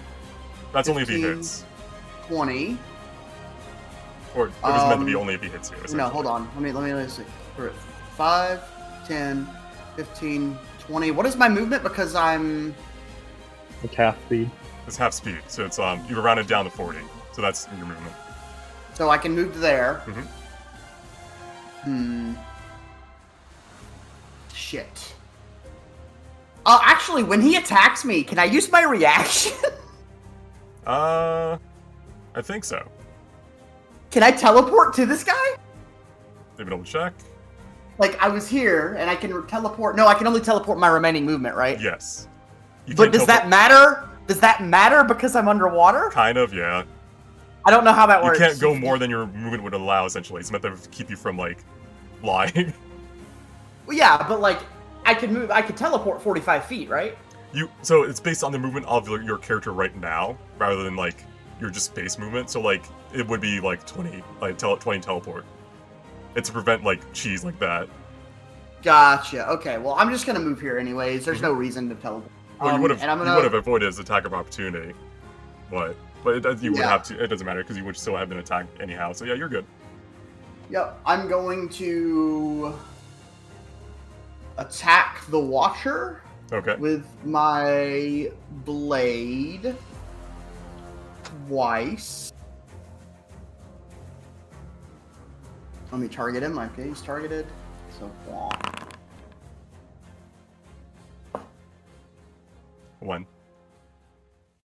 A: That's only if he
B: 15.
A: hits.
B: 20,
A: Or it was meant to be only if he hits you.
B: No,
A: essentially.
B: hold on. Let me see. We're at 5, 10, 15, 20. What is my movement? Because I'm...
C: It's half speed.
A: It's half speed, so it's you rounded down to 40, so that's your movement.
B: So I can move to there.
A: Mm-hmm.
B: Shit. Actually, when he attacks me, can I use my reaction?
A: I think so.
B: Can I teleport to this guy?
A: Maybe double check.
B: Like, I was here, and I can teleport... No, I can only teleport my remaining movement, right?
A: Yes. You
B: But
A: can't
B: does that matter? Does that matter because I'm underwater?
A: Kind of, yeah.
B: I don't know how that works.
A: You can't go more than your movement would allow, essentially. It's meant to keep you from, like, flying.
B: Well, yeah, but, like, I could teleport 45 feet, right?
A: So it's based on the movement of your character right now, rather than, like, your just space movement. So, like, it would be, like, 20 teleport. It's to prevent, like, cheese like that.
B: Gotcha. Okay, well, I'm just gonna move here anyways. There's no reason to teleport.
A: Well, you would have
B: and
A: you would have avoided his attack of opportunity, but you would have to. It doesn't matter because you would still have been attacked anyhow. So yeah, you're good.
B: Yep, I'm going to attack the Watcher
A: Okay.
B: with my blade twice. Let me target him. Okay, he's targeted. So,
A: 1.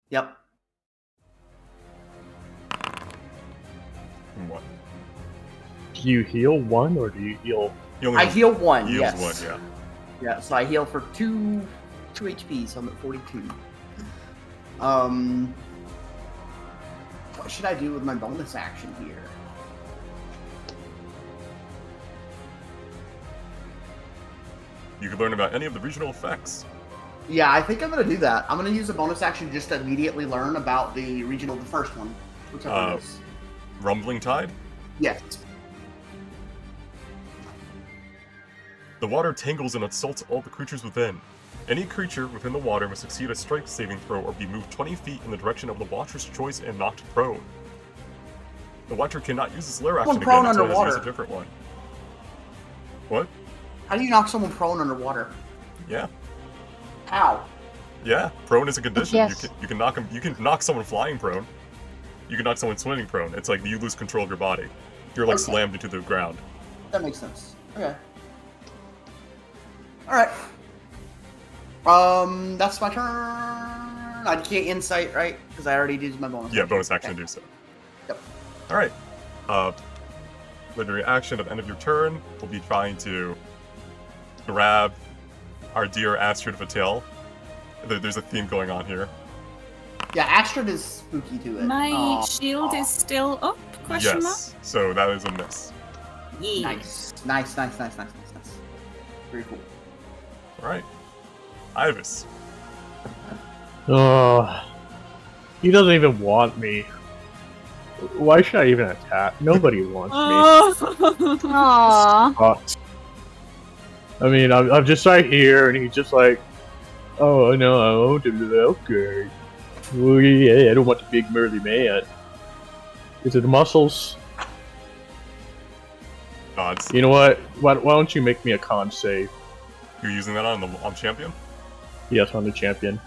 B: Yep.
A: 1.
C: Do you heal 1 or do you heal?
B: I heal 1.
A: Heals
B: Yes.
A: 1. Yeah.
B: Yeah. So I heal for 2 HP. So I'm at 42. What should I do with my bonus action here?
A: You could learn about any of the regional effects.
B: Yeah, I think I'm gonna do that. I'm gonna use a bonus action just to immediately learn about the first one, whichever it is.
A: Rumbling Tide.
B: Yes.
A: The water tangles and assaults all the creatures within. Any creature within the water must succeed a strength saving throw or be moved 20 feet in the direction of the Watcher's choice and knocked prone. The Watcher cannot use his lair action again
B: prone
A: until he has
B: underwater.
A: used a different one. What?
B: How do you knock someone prone underwater?
A: Yeah.
B: How?
A: Yeah, prone is a condition.
F: Yes.
A: You can knock him. You can knock someone flying prone. You can knock someone swimming prone. It's like you lose control of your body. You're like
B: Okay.
A: slammed into the ground.
B: That makes sense. Okay. Alright. That's my turn. I can't insight, right? Because I already used my bonus.
A: Yeah,
B: action.
A: bonus action
B: Okay.
A: to do so.
B: Yep.
A: All right. Legendary action at the end of your turn. We'll be trying to grab our dear Astrid Vatil. There's a theme going on here.
B: Yeah, Astrid is spooky to it.
G: My
B: Aw.
G: shield is still up? Question mark?
A: Yes. So that is a miss.
G: Yeah.
B: Nice. Very cool.
A: All right. Ivis.
C: Oh, he doesn't even want me. Why should I even attack? Nobody wants me.
G: Oh.
F: Aww.
C: Sucks. I mean, I'm just right here, and he's just like, oh no, okay. Oh yeah, I don't want the big burly man. Is it the muscles?
A: Odds.
C: You know what? Why don't you make me a con save?
A: You're using that on champion?
C: Yes, on the champion.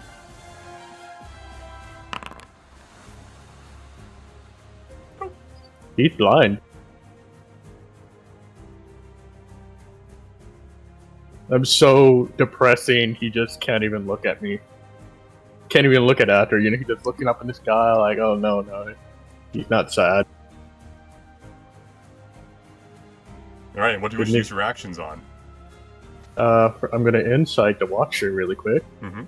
C: He's blind. I'm so depressing, he just can't even look at me. Can't even look at After, you know, he's just looking up in the sky like, oh no. He's not sad.
A: Alright, what do you wish to use your actions on?
C: I'm gonna insight the Watcher really quick.
A: Mm-hmm.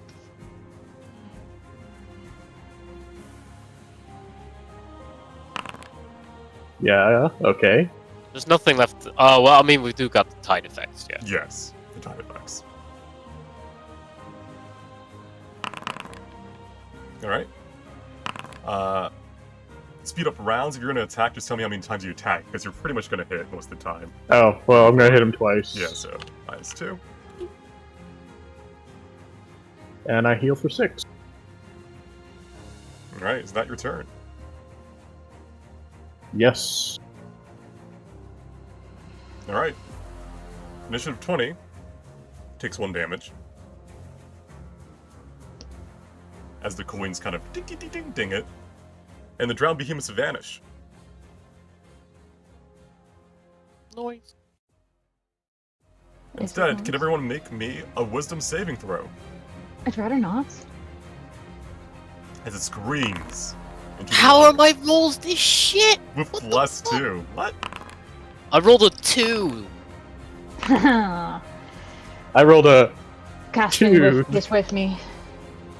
C: Yeah, okay.
E: There's nothing left. Oh, well, I mean, we do got the tide effects, yeah.
A: Yes, the tide effects. Alright. Speed up rounds. If you're going to attack, just tell me how many times you attack, because you're pretty much going to hit most of the time.
C: Oh, well, I'm gonna hit him twice.
A: Yeah, so -2.
C: And I heal for 6.
A: Alright, is that your turn?
C: Yes.
A: Alright. Initiative 20 takes 1 damage. As the coins kind of ding it. And the drowned behemoths vanish.
E: Noise.
A: Instead, can everyone make me a wisdom saving throw?
F: I'd rather not.
A: As it screams. into the
E: How are
A: water.
E: my rolls this shit?
A: With
E: What the
A: plus
E: fuck?
A: 2. What?
E: I rolled a 2.
C: I rolled a
F: Casting
C: Two.
F: this with me.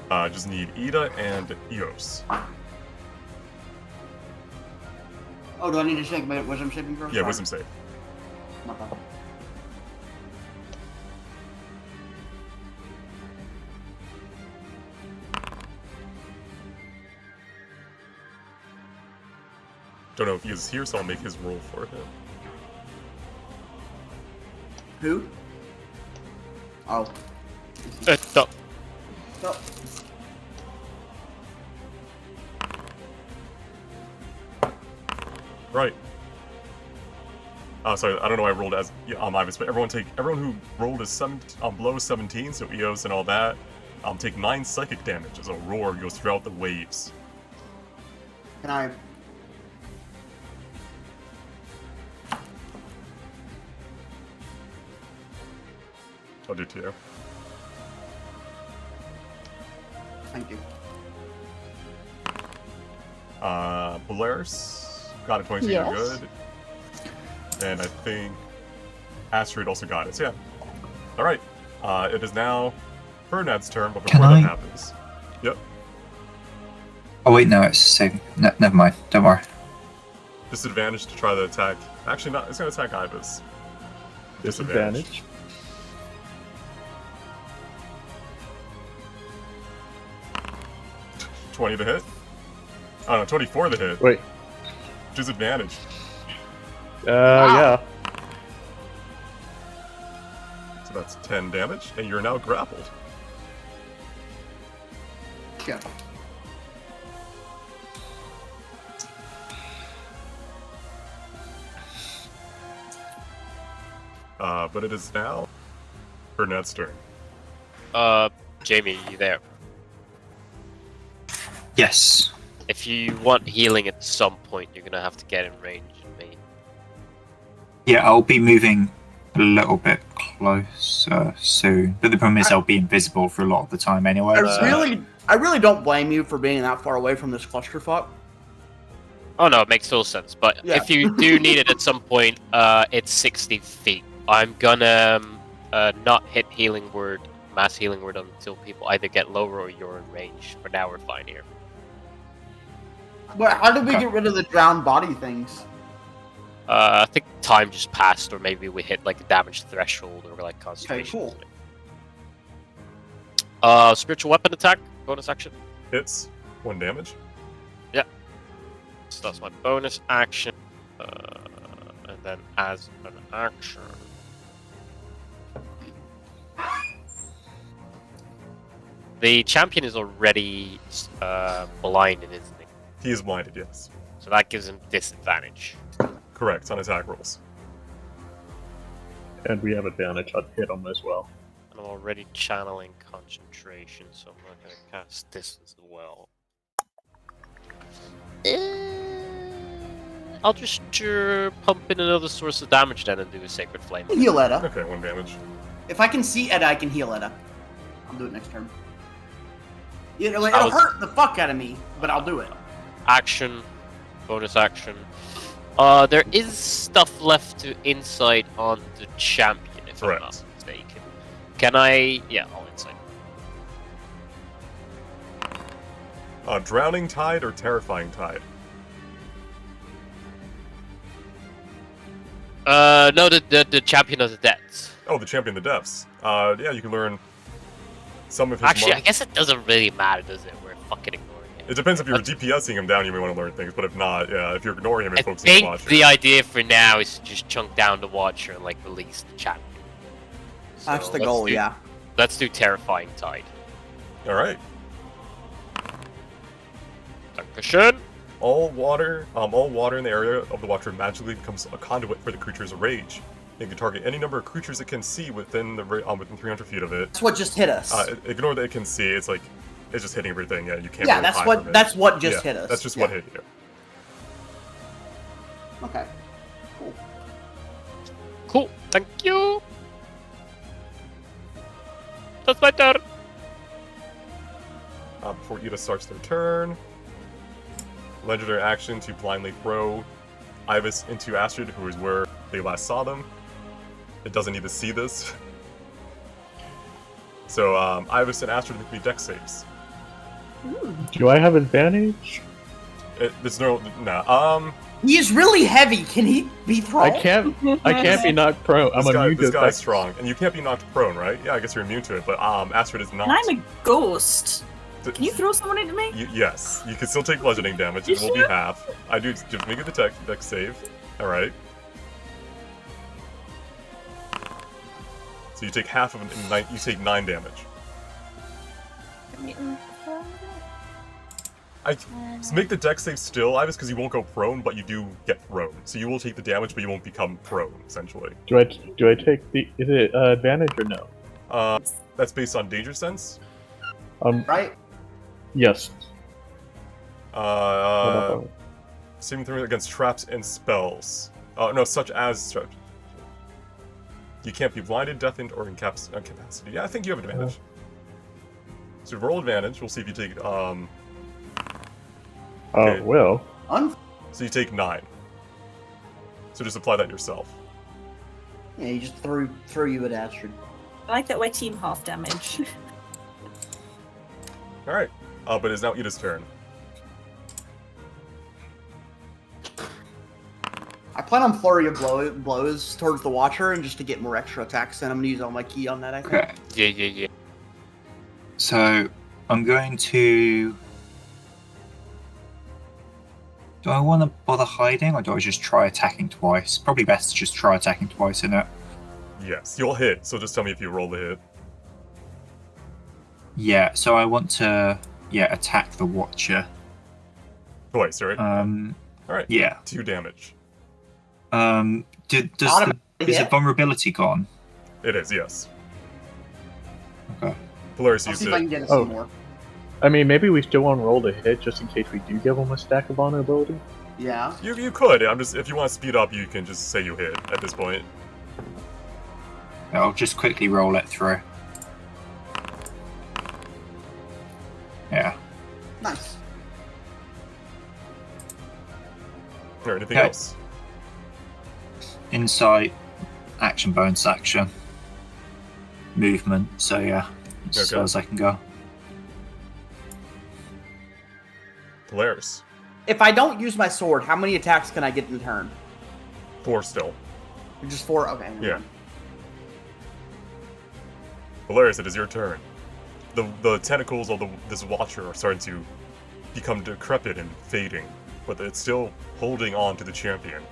A: Just need Ida and Eos.
B: Oh, do I need to shake my wisdom saving throw?
A: Yeah,
B: Sorry.
A: wisdom save.
B: My bad.
A: Don't know if he is here, so I'll make his roll for him.
B: Who? Oh.
E: No.
B: No.
A: Right. Oh, sorry, I don't know why I rolled as Ibis, but everyone who rolled as below 17, so Eos and all that, take 9 psychic damage as a roar goes throughout the waves.
B: Can I?
A: I'll do 2.
B: Thank you.
A: Polaris got a 22,
F: Yes.
A: good. And I think Asteroid also got it, so yeah. Alright, it is now Fernand's turn, but before
D: Can
A: that
D: I?
A: happens... Yep,
D: Oh wait, no, it's saving. No, never mind. Don't worry.
A: disadvantage to try the attack. Actually, not. It's gonna attack Ibis.
C: disadvantage.
A: 20 to hit? Oh no, 24 to hit.
C: Wait.
A: Disadvantage.
C: Yeah.
A: So that's 10 damage, and you're now grappled.
B: Yeah.
A: But it is now Burnet's turn.
E: Jamie, are you there?
D: Yes.
E: If you want healing at some point, you're gonna have to get in range of me.
D: Yeah, I'll be moving a little bit closer soon. But the problem is I'll be invisible for a lot of the time anyway.
B: I really don't blame you for being that far away from this clusterfuck.
E: Oh no, it makes total sense. But
B: Yeah.
E: if you do need it at some point, it's 60 feet. I'm gonna not hit mass healing word until people either get lower or you're in range. For now, we're fine here.
B: But how did we
D: Okay.
B: get rid of the drowned body things?
E: I think time just passed, or maybe we hit like a damage threshold or like concentration.
B: cool.
E: Spiritual weapon attack, bonus action.
A: Hits, 1 damage.
E: So that's my bonus action. And then as an action. The champion is already blinded, isn't he?
A: He is blinded, yes.
E: So that gives him disadvantage.
A: Correct, on attack rolls.
C: And we have advantage on hit him as well.
E: And I'm already channeling concentration, so I'm not going to cast this as well. I'll just pump in another source of damage then and do a Sacred Flame.
B: I can heal Edda.
A: Okay, 1 damage.
B: If I can see Edda, I can heal Edda. I'll do it next turn. It'll
E: I was-
B: hurt the fuck out of me, but I'll do it.
E: Action, bonus action. There is stuff left to insight on the champion, if I'm not
A: Correct.
E: mistaken. Can I? Yeah, I'll insight.
A: Drowning Tide or Terrifying Tide?
E: No, the champion of the depths.
A: Oh, the Champion of the Depths. Yeah, you can learn some of his
E: Actually, I
A: mark-
E: guess it doesn't really matter, does it? We're fucking ignoring it.
A: It depends if you're
E: Let's-
A: DPSing him down, you may want to learn things, but if not, yeah, if you're ignoring him and
E: I
A: focusing on
E: think
A: Watcher.
E: the idea for now is to just chunk down the Watcher and like release the champion.
B: That's
E: So
B: the
E: let's
B: goal,
E: do-
B: yeah.
E: Let's do Terrifying Tide.
A: Alright.
E: Dankeschön.
A: All water in the area of the Watcher magically becomes a conduit for the creature's rage. It can target any number of creatures it can see within 300 feet of it.
B: That's what just hit us.
A: Ignore that it can see. It's like it's just hitting everything. Yeah, you can't.
B: Yeah,
A: really hide from it.
B: that's what just
A: Yeah,
B: hit us.
A: That's just
B: Yeah.
A: what hit you.
B: Okay. Cool.
E: Cool. Thank you. That's my turn.
A: Before Ida starts their turn, legendary action to blindly throw Ibis into Astrid, who is where they last saw them. It doesn't need to see this. So Ibis and Astrid make me dex saves.
C: Do I have advantage?
A: There's no. Nah.
B: He is really heavy. Can he be thrown?
C: I can't be knocked prone. I'm immune
A: This
C: to
A: guy's
C: dex.
A: strong, and you can't be knocked prone, right? Yeah, I guess you're immune to it, but Astrid is not.
G: And I'm a ghost. Can you throw someone into me?
A: Yes, you can still take bludgeoning damage. It will be half. I do. Just make it the dex save. All right. So you take half of it. You take 9 damage. So make the dex save still, Ibis, because you won't go prone, but you do get thrown. So you will take the damage, but you won't become prone, essentially.
C: Do I take the? Is it advantage or no?
A: That's based on danger sense.
B: Right?
C: Yes.
A: Saving throw against traps and spells. No, such as traps. You can't be blinded, deafened, or incapacity. Yeah, I think you have advantage. So roll advantage. We'll see if you take. Okay.
C: Oh well.
A: So you take 9. So just apply that yourself.
B: Yeah, he just threw you at Astrid.
G: I like that we're team half damage.
A: All right. But it's now Ida's turn.
B: I plan on flurry of blows towards the Watcher, and just to get more extra attacks, and I'm gonna use all my key on that. I think.
D: Okay.
E: Yeah.
D: So I'm going to. Do I want to bother hiding, or do I just try attacking twice? Probably best to just try attacking twice, isn't it?
A: Yes, you'll hit. So just tell me if you roll the hit.
D: Yeah. So I want to, attack the Watcher.
A: Twice, right? All right.
D: Yeah.
A: 2 damage.
D: Is the vulnerability gone?
A: It is, yes.
D: Okay.
A: Polaris
B: I'll
A: used
B: see if I can
A: it.
B: get it some more.
C: I mean, maybe we still want to roll the hit just in case we do give them a stack of vulnerability.
B: Yeah.
A: You could. If you want to speed up, you can just say you hit at this point.
D: I'll just quickly roll it through. Yeah.
B: Nice.
A: Or anything
D: Okay.
A: else?
D: Insight, action, bonus action, movement. So yeah, as far as I can go.
A: Polaris.
B: If I don't use my sword, how many attacks can I get in turn?
A: 4 still.
B: Just 4? Okay.
A: Yeah. Polaris, it is your turn. The tentacles of this Watcher are starting to become decrepit and fading, but it's still holding on to the champion.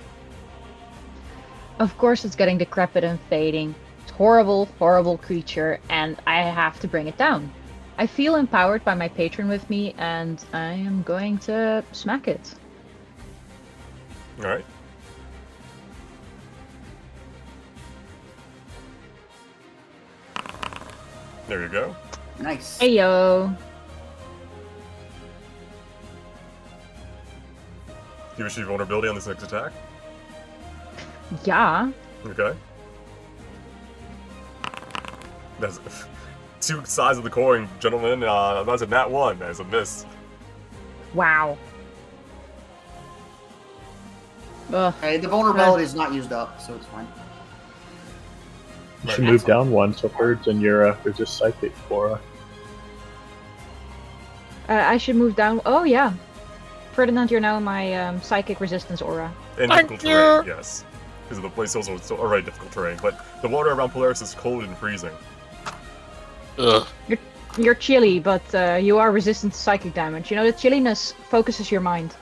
F: Of course, it's getting decrepit and fading. It's horrible, horrible creature, and I have to bring it down. I feel empowered by my patron with me, and I am going to smack it.
A: Alright. There you go.
B: Nice.
F: Hey yo.
A: Do you achieve vulnerability on this next attack?
F: Yeah.
A: Okay. That's 2 sides of the coin, gentlemen. That's a nat 1 as a miss.
F: Wow. Ugh.
B: Okay, the vulnerability is not used up, so it's fine.
C: You should move down 1 so birds and your resist psychic aura.
F: I should move down. Oh yeah. Ferdinand, you're now in my psychic resistance aura.
A: And
E: Thank
A: difficult
E: you.
A: terrain, yes. Because the place also is already difficult terrain, but the water around Polaris is cold and freezing.
E: Ugh.
F: You're chilly, but you are resistant to psychic damage. You know, the chilliness focuses your mind.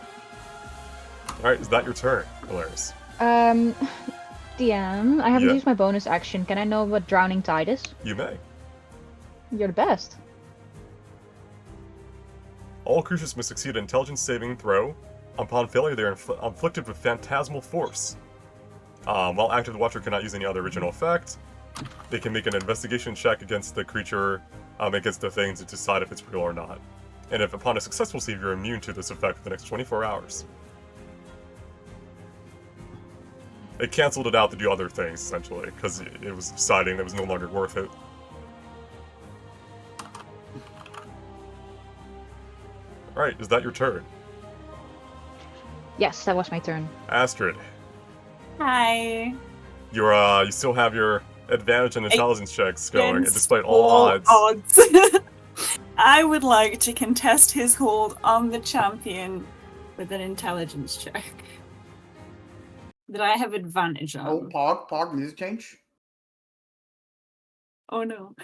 A: Alright, is that your turn, Polaris?
F: DM, I haven't
A: Yeah.
F: used my bonus action. Can I know what Drowning Tide is?
A: You may.
F: You're the best.
A: All creatures must succeed an intelligence saving throw. Upon failure, they are inflicted with phantasmal force. While active, the Watcher cannot use any other original effect. They can make an investigation check against the creature, against the thing to decide if it's real or not. And if upon a successful save, you're immune to this effect for the next 24 hours. It canceled it out to do other things, essentially, because it was deciding that it was no longer worth it. Alright, is that your turn?
F: Yes, that was my turn.
A: Astrid,
G: Hi.
A: you still have your advantage and intelligence checks going,
G: Against
A: despite all odds.
G: odds. I would like to contest his hold on the champion with an intelligence check that I have advantage on.
B: Oh, Pog, music change.
G: Oh no.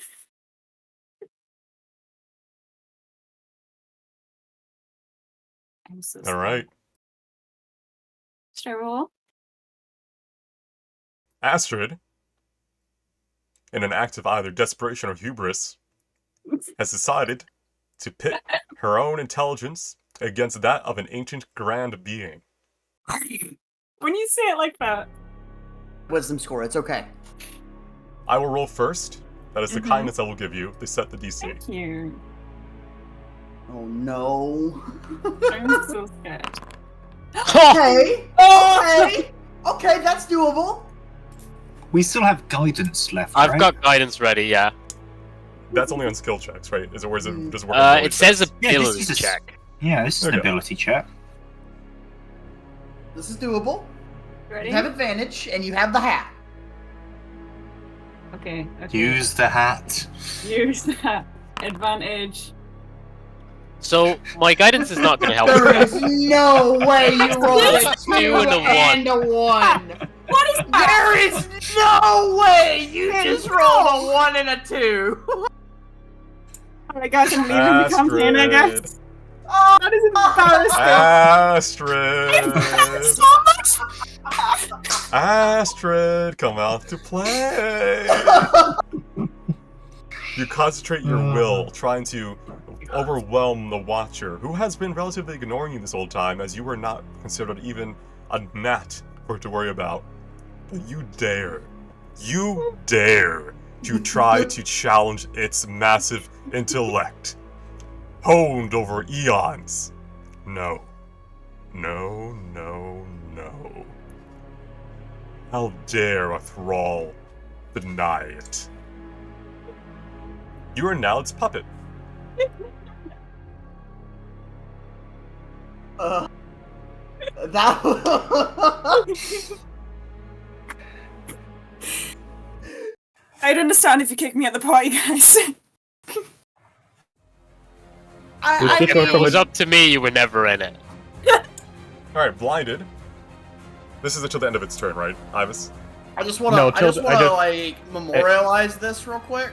G: I'm so sorry.
A: Alright.
G: Should I roll?
A: Astrid, in an act of either desperation or hubris, has decided to pit her own intelligence against that of an ancient grand being.
G: When you say it like that.
B: Wisdom score, it's okay.
A: I will roll first. That is the
G: Mhm.
A: kindness I will give you to set the DC.
G: Thank you.
B: Oh no.
G: I'm so scared.
B: Okay.
G: Oh!
B: Okay, that's doable.
D: We still have guidance left,
E: I've
D: right?
E: got guidance ready, yeah.
A: That's only on skill checks, right? Is it, or is it just work on ability
E: It says
A: checks?
D: Yeah, this
E: ability
D: is a-
E: check.
D: Yeah, this is an
A: Okay.
D: ability check.
B: This is doable.
G: Ready?
B: You have advantage, and you have the hat.
G: Okay. Okay.
D: Use the hat.
G: Use that advantage.
E: So, my guidance is not going to help.
B: There is no way you rolled a
E: It's
B: 2
E: 2 and a 1.
B: and a 1.
G: What is that?
B: There is no way you just rolled a 1 and a 2.
G: Alright, guys, I'm leaving the campaign, I guess.
B: Oh,
G: That is embarrassing.
A: Astrid!
G: So much.
A: Astrid, come out to play! You concentrate your will, trying to overwhelm the Watcher, who has been relatively ignoring you this whole time, as you were not considered even a gnat for it to worry about. But you dare to try to challenge its massive intellect, honed over eons. No. No, no, no. How dare a thrall deny it? You are now its puppet.
B: That
G: I'd understand if you kicked me at the party, guys.
C: Was this
E: If
C: one
E: it
C: from
E: was
C: a,
E: up to me, you were never in it.
A: Alright, blinded. This is until the end of its turn, right, Ivis?
B: I just want to,
C: No,
B: I just
C: Tilda-
B: want
C: I
B: to
C: just-
B: like memorialize this real quick.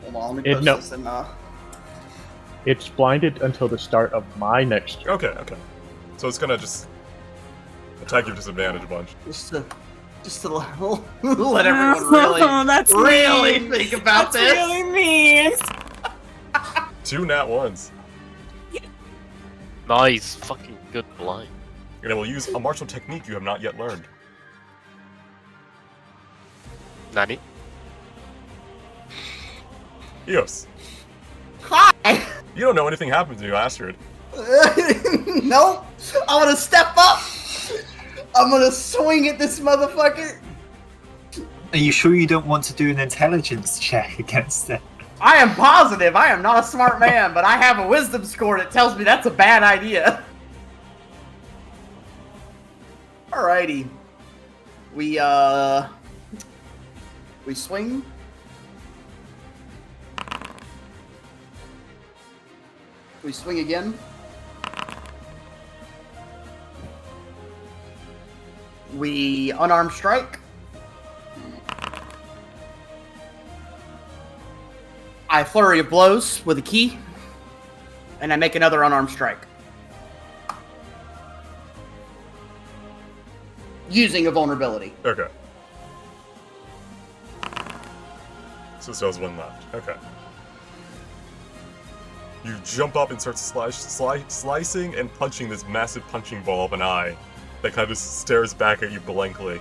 B: Hold on, let me post
C: no.
B: this in.
C: it's blinded until the start of my next turn.
A: Okay, okay. So it's gonna just attack you with disadvantage a bunch.
B: Just to let everyone really,
G: That's
B: really
G: mean.
B: think about
G: That's
B: this.
G: really mean.
A: 2 nat 1s.
E: Nice, fucking good blind.
A: And it will use a martial technique you have not yet learned.
E: Nani?
B: Hi.
A: Eos, you don't know anything happened to you, Astrid.
B: Nope. I'm gonna step up. I'm gonna swing at this motherfucker.
D: Are you sure you don't want to do an intelligence check against it?
B: I am positive. I am not a smart man, but I have a wisdom score that tells me that's a bad idea. Alrighty. We swing. We swing again. We unarmed strike. I flurry of blows with a key, and I make another unarmed strike. Using a vulnerability.
A: Okay. So it still has 1 left. Okay. You jump up and start slicing and punching this massive punching ball of an eye that kind of stares back at you blankly.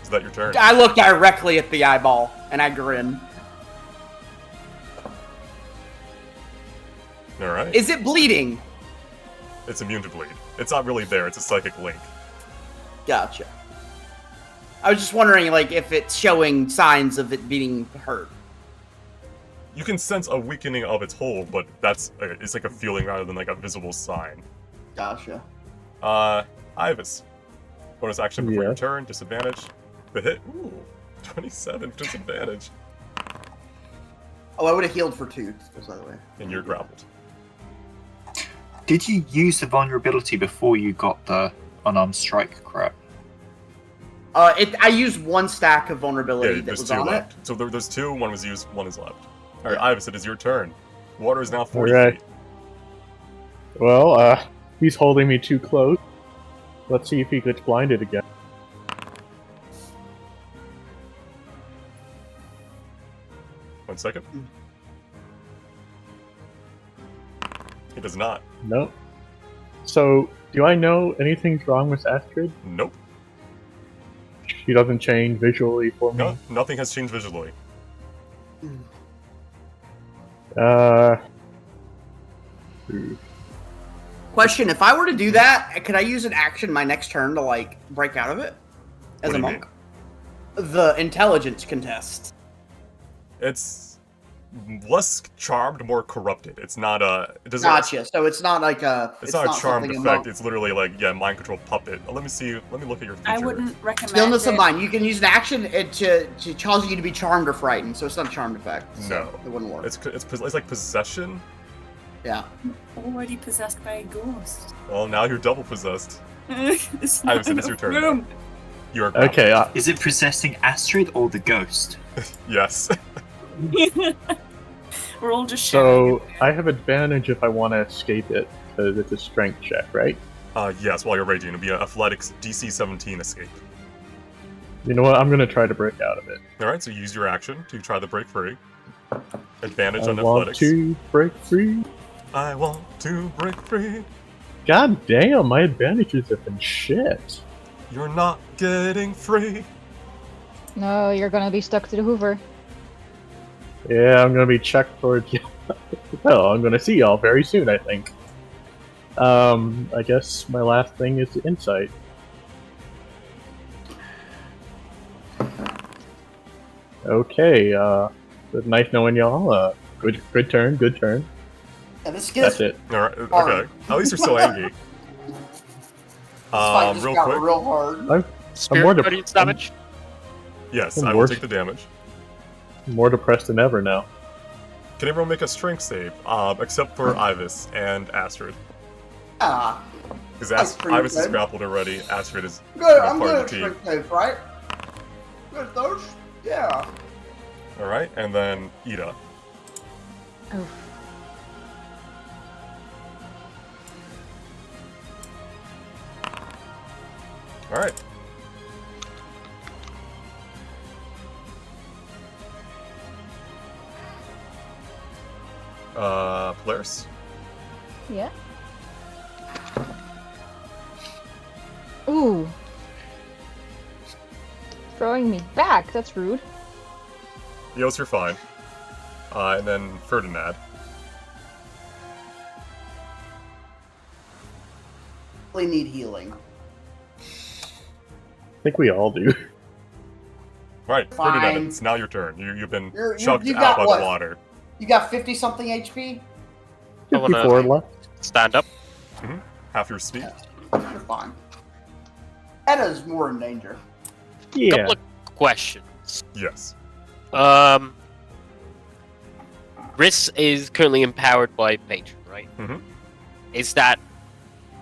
A: Is that your turn?
B: I look directly at the eyeball and I grin.
A: Alright.
B: Is it bleeding?
A: It's immune to bleed. It's not really there, it's a psychic link.
B: Gotcha. I was just wondering, like, if it's showing signs of it being hurt.
A: You can sense a weakening of its hold, but it's like a feeling rather than like a visible sign.
B: Gotcha.
A: Ivis. Bonus action before your
C: Yeah.
A: turn, disadvantage. The hit, ooh, 27, disadvantage.
B: Oh, I would have healed for 2, by the way.
A: And you're grappled.
D: Did you use the vulnerability before you got the unarmed strike crap?
B: I used 1 stack of vulnerability that
A: there's
B: was
A: 2
B: on
A: left. So there's 2, 1 was used, 1 is left. Alright, Ivis, it is your turn. Water is now 40
C: Alright.
A: feet.
C: Well, he's holding me too close. Let's see if he gets blinded again.
A: One second. He does not.
C: Nope. So, do I know anything's wrong with Astrid?
A: Nope.
C: She doesn't change visually for me?
A: No, nothing has changed visually.
B: Question, if I were to do that, could I use an action my next turn to, like, break out of it? As
A: What
B: a
A: do you
B: monk? The intelligence contest.
A: It's less charmed, more corrupted. It's not a. It doesn't.
B: Gotcha. So it's not like a.
A: It's not a charmed
B: something
A: effect.
B: monk-
A: It's literally like mind control puppet. Let me see. Let me look at your feature.
G: I wouldn't recommend
B: Stillness of
G: it.
B: mind. You can use an action to cause you to be charmed or frightened, so it's not a charmed effect. So
A: No.
B: it wouldn't work.
A: It's like possession.
B: Yeah.
G: Already possessed by a ghost.
A: Well, now you're double possessed.
G: It's
A: I
G: not
A: said it's your
G: enough
A: turn.
G: room.
A: You are grappled.
C: Okay,
D: Is it possessing Astrid or the ghost?
A: Yes.
G: We're all just sharing.
C: so I have advantage if I want to escape it, because it's a strength check, right?
A: Yes. While you're raging, it'll be an athletics DC 17 escape.
C: You know what? I'm gonna try to break out of it.
A: All right. So use your action to try to break free. Advantage
C: I
A: on
C: want
A: athletics.
C: to break free.
A: I want to break free.
C: God damn, my advantages have been shit.
A: You're not getting free.
F: No, you're gonna be stuck to the Hoover.
C: Yeah, I'm gonna be checked towards you. Well, I'm gonna see y'all very soon, I think. I guess my last thing is insight. Okay, nice knowing y'all. Good turn, good turn.
B: Yeah, this gets
C: That's it.
A: All right. Okay.
B: Hard.
A: At least you're still angry.
B: This fight just
A: Real
B: got
A: quick.
B: real hard.
C: I'm
E: Spirit
C: more de-
E: Guardian's damage?
A: Yes,
C: I'm
A: I will
C: worse.
A: take the damage.
C: more depressed than ever now.
A: Can everyone make a strength save? Except for Ivis and Astrid.
B: Ah,
A: Because
B: That's pretty
A: Ivis is
B: good.
A: grappled already. Astrid is
B: good.
A: not
B: I'm
A: part
B: good
A: of
B: at
A: the team.
B: strength save, right? Good at those. Yeah.
A: All right, and then Ida.
F: Oh.
A: All right. Polaris.
F: Yeah. Ooh. Throwing me back. That's rude.
A: Eos, you're fine. And then Ferdinand.
B: Really need healing.
C: I think we all do.
A: All right,
B: Fine.
A: Ferdinand, it's now your turn. You've been
B: You're-
A: chugged
B: you
A: out
B: got
A: by
B: what?
A: the water.
B: You got 50 something HP?
E: I wanna-
C: 54 left.
E: Stand up.
A: Half your speed.
B: You're fine. Edda's more in danger.
C: Yeah.
E: Couple of questions.
A: Yes.
E: Riss is currently empowered by Patron, right?
A: Mhm.
E: Is that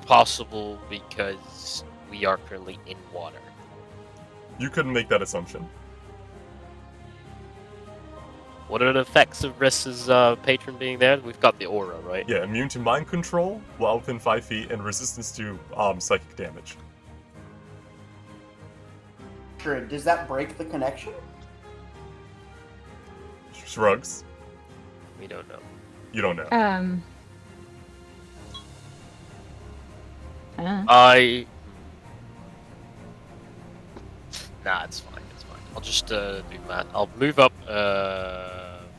E: possible because we are currently in water?
A: You couldn't make that assumption.
E: What are the effects of Riss's Patron being there? We've got the aura, right?
A: Yeah, immune to mind control while within 5 feet, and resistance to psychic damage.
B: Sure, does that break the connection?
A: Shrugs.
E: We don't know.
A: You don't know.
E: I. Nah, it's fine. It's fine. I'll just do math. I'll move up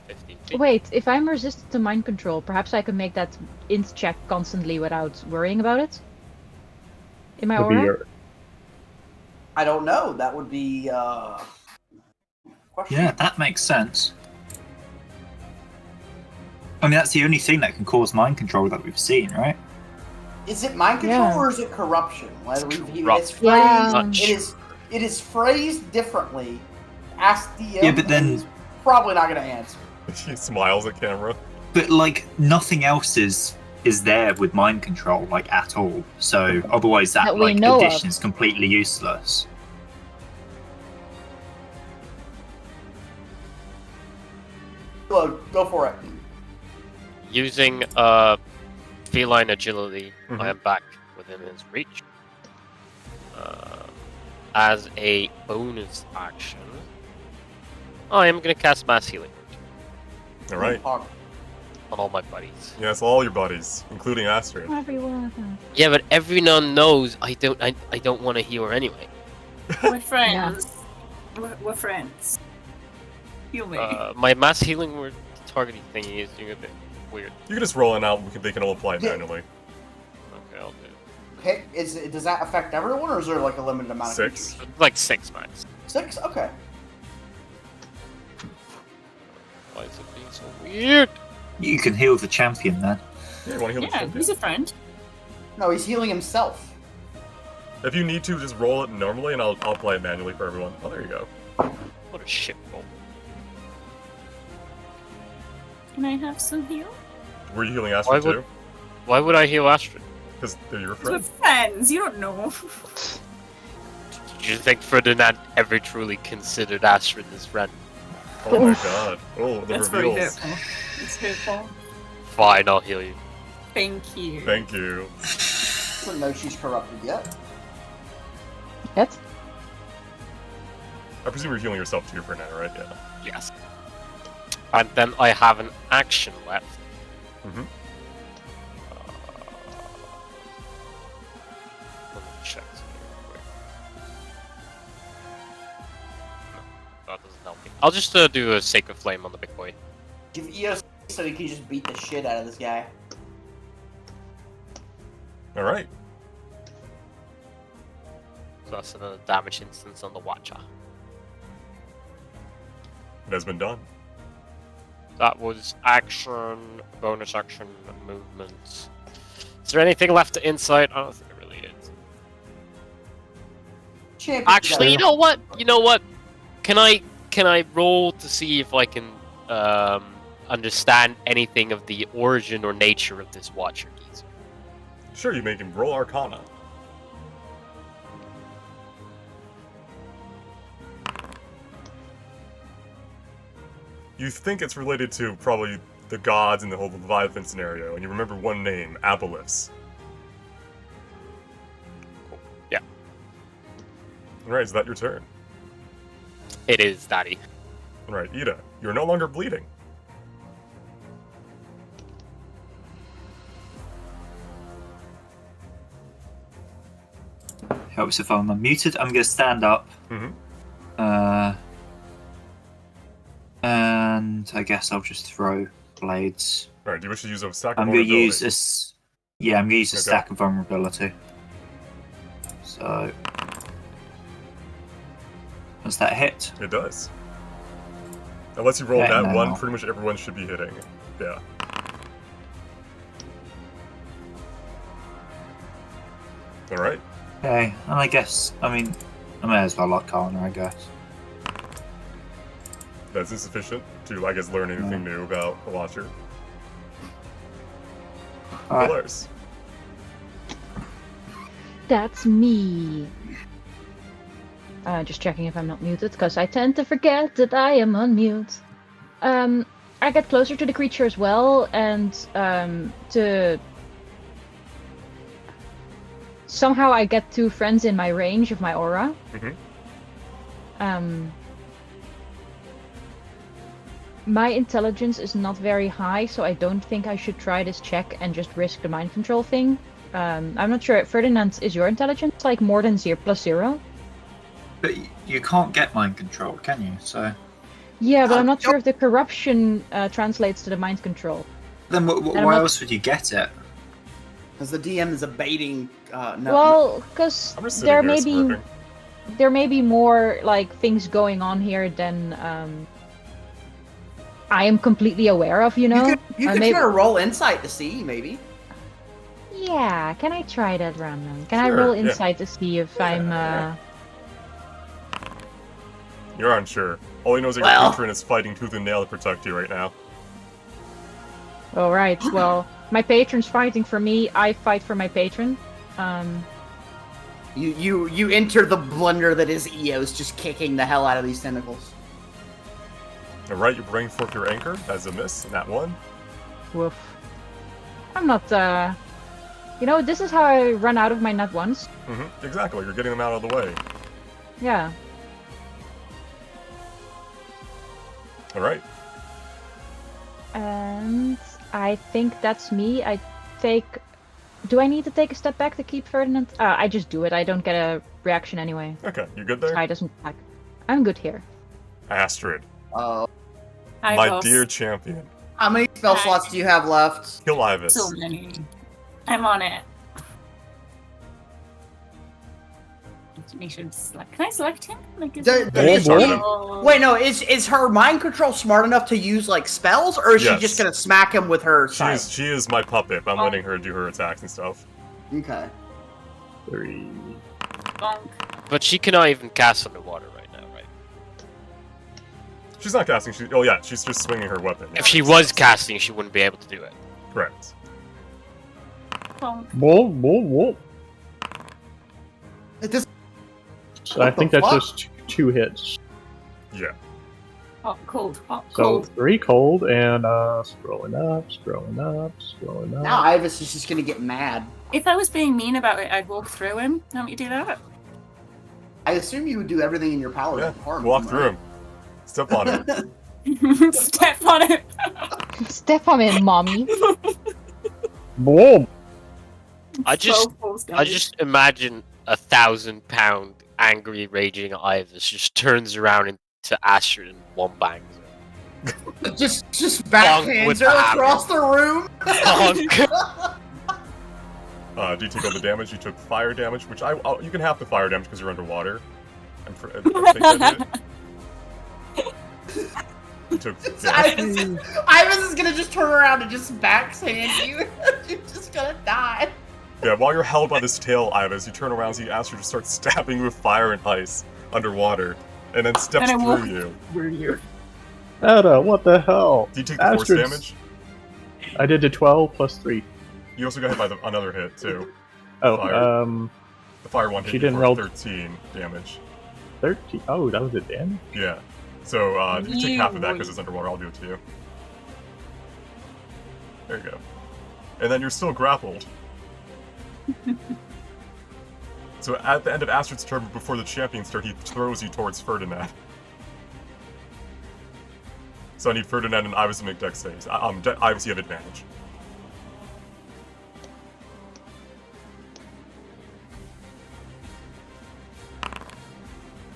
E: 15 feet.
F: Wait, if I'm resistant to mind control, perhaps I can make that int check constantly without worrying about it? In my
C: Would be
F: aura?
C: your-
B: I don't know. That would be question.
D: Yeah, that makes sense. I mean, that's the only thing that can cause mind control that we've seen, right?
B: Is it mind control
F: Yeah.
B: or is it corruption? Like, it's phrased,
F: Yeah.
B: it is phrased differently. Ask DM.
D: Yeah, but then-
B: and he's probably not going to answer.
A: He smiles at camera.
D: But like nothing else is there with mind control like at all. So otherwise that
F: That we
D: like
F: know of.
D: addition is completely useless.
B: Go for it.
E: Using feline agility,
A: Mhm.
E: I am back within his reach. As a bonus action, I am going to cast Mass Healing
A: All right.
B: Talk.
E: on all my buddies.
A: Yes, all your buddies, including Astrid.
F: Everyone.
E: Yeah, but everyone knows I don't want to heal her anyway.
G: We're friends. We're friends. Heal me.
E: My Mass Healing word targeting thingy is doing a bit weird.
A: You can just roll it out. They can all apply it
B: Yeah.
A: manually.
E: Okay, I'll do
B: Okay, does that affect everyone, or is there like a limited amount of
A: 6.
B: creatures?
E: like 6 max.
B: 6? Okay.
E: Why is it being so weird?
D: You can heal the champion then.
A: Yeah, you want to heal the
G: Yeah,
A: champion?
G: he's a friend.
B: No, he's healing himself.
A: If you need to, just roll it normally, and I'll apply it manually for everyone. Oh, there you go.
E: What a shit roll.
G: Can I have some heal?
A: Were you healing Astrid
E: Why would- Why would I heal Astrid?
A: Because they're your
G: 'Cause we're
A: friend.
G: friends. You don't know.
E: Did you think Ferdinand ever truly considered Astrid his friend?
A: Oh my god. Oh, the
G: That's very
A: reveals.
G: hurtful. It's hurtful.
E: Fine, I'll heal you.
G: Thank you.
A: Thank you.
B: Doesn't know she's corrupted yet.
F: Yet?
A: I presume you're healing yourself too for now, right? Yeah.
E: Yes. And then I have an action left.
A: Mhm.
E: Let me check something real quick. No, that doesn't help me. I'll just do a Sacred Flame on the big boy.
B: Give EOS so he can just beat the shit out of this guy.
A: All right.
E: So that's another damage instance on the Watcher.
A: It has been done.
E: That was action, bonus action, movement. Is there anything left to insight? I don't think it really is.
B: Champion.
E: Actually, you know what? You know what? Can I roll to see if I can understand anything of the origin or nature of this Watcher geezer?
A: Sure, you make him roll Arcana. You think it's related to probably the gods and the whole Leviathan scenario, and you remember one name, Aboleths.
E: Yeah.
A: Alright, is that your turn?
E: It is, Daddy.
A: Alright, Ida, you're no longer bleeding.
D: Helps if I'm unmuted. I'm gonna stand up.
A: Mhm.
D: And I guess I'll just throw blades.
A: Alright, do you wish to use a stack of
D: I'm gonna
A: vulnerability?
D: use this. Yeah, I'm gonna use a
A: Okay.
D: stack of vulnerability. So does that hit?
A: It does. Unless you roll
D: Yeah,
A: that
D: no.
A: one, pretty much everyone should be hitting. Yeah. Alright.
D: Okay, and I guess I mean I may as well lock Connor, I guess.
A: That's insufficient to, I guess, learn anything new about a Watcher.
D: Alright.
A: Pillars.
F: That's me. Just checking if I'm not muted, because I tend to forget that I am on mute. I get closer to the creature as well, and somehow I get 2 friends in my range of my aura.
A: Mhm.
F: My intelligence is not very high, so I don't think I should try this check and just risk the mind control thing. I'm not sure. Ferdinand, is your intelligence like more than +0?
D: But you can't get mind control, can you? So
F: Yeah, but I'm not sure if the corruption translates to the mind control.
D: then why else would you get it?
B: Because the DM is abating. No,
F: Well, because
A: I'm just sitting
F: there
A: here
F: may be
A: smirking.
F: there may be more like things going on here than I am completely aware of. You know.
B: you could
F: maybe...
B: try to roll insight to see, maybe.
F: Yeah, can I try that random? Can I
A: Sure,
F: roll
A: yeah.
F: insight to see if I'm
A: You're unsure. All he knows is your patron is fighting tooth and nail to protect you right now.
F: Alright, well, my patron's fighting for me, I fight for my patron.
B: You enter the blunder that is Eos, just kicking the hell out of these tentacles.
A: Alright, you bring forth your anchor. That's a miss. That one.
F: Woof. I'm not, You know, this is how I run out of my nut ones.
A: Exactly. You're getting them out of the way.
F: Yeah.
A: Alright.
F: And I think that's me. I take... Do I need to take a step back to keep Ferdinand? I just do it. I don't get a reaction anyway.
A: Okay, you good there?
F: Sky doesn't attack. I'm good here.
A: Astrid.
B: Oh.
G: Hi,
A: My
G: boss.
A: dear champion.
B: How many spell slots do you have left?
A: Kill Ivis.
G: So many. I'm on it. We should select. Can I select him? Like, is
B: There-
G: it-
B: there is-
G: Oh.
B: Wait, no, is her mind control smart enough to use, like, spells, or is she
A: Yes.
B: just gonna smack him with her sight?
A: She is my puppet. I'm
G: Oh.
A: letting her do her attacks and stuff.
B: Okay.
C: 3.
G: Bonk.
E: But she cannot even cast underwater right now, right?
A: She's not casting. Oh yeah, she's just swinging her weapon.
E: If she was casting, she wouldn't be able to do it.
A: Correct.
G: Bonk.
C: Whoa, whoa, whoa.
B: This,
C: So I
B: What the
C: think that's
B: fuck?
C: just 2 hits.
A: Yeah.
G: Hot, cold, hot,
C: So
G: cold.
C: 3 cold, and scrolling up, scrolling up, scrolling up.
B: now Ivis is just gonna get mad.
G: If I was being mean about it, I'd walk through him. Don't you do that?
B: I assume you would do everything in your power
A: Yeah.
B: to harm
A: Walk
B: him,
A: through him. Step on him.
G: Step on it.
F: Step on it, mommy.
C: Boom!
E: I just-
G: So close,
E: I
G: guys.
E: just imagine 1,000-pound angry raging Ivis just turns around into Astrid and one bangs her.
B: Just
E: with
B: backhands
E: the
B: her
E: hammer.
B: across the room.
E: Bonk.
A: Do you take all the damage? You took fire damage, which you can have the fire damage because you're underwater. I think I did. You took
B: Ivis is gonna just turn around and just backhand you. You're just gonna die.
A: Yeah, while you're held by this tail, Ivis, you turn around and see Astrid just starts stabbing you with fire and ice underwater, and then steps
G: And I walk
A: through you.
G: you.
C: Ada, what the hell?
A: Do you take the force
C: Astrid's-
A: damage?
C: I did the 12 plus 3.
A: You also got hit by another hit, too.
C: Oh,
A: Fire. The fire one hit
C: She
A: you
C: didn't
A: for
C: roll-
A: 13 damage.
C: 13. Oh, that was a damage?
A: Yeah. So, you take half of that
G: You-
A: because it's underwater. I'll do it to you. There you go. And then you're still grappled. So at the end of Astrid's turn, before the champion's turn, he throws you towards Ferdinand. So I need Ferdinand and Ivis to make dex saves. Ivis, you have advantage.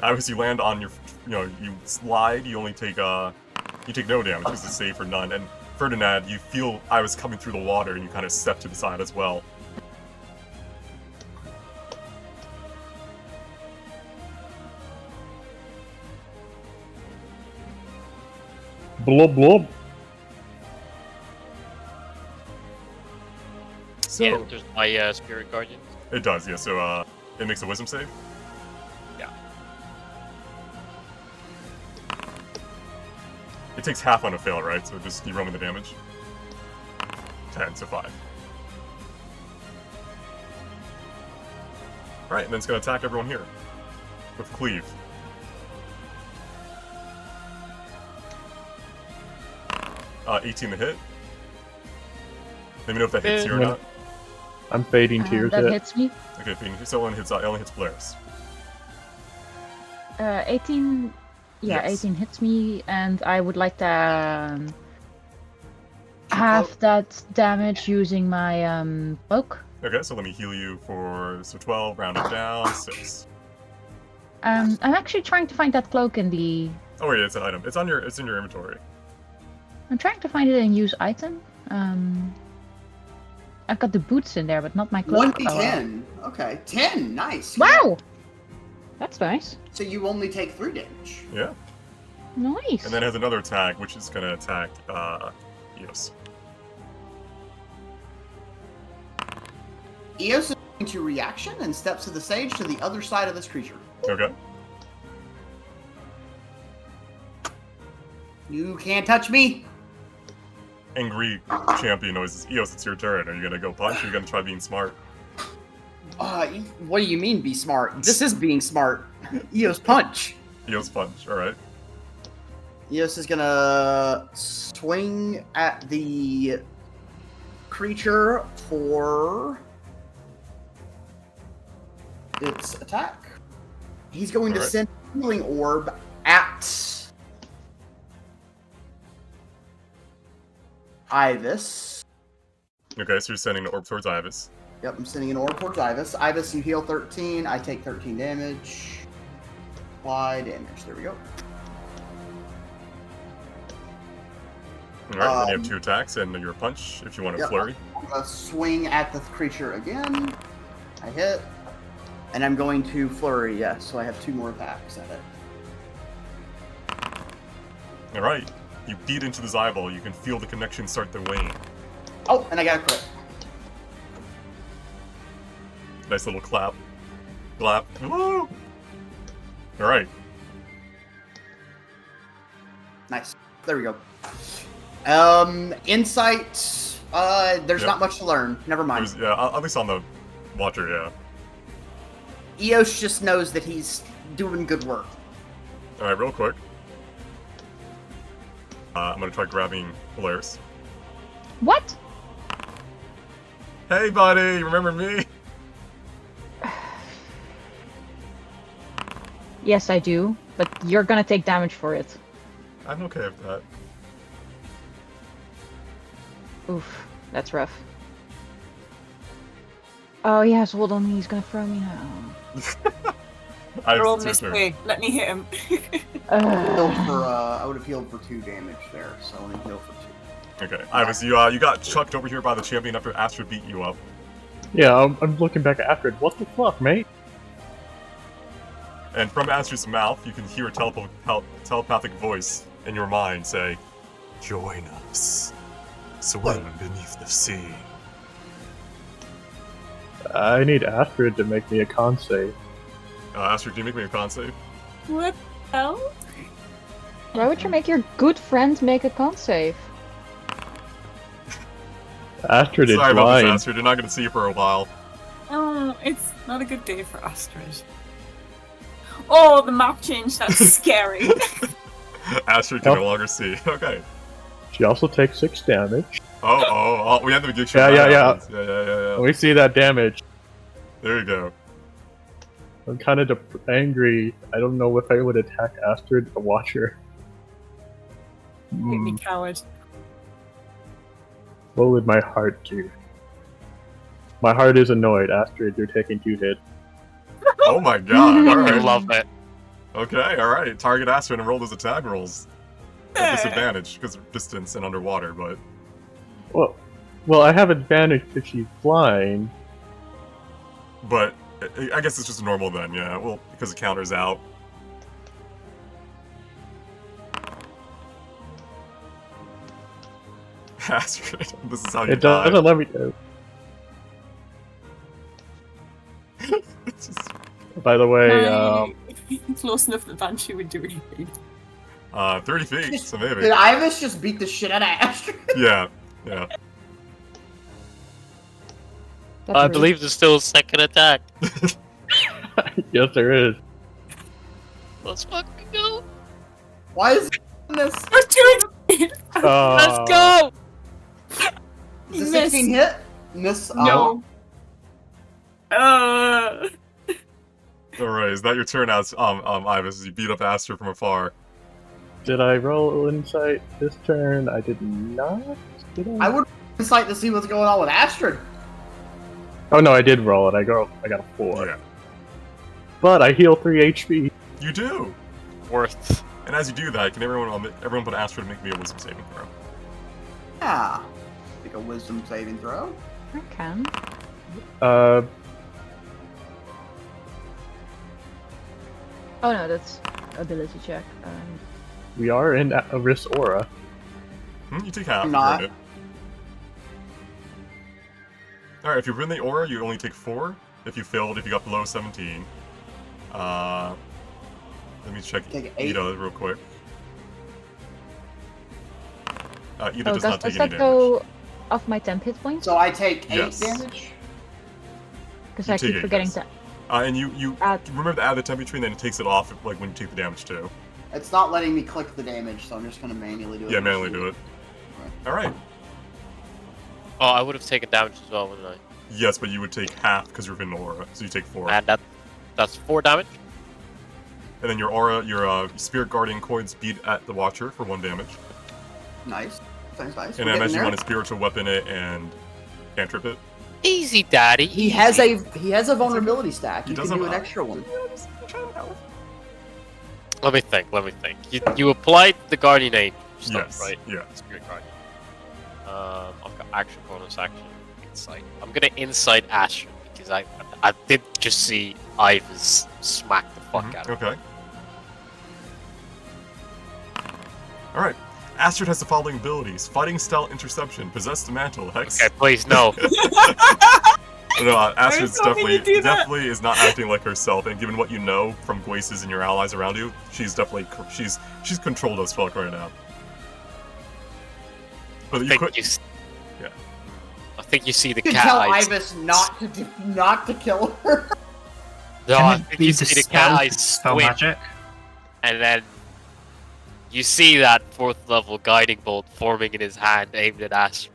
A: Ivis, you land on your, you slide. You only take you take no damage because it's a save for none. And Ferdinand, you feel Ivis coming through the water, and you kind of step to the side as well.
C: Blub blub.
A: So
E: Yeah, there's my spirit guardian.
A: it does, yeah. So it makes a wisdom save.
E: Yeah.
A: It takes half on a fail, right? So just you roll me the damage. 10, so 5. Alright, and then it's gonna attack everyone here. With cleave. Uh, 18 to hit. Let me know if that hits you or
C: Yeah.
A: not.
C: I'm fading tears
F: That
C: hit.
F: hits me.
A: Okay, so it only hits Blair's.
F: 18. Yeah,
A: Yes.
F: 18 hits me, and I would like to have that damage using my cloak.
A: Okay, so let me heal you for 12, round it down, 6.
F: I'm actually trying to find that cloak in the.
A: Oh wait, it's an item. It's in your inventory.
F: I'm trying to find it in use item. I've got the boots in there, but not my cloak.
B: 1d10. Okay, 10. Nice.
F: Wow, that's nice.
B: So you only take 3 damage.
A: Yeah.
F: Nice.
A: And then it has another attack, which is gonna attack Eos.
B: Eos is going to reaction and steps to the stage to the other side of this creature.
A: Okay.
B: You can't touch me.
A: Angry champion noises. Eos, it's your turn. Are you gonna go punch or are you gonna try being smart?
B: What do you mean be smart? This is being smart. Eos punch.
A: Eos punch, alright.
B: Eos is gonna swing at the creature for its attack. He's going to
A: Alright.
B: send a healing orb at Ibis.
A: Okay, so you're sending an orb towards Ibis.
B: Yep, I'm sending an orb towards Ibis. Ibis, you heal 13. I take 13 damage. Apply damage. There we go.
A: Alright, then you have 2 attacks and your punch if you want to
B: Yep.
A: flurry.
B: I'm going to swing at the creature again. I hit. And I'm going to flurry, yes. So I have 2 more attacks at it.
A: Alright, you beat into this eyeball. You can feel the connection start to wane.
B: Oh, and I got a crit.
A: Nice little clap. Clap. Woo! Alright.
B: Nice. There we go. Insight. There's
A: Yep.
B: not much to learn. Never mind.
A: Yeah, at least on the Watcher, yeah.
B: Eos just knows that he's doing good work.
A: Alright, real quick. I'm gonna try grabbing Polaris.
F: What?
A: Hey, buddy, remember me?
F: Yes, I do, but you're gonna take damage for it.
A: I'm okay with that.
F: Oof, that's rough. Oh yes, hold on, he's gonna throw me now.
G: Roll
A: It's your
G: this
A: turn.
G: way. Let me hit him.
B: I would have healed for 2 damage there, so only heal for 2.
A: Okay, Ibis, you got chucked over here by the champion after Astrid beat you up.
C: Yeah, I'm looking back after it. What the fuck, mate?
A: And from Astrid's mouth, you can hear a telepathic voice in your mind say, "Join us. Swim beneath the sea."
C: I need Astrid to make me a con save.
A: Astrid, can you make me a con save?
G: What the hell?
F: Why would you make your good friend make a con save?
C: Astrid is
A: Sorry about this,
C: blind.
A: Astrid. You're not going to see you for a while.
G: Oh, it's not a good day for Astrid. Oh, the map change. That's scary.
A: Astrid can no longer see. Okay.
C: She also takes 6 damage.
A: Oh, we have to get
C: Yeah.
A: Yeah.
C: We see that damage.
A: There you go.
C: I'm kind of angry. I don't know if I would attack Astrid, the Watcher.
G: Make me coward.
C: What would my heart do? My heart is annoyed. Astrid, you're taking 2 hits.
A: Oh my god,
E: I
A: alright.
E: love it.
A: Okay, alright. Target Astrid and roll those attack rolls. At disadvantage, because of distance and underwater, but...
C: Well, I have advantage if she's blind.
A: But, I guess it's just normal then, yeah. Well, because it counters out. Astrid, this is how you
C: It
A: die.
C: doesn't let me do.
A: It's just,
C: By the way,
G: Close enough that Banshee would do anything.
A: 30 feet, so maybe.
B: Did Ibis just beat the shit out of Astrid?
A: Yeah.
F: That's
E: I
F: rude.
E: believe there's still a second attack.
C: yes, there is.
E: Let's fucking go.
B: Why is this?
G: We're doing it!
E: Let's go.
B: Is the 16 hit? Miss?
G: No.
A: Alright, is that your turn as Ibis, as you beat up Astrid from afar?
C: Did I roll insight this turn? I did not. Did I?
B: I would insight to see what's going on with Astrid.
C: Oh no, I did roll it. I got a 4.
A: Yeah.
C: But I heal 3 HP.
A: You do!
E: Worth.
A: And as you do that, can everyone but Astro to make me a wisdom saving throw?
B: Yeah. Make a wisdom saving throw.
F: I can. Oh no, that's ability check.
C: We are in Aris Aura.
A: You take half.
B: I'm not.
A: You earned it. Alright, if you're in the aura, you only take 4. If you failed, if you got below 17. Let me check
B: Take 8.
A: Ida real quick. Ida
F: Oh,
A: does not
F: does
A: take
F: that
A: any damage.
F: go off my temp hit points?
B: So I take 8
A: Yes.
B: damage?
F: Because
A: you
F: I
A: take
F: keep
A: 8,
F: forgetting
A: yes.
F: to.
A: And you
F: Add.
A: remember to add the temperature, and then it takes it off like when you take the damage too.
B: It's not letting me click the damage, so I'm just gonna manually do it.
A: Yeah, manually do it. Alright.
E: Oh, I would have taken damage as well, wouldn't I?
A: Yes, but you would take half because you're in aura, so you take 4.
E: And that's 4 damage.
A: And then your aura, your Spirit Guardian coins beat at the Watcher for 1 damage.
B: Nice. Sounds nice.
A: And
B: We're
A: then as
B: getting
A: you
B: there.
A: want to spiritual weapon it and cantrip it.
E: Easy, daddy.
B: He has
E: easy.
B: a vulnerability stack.
A: He
B: You
A: does
B: can do
A: have
B: an
A: a-
B: extra one.
E: Let me think. You applied the Guardian Angel stuff,
A: Yes.
E: right?
A: Yeah.
E: Spirit Guardian. I've got action, bonus action, insight. I'm gonna insight Astrid because I did just see Ivers smack the fuck out of him.
A: Okay. Alright. Astrid has the following abilities: Fighting Style Interception, Possessed Mantle, Hex.
E: Okay, please no.
A: No, Astrid's
G: hoping
A: definitely
G: you'd do that.
A: definitely is not acting like herself, and given what you know from Gwaces and your allies around you, she's definitely she's controlled as fuck right now. But you could, yeah.
E: I think you see the
B: You can
E: cat
B: tell
E: eyes.
B: Ibis not to kill her.
E: No,
D: Can
E: I
D: it
E: think
D: be
E: you see the cat
D: dispelled
E: eyes
D: with spell
E: squint,
D: magic?
E: and then you see that 4th level guiding bolt forming in his hand, aimed at Astrid.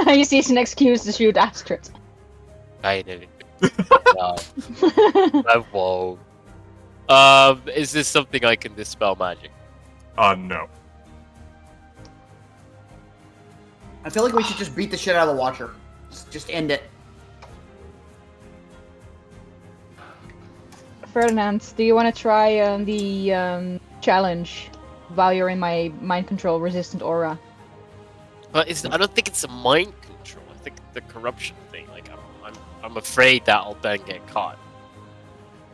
F: You see, it's an excuse to shoot Astrid.
E: I didn't. No, I won't. Is this something I can dispel magic?
A: no.
B: I feel like we should just beat the shit out of the Watcher. Just end it.
F: Ferdinand, do you want to try the challenge while you're in my mind control resistant aura?
E: But I don't think it's a mind control. I think the corruption thing. Like I'm afraid that I'll then get caught.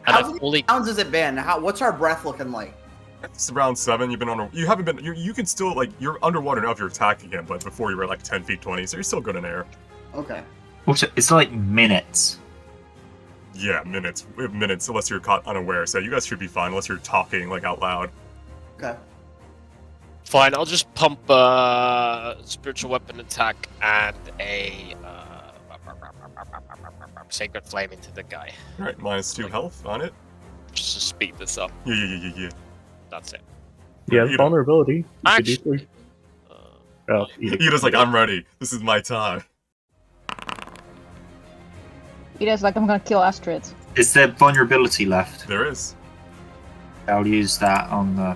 E: And
B: How
E: I've
B: many
E: only
B: rounds has it been? What's our breath looking like?
A: It's round 7. You've been under. You haven't been. You can still like you're underwater now if you're attacking him, but before you were like 10 feet 20, so you're still good in air.
B: Okay.
D: Also, it's like minutes.
A: Yeah, minutes. We have minutes unless you're caught unaware. So you guys should be fine unless you're talking like out loud.
B: Okay.
E: fine. I'll just pump spiritual weapon attack and a sacred flame into the guy.
A: All right, -2 health on it.
E: Just to speed this up.
A: Yeah.
E: That's it.
C: Yeah,
A: Ida.
C: vulnerability. You could
E: Actually-
C: easily-
E: Uh,
C: Oh, Ida.
A: Ida's like, I'm ready. This is my time.
F: Ida's like, I'm gonna kill Astrid.
D: Is there vulnerability left?
A: There is.
D: I'll use that on the.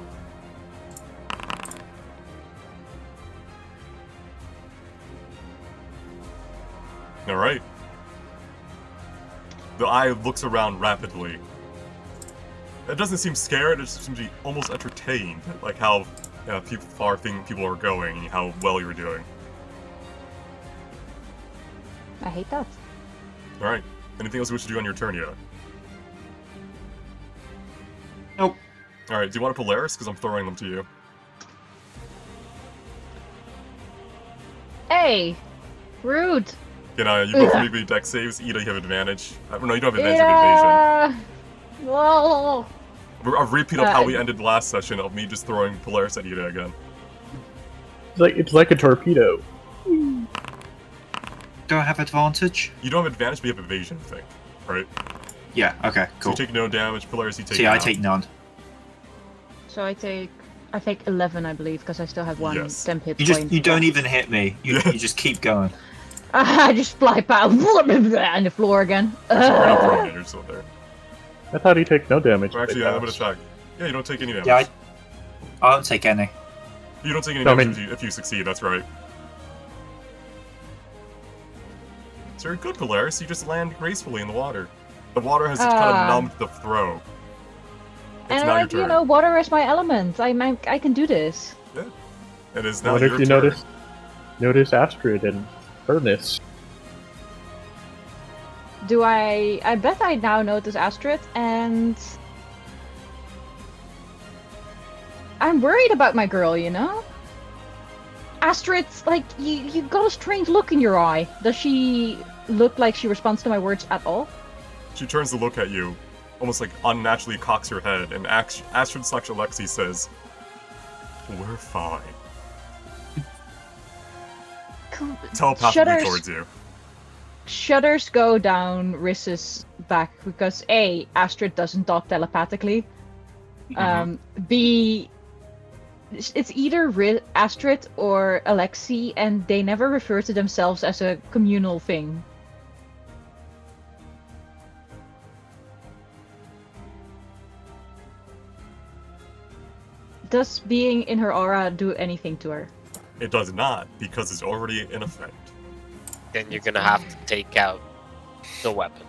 A: All right. The eye looks around rapidly. It doesn't seem scared. It just seems to be almost entertained, like how far people are going and how well you're doing.
F: I hate that.
A: All right. Anything else you wish to do on your turn yet?
D: Nope.
A: All right. Do you want a Polaris? Because I'm throwing them to you.
F: Hey! Rude!
A: Can you both
F: Ugh.
A: make deck saves? Ida, you have advantage. No, you don't have advantage. You have evasion.
F: Yeah! Well,
A: A repeat of how we ended last session of me just throwing Polaris at Ida again.
C: It's like a torpedo.
D: Do I have advantage?
A: You don't have advantage, but you have evasion, I think. Right?
D: Yeah. Okay.
A: So
D: Cool.
A: you take no damage. Polaris, you take
D: See, I
A: none.
D: take none.
F: so I take 11, I believe, because I still have one
A: Yes.
F: temp hit
D: You
F: point.
D: don't even hit me. You just keep going.
F: I just fly out on the floor again.
A: You're not throwing it, you're still there.
C: I thought he'd take no damage.
A: Or actually,
C: but
A: yeah, I'm gonna check. Yeah, you don't take any damage.
D: Yeah, I don't take any.
A: You don't take any
C: No, I
A: damage
C: mean-
A: if you succeed, that's right. So you're good, Polaris. You just land gracefully in the water. The water has kind of numbed the throw. It's
F: And
A: now your
F: like,
A: turn.
F: water is my element. I can do this.
A: Yeah. It is now
C: What
A: your
C: if you
A: turn.
C: notice Astrid and Ernest?
F: Do I bet I now notice Astrid, and I'm worried about my girl, Astrid's like, you got a strange look in your eye. Does she look like she responds to my words at all?
A: She turns to look at you, almost like unnaturally cocks her head, and Astrid/Alexi says, "We're fine." Telepathically towards you.
F: Shudders go down Riss's back because A, Astrid doesn't talk telepathically. B, it's either Astrid or Alexi, and they never refer to themselves as a communal thing. Does being in her aura do anything to her?
A: It does not, because it's already in effect.
E: Then you're gonna have to take out the weapon.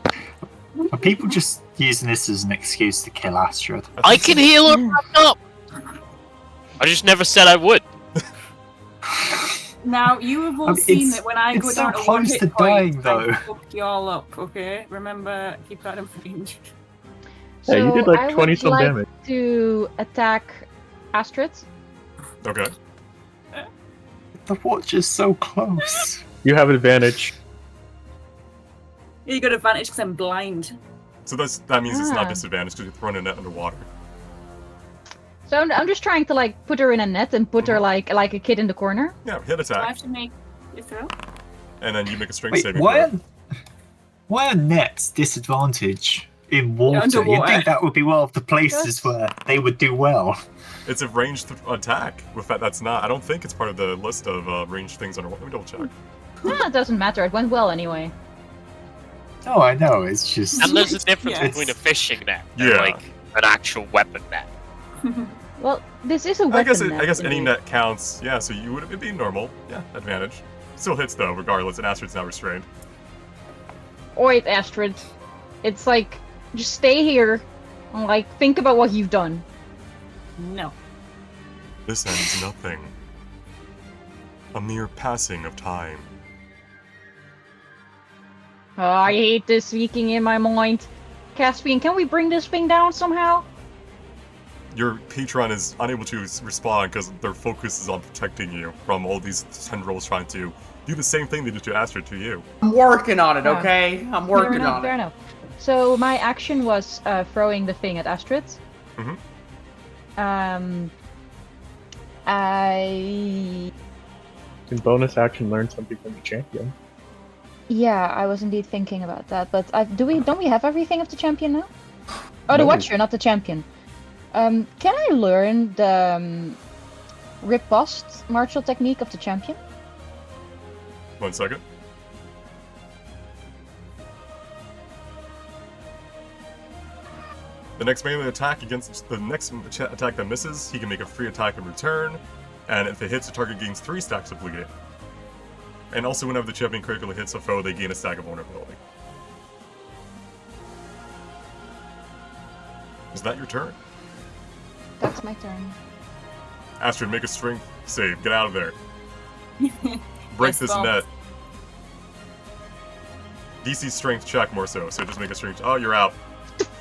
D: Are people just using this as an excuse to kill Astrid?
E: I can heal her back up! I just never said I would.
G: Now, you have all seen
D: it's-
G: that when I
D: it's
G: go
D: so
G: down
D: close
G: to
D: to
G: one hit point,
D: dying, though.
G: I fuck you all up, okay? Remember, keep that in mind.
C: Yeah, you did
F: So
C: like
F: I
C: 20
F: would
C: some
F: like
C: damage.
F: to attack Astrid.
A: Okay.
D: The watch is so close.
C: You have advantage.
G: You got advantage because I'm blind.
A: So that means it's not
F: Ah.
A: disadvantage because you're throwing a net underwater.
F: So I'm just trying to like put her in a net and put her like a kid in the corner.
A: Yeah, hit
G: Do I
A: attack,
G: have to make a throw?
A: and then you make a strength
D: Wait,
A: saving throw.
D: why are nets disadvantage in water? You'd
G: Underwater.
D: think that would be one of the places
F: Yes.
D: where they would do well.
A: It's a ranged attack. With that's not. I don't think it's part of the list of ranged things underwater. Let me double check.
F: It doesn't matter. It went well anyway.
D: Oh, I know. It's just
E: And there's a difference
G: Yes.
E: between a fishing net and
A: Yeah.
E: like an actual weapon net.
F: Well, this is a weapon
A: I guess
F: net.
A: I guess any
F: indeed.
A: net counts. Yeah, so you would be normal. Yeah, advantage. Still hits though, regardless. And Astrid's not restrained.
F: Wait, Astrid. It's like, just stay here. And, like, think about what you've done.
G: No.
A: This ends nothing. A mere passing of time.
F: Oh, I hate this speaking in my mind. Caspian, can we bring this thing down somehow?
A: Your patron is unable to respond because their focus is on protecting you from all these tendrils trying to do the same thing they did to Astrid to you.
B: I'm working on it,
F: Yeah.
B: okay? I'm
F: Fair
B: working
F: enough,
B: on
F: fair
B: it.
F: enough. So my action was throwing the thing at Astrid.
A: Mhm.
F: I...
C: In bonus action, learn something from the champion.
F: Yeah, I was indeed thinking about that, but don't we have everything of the champion now? Oh, the
C: No.
F: Watcher, not the champion. Can I learn the riposte martial technique of the champion?
A: 1 second. The next melee attack against the next attack that misses, he can make a free attack in return, and if it hits, the target gains 3 stacks of bleeding. And also, whenever the champion critically hits a foe, they gain a stack of vulnerability. Is that your turn?
F: That's my turn.
A: Astrid, make a strength save. Get out of there. Break
G: Yes,
A: this
G: boss.
A: net. DC strength check more so just make a strength. Oh, you're out.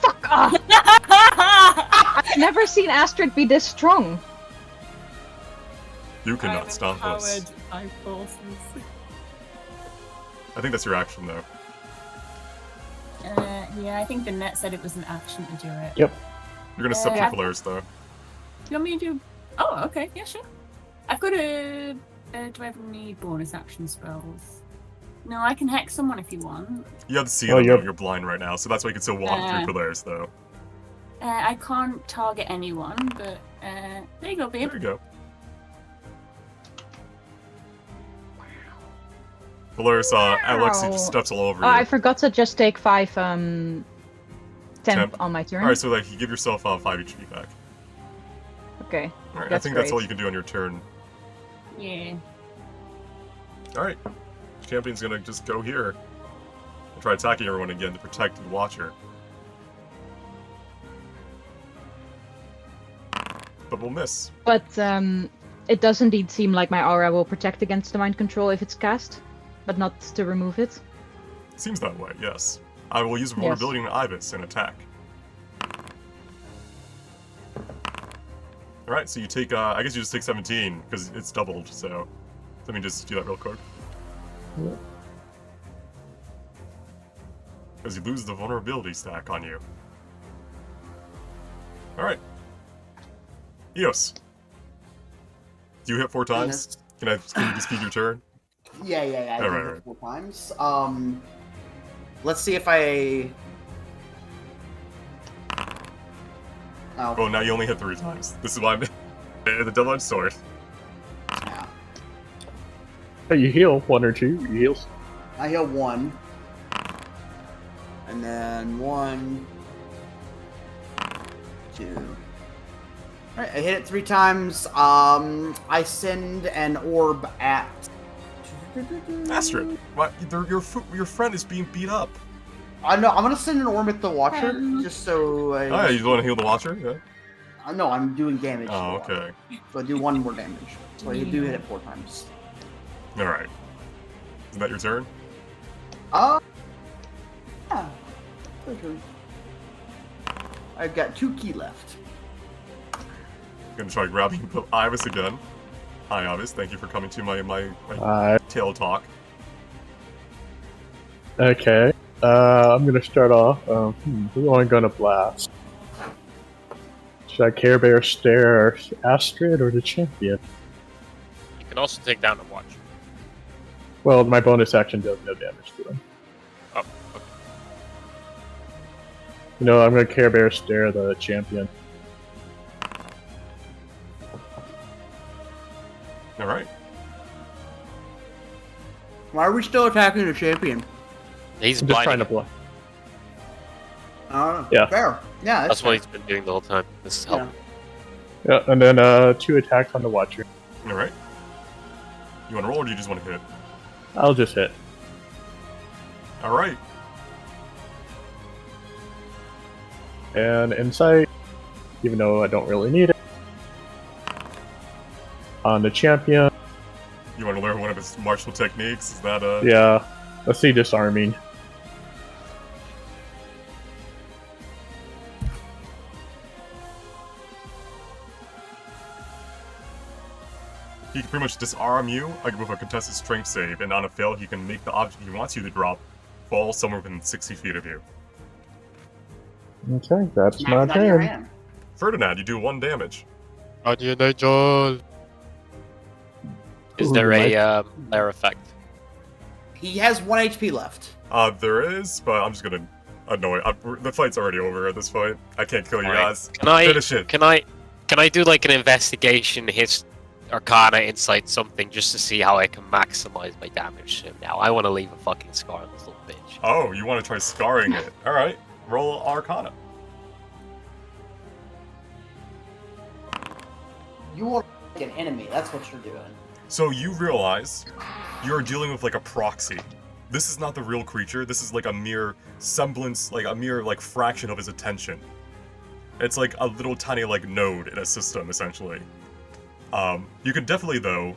F: Fuck off! I've never seen Astrid be this strong.
A: You cannot stop us.
G: High forces.
A: I think that's your action, though.
G: Yeah, I think the net said it was an action to do it.
C: Yep.
A: You're gonna step
G: Yeah.
A: to Polaris, though.
G: Do you want me to do? Oh, okay, yeah, sure. I've got a. Do I have any bonus action spells? No, I can hex someone if you want.
A: You have to see
C: Oh,
A: them,
C: you're-
A: though. You're blind right now, so that's why you can still walk through Polaris, though.
G: I can't target anyone, but there you go, babe.
A: There you go. Polaris, Alexi just steps all over
F: Oh,
A: you.
F: I forgot to just take 5 temp
A: Temp.
F: on my turn.
A: Alright, so like, you give yourself 5 HP back.
F: Okay.
A: Alright, I
F: That's
A: think that's
F: great.
A: all you can do on your turn.
G: Yeah.
A: Alright. Champion's gonna just go here. try attacking everyone again to protect the Watcher. But we'll miss.
F: But it does indeed seem like my aura will protect against the mind control if it's cast, but not to remove it.
A: Seems that way, yes. I will use vulnerability in Ibis and attack. Alright, so you take, I guess you just take 17, because it's doubled, so... Let me just do that real quick.
C: Yeah.
A: Because you lose the vulnerability stack on you. Alright. Eos. Do you hit 4 times? Can you just speed your turn?
B: Yeah. I
A: Alright,
B: did it 4 times. Let's see if I. Oh.
A: Oh, now you only hit 3 times. This is why I'm the double-edged sword.
B: Yeah.
C: Hey, you heal 1 or 2. You heal.
B: I heal 1. And then 1, 2. Alright, I hit it 3 times. I send an orb at
A: Astrid, what? Your friend is being beat up.
B: I know. I'm gonna send an orb at the Watcher just so.
A: Oh yeah, you want to heal the Watcher? Yeah.
B: No, I'm doing damage.
A: Oh,
B: to the Watcher.
A: okay.
B: So I do 1 more damage. So you do hit it 4 times.
A: All right. Is that your turn?
B: Yeah. Okay. I've got 2 key left.
A: Gonna try grabbing Ibis again. Hi, Ibis. Thank you for coming to my tail talk.
C: Okay. I'm gonna start off. Who am I gonna blast? Should I Care Bear stare Astrid or the champion?
E: You can also take down the Watcher.
C: Well, my bonus action does no damage to him.
E: Oh, okay.
C: You know, I'm gonna Care Bear stare the champion.
A: All right.
B: Why are we still attacking the champion?
E: He's
C: I'm just trying
E: blinding
C: to
E: him.
C: block.
B: Yeah.
C: Yeah.
B: Fair. Yeah.
E: That's
B: fair.
E: what he's been doing the whole time. This is helping.
C: Yeah, and then 2 attacks on the Watcher.
A: All right. You want to roll, or do you just want to hit?
C: I'll just hit.
A: All right.
C: And insight, even though I don't really need it. On the champion,
A: You want to learn one of his martial techniques? Is that
C: yeah. Let's see disarming.
A: He can pretty much disarm you like with a contested strength save, and on a fail, he can make the object he wants you to drop fall somewhere within 60 feet of you.
C: Okay, that's my
B: Smack it out of your
C: turn.
B: hand.
A: Ferdinand, you do 1 damage.
E: Is
C: Ooh,
E: there
C: nice.
E: a layer effect?
B: He has 1 HP left.
A: There is, but I'm just gonna annoy. The fight's already over at this point. I can't kill you
E: Alright.
A: guys.
E: Can I
A: Finish it.
E: can I do like an investigation, Arcana, Insight, something, just to see how I can maximize my damage to him now? I want to leave a fucking scar on this little bitch.
A: Oh, you want to try scarring it? All right, roll Arcana.
B: You want like an enemy. That's what you're doing.
A: So you realize you're dealing with like a proxy. This is not the real creature. This is like a mere semblance, like a mere like fraction of his attention. It's like a little tiny like node in a system, essentially. You can definitely though,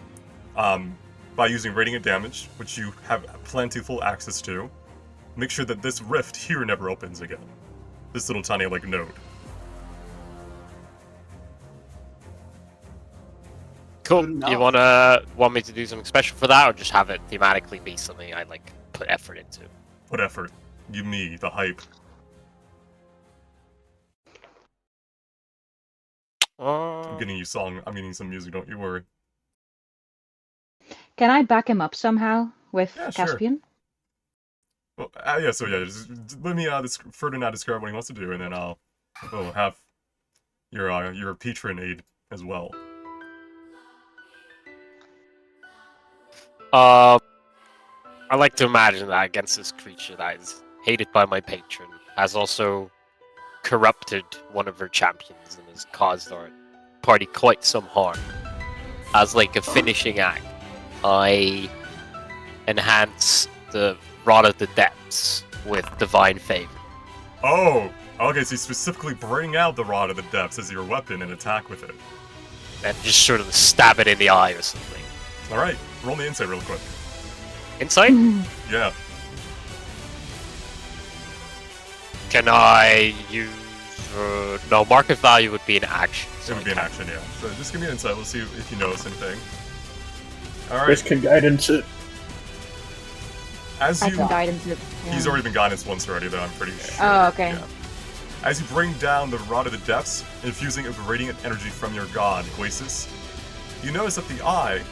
A: by using radiant damage, which you have plentiful access to, make sure that this rift here never opens again. This little tiny like node.
E: Cool.
B: Good enough.
E: You want me to do something special for that, or just have it thematically be something I like put effort into?
A: Put effort. Give me the hype. I'm getting you song. I'm getting some music. Don't you worry.
F: Can I back him up somehow with
A: Yeah, sure.
F: Caspian?
A: Well, yeah. So yeah, just let me Ferdinand describe what he wants to do, and then I'll have your patron aid as well.
E: I like to imagine that against this creature that is hated by my patron, has also corrupted one of her champions and has caused our party quite some harm. As like a finishing act, I enhance the Rod of the Depths with divine favor.
A: Oh, okay, so you specifically bring out the Rod of the Depths as your weapon and attack with it.
E: And just sort of stab it in the eye or something.
A: Alright, roll the insight real quick.
E: Insight?
A: Yeah.
E: Can I use... no, market value would be an action.
A: It
E: So
A: would be an action, yeah. So just give me an insight, we'll see if you notice anything.
C: Chris
A: Alright,
C: can guidance it.
A: as
F: I
A: you...
F: can guidance it.
A: He's
F: yeah.
A: already been guidance once already, though, I'm pretty sure.
F: Oh, okay.
A: Yeah. As you bring down the Rod of the Depths, infusing it with radiant energy from your god, Oasis, you notice that the eye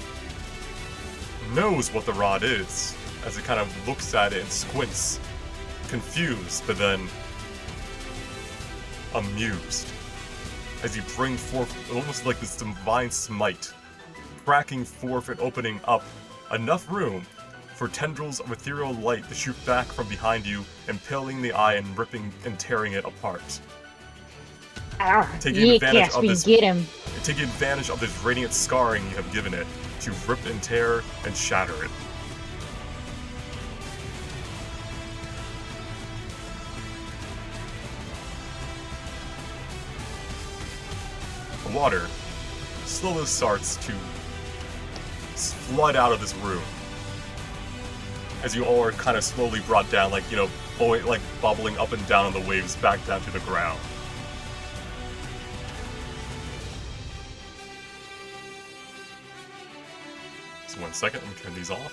A: knows what the rod is, as it kind of looks at it and squints, confused, but then amused. As you bring forth almost like this divine smite, cracking forth and opening up enough room for tendrils of ethereal light to shoot back from behind you, impaling the eye and ripping and tearing it apart. Taking
F: Yeah,
A: advantage of
F: Caspian,
A: this,
F: get him.
A: taking advantage of this radiant scarring you have given it to rip and tear and shatter it. The water slowly starts to flood out of this room. As you all are kind of slowly brought down, like, you know, like bobbling up and down on the waves back down to the ground. Just 1 second, let me turn these off.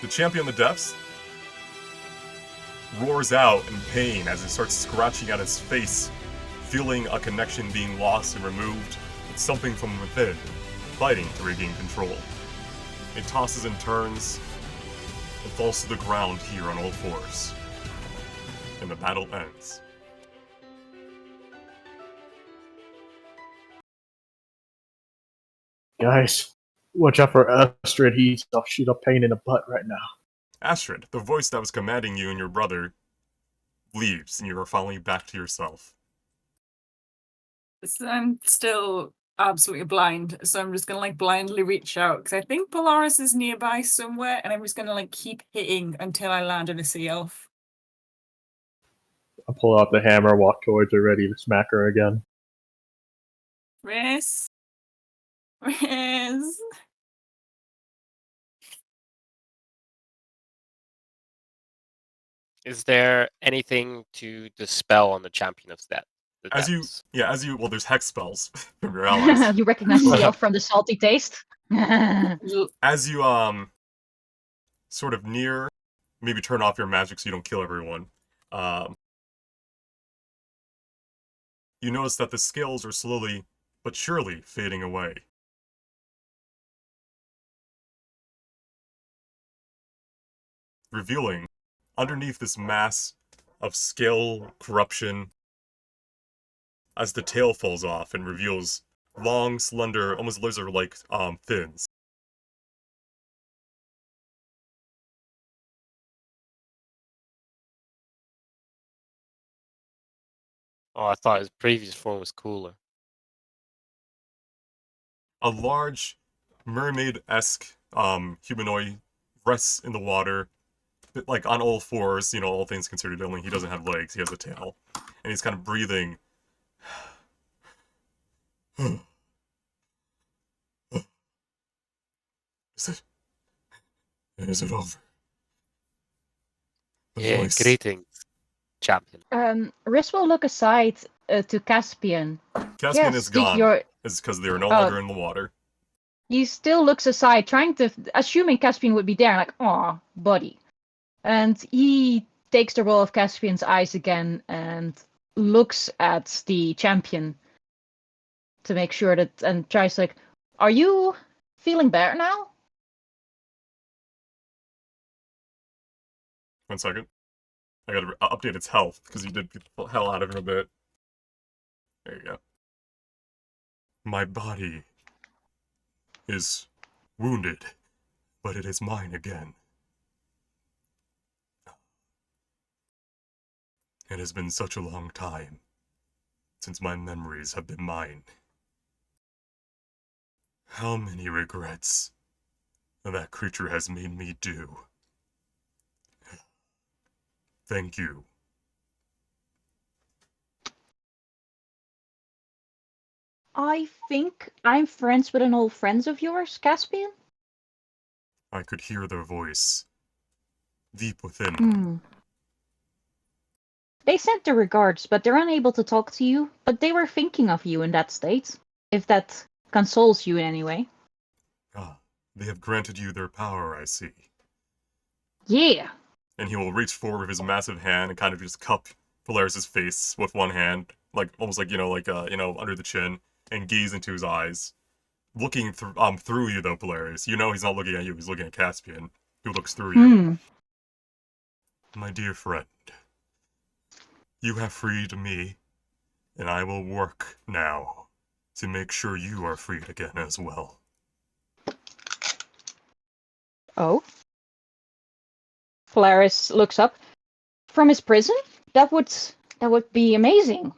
A: The champion of the depths roars out in pain as it starts scratching at his face, feeling a connection being lost and removed, with something from within, fighting to regain control. It tosses and turns, and falls to the ground here on all fours. And the battle ends.
C: Guys, watch out for Astrid. He's a sheet of pain in the butt right now.
A: Astrid, the voice that was commanding you and your brother, leaves, and you are finally back to yourself.
G: So I'm still absolutely blind, so I'm just gonna like blindly reach out because I think Polaris is nearby somewhere, and I'm just gonna like keep hitting until I land on a sea elf.
C: I'll pull out the hammer, walk towards her, ready to smack her again.
G: Riz, Riz.
E: Is there anything to dispel on the champion of that?
A: Well, there's hex spells from your allies.
F: You recognize the elf from the salty taste?
A: As you, sort of near, maybe turn off your magic so you don't kill everyone, you notice that the scales are slowly but surely fading away. Revealing, underneath this mass of scale corruption, as the tail falls off and reveals long, slender, almost lizard-like fins.
E: Oh, I thought his previous form was cooler.
A: A large, mermaid-esque humanoid rests in the water, like on all fours, you know, all things considered, only he doesn't have legs, he has a tail. And he's kind of breathing. Is it over? The
E: Yeah,
A: voice.
E: greetings, champion.
F: Riz will look aside to Caspian.
A: Caspian
F: Yes,
A: is gone.
F: you're-
A: It's because they are no longer in the water.
F: He still looks aside, trying to, assuming Caspian would be there, like, aw, buddy. And he takes the role of Caspian's eyes again and looks at the champion to make sure that, and tries like, are you feeling better now?
A: 1 second. I gotta update its health, because you did beat the hell out of him a bit. There you go. My body is wounded, but it is mine again. It has been such a long time since my memories have been mine. How many regrets that creature has made me do. Thank you.
F: I think I'm friends with an old friend of yours, Caspian?
A: I could hear their voice deep within.
F: Hmm. They sent their regards, but they're unable to talk to you. But they were thinking of you in that state, if that consoles you in any way.
A: Ah, they have granted you their power, I see.
F: Yeah.
A: And he will reach forward with his massive hand and kind of just cup Polaris' face with one hand, like almost like under the chin, and gaze into his eyes, looking through you though, Polaris. You know he's not looking at you; he's looking at Caspian, who looks through you. My dear friend, you have freed me, and I will work now to make sure you are freed again as well.
F: Oh. Polaris looks up. From his prison? That would be amazing.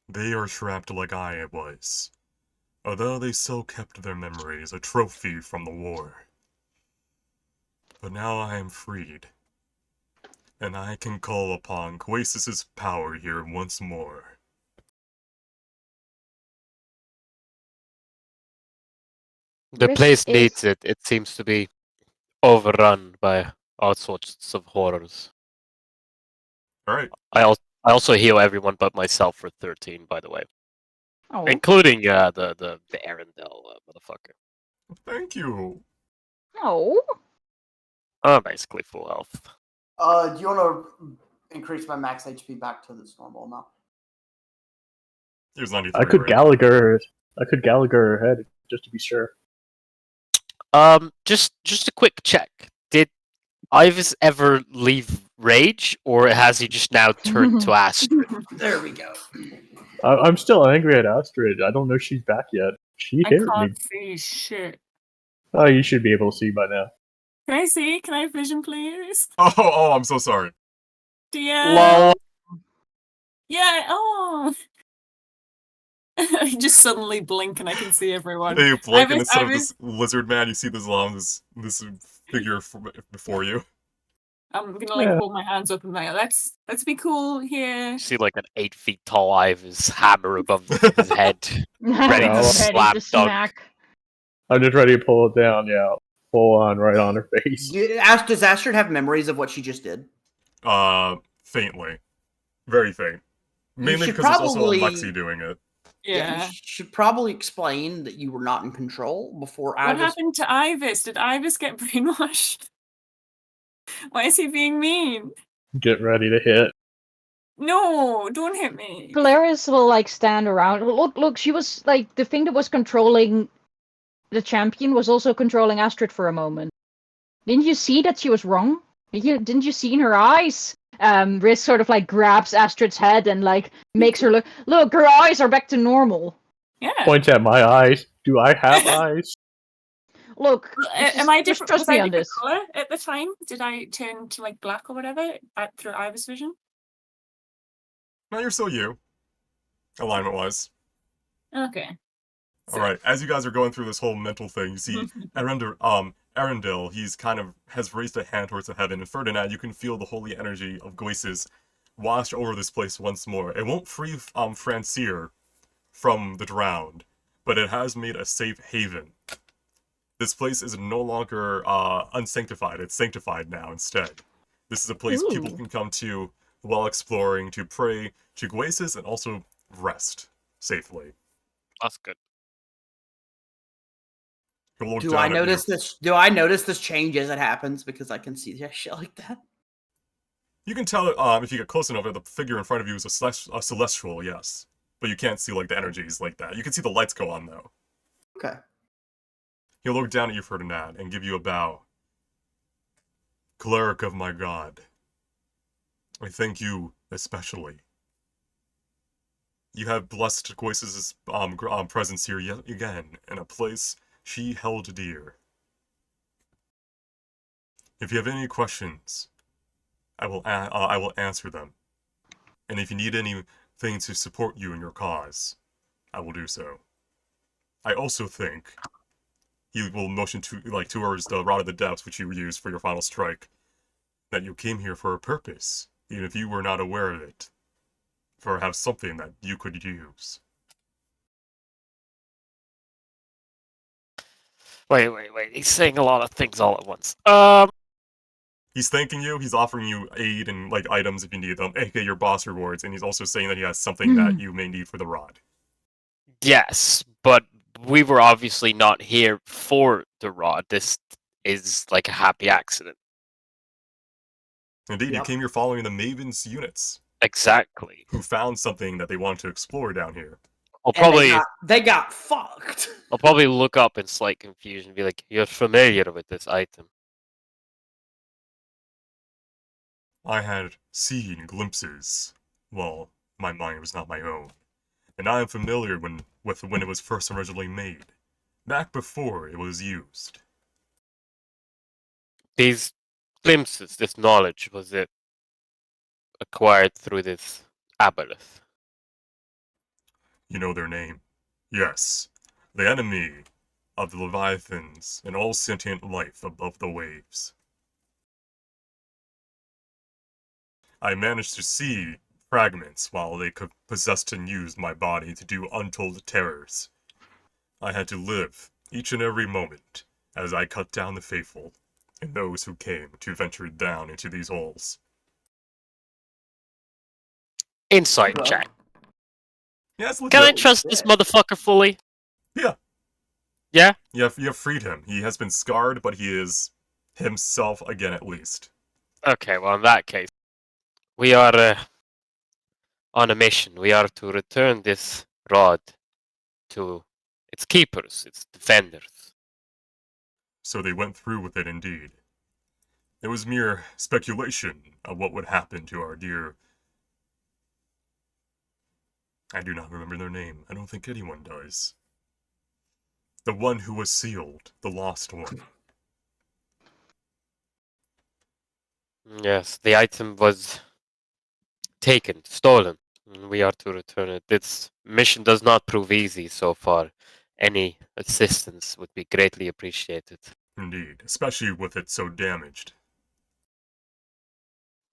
A: They are trapped like I was, although they still kept their memories, a trophy from the war. But now I am freed, and I can call upon Quasis's power here once more.
E: The
F: Risk
E: place
F: is-
E: needs it. It seems to be overrun by all sorts of horrors.
A: Alright,
E: I also heal everyone but myself for 13, by the way,
F: Oh.
E: including the Arendelle motherfucker.
A: thank you.
F: Oh.
E: I'm basically full health.
B: Do you want to increase my max HP back to this normal amount?
A: He was 93
C: I could
A: already.
C: Gallagher her head just to be sure.
E: Just a quick check. Did Ivis ever leave Rage, or has he just now turned to Astrid?
B: There we go.
C: I'm still angry at Astrid. I don't know if she's back yet. She
G: I
C: hit me.
G: can't see shit.
C: Oh, you should be able to see by now.
G: Can I see? Can I have vision, please?
A: Oh, I'm so sorry.
G: Yeah.
E: Lol.
G: Yeah. Oh. I just suddenly blink and I can see everyone.
A: Hey, you blink, and
G: was-
A: instead
G: I
A: of
G: was-
A: this lizard man, you see this figure before you.
G: I'm gonna like
C: Yeah.
G: hold my hands up and like, let's be cool here.
E: You see like an 8 feet tall Ivis hammer above his head. Ready to
C: Well,
E: slam
F: Ready to
E: dunk.
F: smack.
C: I'm just ready to pull it down. Yeah, full on right on her face.
B: Does Astrid have memories of what she just did?
A: Faintly. Very faint. Mainly
B: should
A: because it's also
B: probably-
A: Lexi doing it.
G: Yeah.
B: You should probably explain that you were not in control before
G: What
B: Ivis.
G: happened to Ivis? Did Ivis get brainwashed? Why is he being mean?
C: Get ready to hit.
G: No, don't hit me.
F: Polaris will like stand around. Look, she was like the thing that was controlling the champion was also controlling Astrid for a moment. Didn't you see that she was wrong? Didn't you see in her eyes? Riz sort of like grabs Astrid's head and like makes her look, her eyes are back to normal.
G: Yeah.
C: Points at my eyes. Do I have eyes?
F: Look,
G: Am I
F: just
G: different?
F: trust
G: Was
F: me
G: I
F: on
G: different
F: this.
G: color at the time? Did I turn to like black or whatever through Ivis vision?
A: No, you're still you. Alignment-wise.
G: Okay.
A: Alright, as you guys are going through this whole mental thing, you see Arendelle, he's kind of has raised a hand towards the heaven, and Ferdinand, you can feel the holy energy of Goises wash over this place once more. It won't free Francir from the drowned, but it has made a safe haven. This place is no longer unsanctified, it's sanctified now instead. This is a place people
F: Ooh.
A: can come to while exploring, to pray to Goises, and also rest safely.
E: That's good.
A: He'll look
B: Do
A: down
B: I
A: at you.
B: notice this? Do I notice this change as it happens? Because I can see shit like that.
A: You can tell if you get close enough that the figure in front of you is a celestial, yes. But you can't see like the energies like that. You can see the lights go on though.
B: Okay.
A: He'll look down at you, Ferdinand, and give you a bow. Cleric of my god, I thank you especially. You have blessed Goises' presence here yet again, in a place she held dear. If you have any questions, I will answer them. And if you need anything to support you in your cause, I will do so. I also think he will motion towards the Rod of the Depths, which you used for your final strike, that you came here for a purpose, even if you were not aware of it, for have something that you could use.
E: Wait. He's saying a lot of things all at once.
A: He's thanking you, he's offering you aid and items if you need them, aka your boss rewards, and he's also saying that he has something that you may need for the rod.
E: Yes, but we were obviously not here for the rod. This is like a happy accident.
A: Indeed, you
B: Yep.
A: came here following the Maven's units,
E: Exactly.
A: who found something that they wanted to explore down here.
B: They got fucked.
E: I'll probably look up in slight confusion and be like, "You're familiar with this item?"
A: I had seen glimpses. Well, my mind was not my own. And I am familiar with when it was first originally made, back before it was used.
E: These glimpses, this knowledge, was it acquired through this aboleth?
A: You know their name? Yes. The enemy of the Leviathans and all sentient life above the waves. I managed to see fragments while they possessed and used my body to do untold terrors. I had to live each and every moment as I cut down the faithful and those who came to venture down into these holes.
E: Insight
B: Well,
E: check.
A: Yes,
E: Can I
A: legit.
E: trust this
B: shit.
E: motherfucker fully?
A: Yeah.
E: Yeah?
A: You have freed him. He has been scarred, but he is himself again at least.
E: Okay, well, in that case, we are on a mission. We are to return this rod to its keepers, its defenders.
A: So they went through with it indeed. It was mere speculation of what would happen to our dear... I do not remember their name. I don't think anyone does. The one who was sealed, the lost one.
E: Yes, the item was taken, stolen. And we are to return it. This mission does not prove easy so far. Any assistance would be greatly appreciated.
A: Indeed, especially with it so damaged.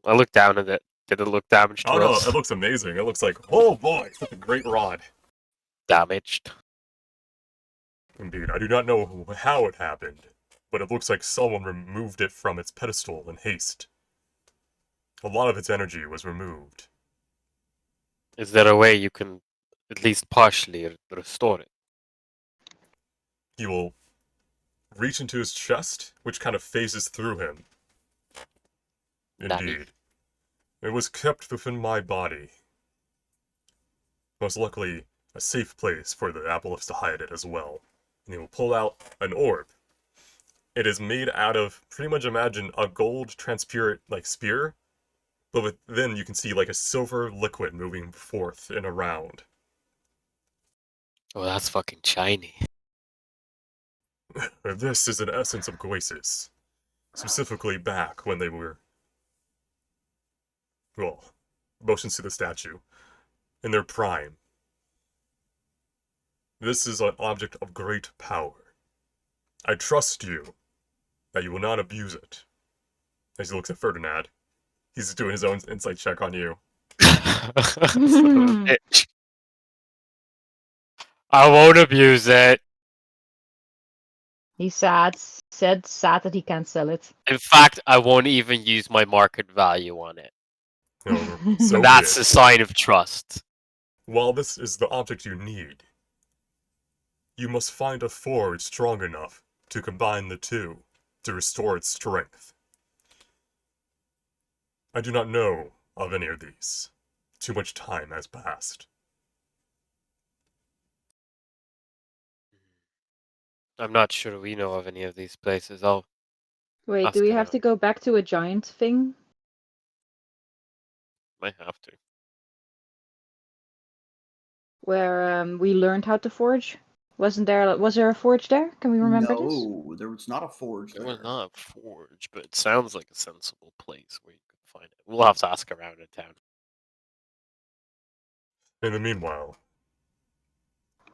E: I looked down at it. Did it look damaged to
A: Oh no,
E: us?
A: it looks amazing. It looks like, oh boy, such a great rod.
E: Damaged.
A: Indeed, I do not know how it happened, but it looks like someone removed it from its pedestal in haste. A lot of its energy was removed.
E: Is there a way you can at least partially restore it?
A: He will reach into his chest, which kind of phases through him.
E: Nani?
A: Indeed. It was kept within my body. Most luckily, a safe place for the Aboleths to hide it as well. And he will pull out an orb. It is made out of, pretty much imagine, a gold transparent, spear, but then you can see, a silver liquid moving forth and around.
E: Oh, that's fucking shiny.
A: This is an essence of Goesis. Specifically back when they were... well, motions to the statue. In their prime. This is an object of great power. I trust you that you will not abuse it. As he looks at Ferdinand, he's doing his own insight check on you.
E: Son of a bitch. I won't abuse it.
F: He's said sad that he can't sell it.
E: In fact, I won't even use my market value on it.
A: No, so
E: And that's
A: be
E: a
A: it.
E: sign of trust.
A: While this is the object you need, you must find a forge strong enough to combine the two to restore its strength. I do not know of any of these. Too much time has passed.
E: I'm not sure we know of any of these places. I'll
F: Wait,
E: ask
F: do we have
E: around.
F: to go back to a giant thing
E: Might have to.
F: where we learned how to forge? Was there a forge there? Can we remember this?
B: No, there was not a forge
E: It
B: there.
E: was not a forge, but it sounds like a sensible place where you could find it. We'll have to ask around in town.
A: In the meanwhile,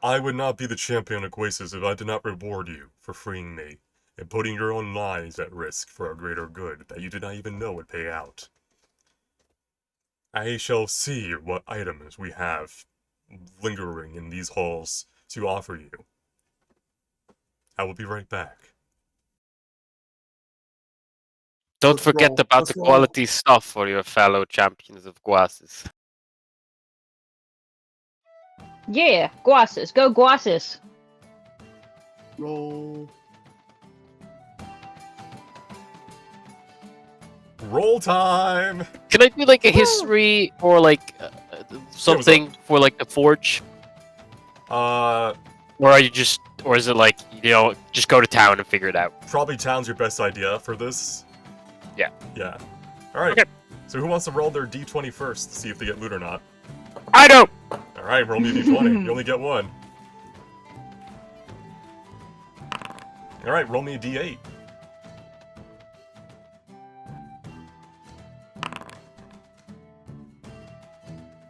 A: I would not be the champion of Quasis if I did not reward you for freeing me and putting your own lives at risk for a greater good that you did not even know would pay out. I shall see what items we have lingering in these halls to offer you. I will be right back.
E: Don't
B: Let's
E: forget
B: roll.
E: about
B: Let's
E: the
B: roll.
E: quality stuff for your fellow champions of Guasis.
F: Yeah, Guasis. Go Guasis.
B: Roll.
A: Roll time!
E: Can I do like a history or like something for like the forge?
A: Uh,
E: Or are you just, or is it like, you know, just go to town and figure it out?
A: probably town's your best idea for this.
E: Yeah.
A: Yeah. Alright.
E: Okay.
A: So who wants to roll their d20 first to see if they get loot or not?
E: I don't!
A: Alright, roll me a d20. You only get one. Alright, roll me a d8.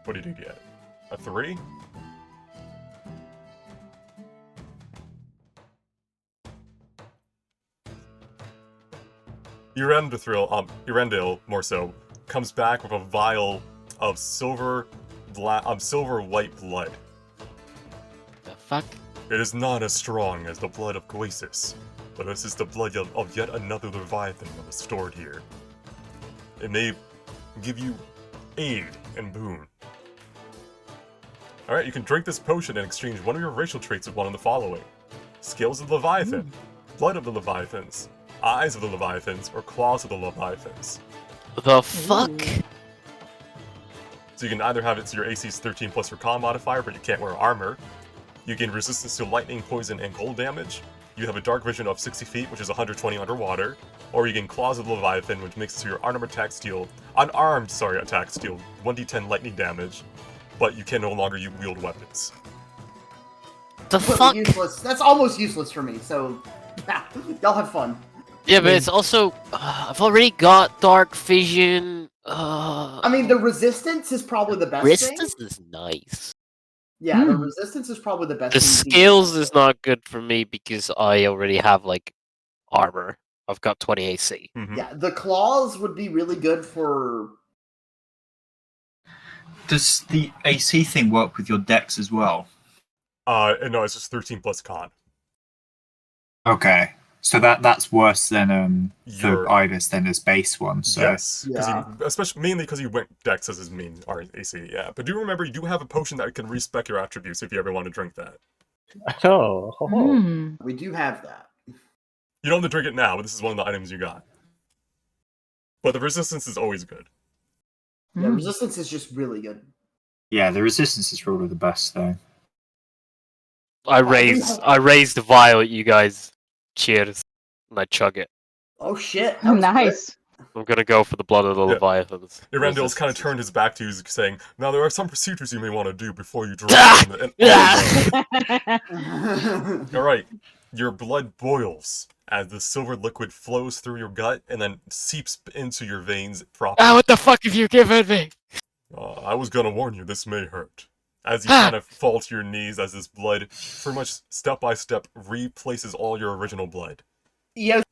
A: What did you get? A 3? Erendil, more so, comes back with a vial of silver white blood.
E: The fuck?
A: It is not as strong as the blood of Quasis, but this is the blood of yet another Leviathan that was stored here. It may give you aid and boon. Alright, you can drink this potion and exchange one of your racial traits with one of the following. Scales of the Leviathan, blood of the Leviathans, eyes of the Leviathans, or claws of the Leviathans.
E: The fuck?
A: So you can either have it so your AC is 13 plus your con modifier, but you can't wear armor. You gain resistance to lightning, poison, and cold damage. You have a dark vision of 60 feet, which is 120 underwater. Or you gain claws of the Leviathan, which makes it so your unarmed attacks deal 1d10 lightning damage, but you can no longer wield weapons.
E: The
B: Completely
E: fuck?
B: useless. That's almost useless for me. So, y'all have fun.
E: Yeah, but it's also, I've already got dark vision.
B: I mean, the resistance is probably the best thing.
E: Resistance is nice.
B: Yeah, the resistance is probably the best
E: The
B: thing. you can
E: skills
B: get.
E: is not good for me because I already have like armor. I've got 20 AC.
A: Mhm.
B: Yeah, the claws would be really good for.
D: Does the AC thing work with your dex as well?
A: No, it's just 13 plus con.
D: Okay, so that's worse than for
A: Your-
D: Ibis than his base one. So
A: Yes, because
B: Yeah.
A: especially mainly because you went Dex as his main AC. Yeah, but do remember you do have a potion that can respec your attributes if you ever want to drink that.
C: Oh,
F: Hmm.
B: We do have that.
A: You don't have to drink it now, but this is one of the items you got. But the resistance is always good.
B: Yeah, resistance is just really good.
D: yeah, the resistance is probably the best though.
E: I raise the vial at you guys. Cheers. And I chug it.
B: Oh shit! that was
F: Nice.
E: I'm gonna go for the blood of the
A: Yeah.
E: Leviathans.
A: Erendil's kind of
E: Resistance.
A: turned his back to you, saying, "Now there are some procedures you may want to do before you drink."
B: good.
A: All right, your blood boils as the silver liquid flows through your gut and then seeps into your veins properly.
E: Ah, what the fuck have you given me?
A: I was gonna warn you, this may hurt. As you kind of fall to your knees as this blood, pretty much step by step, replaces all your original blood.
B: Eo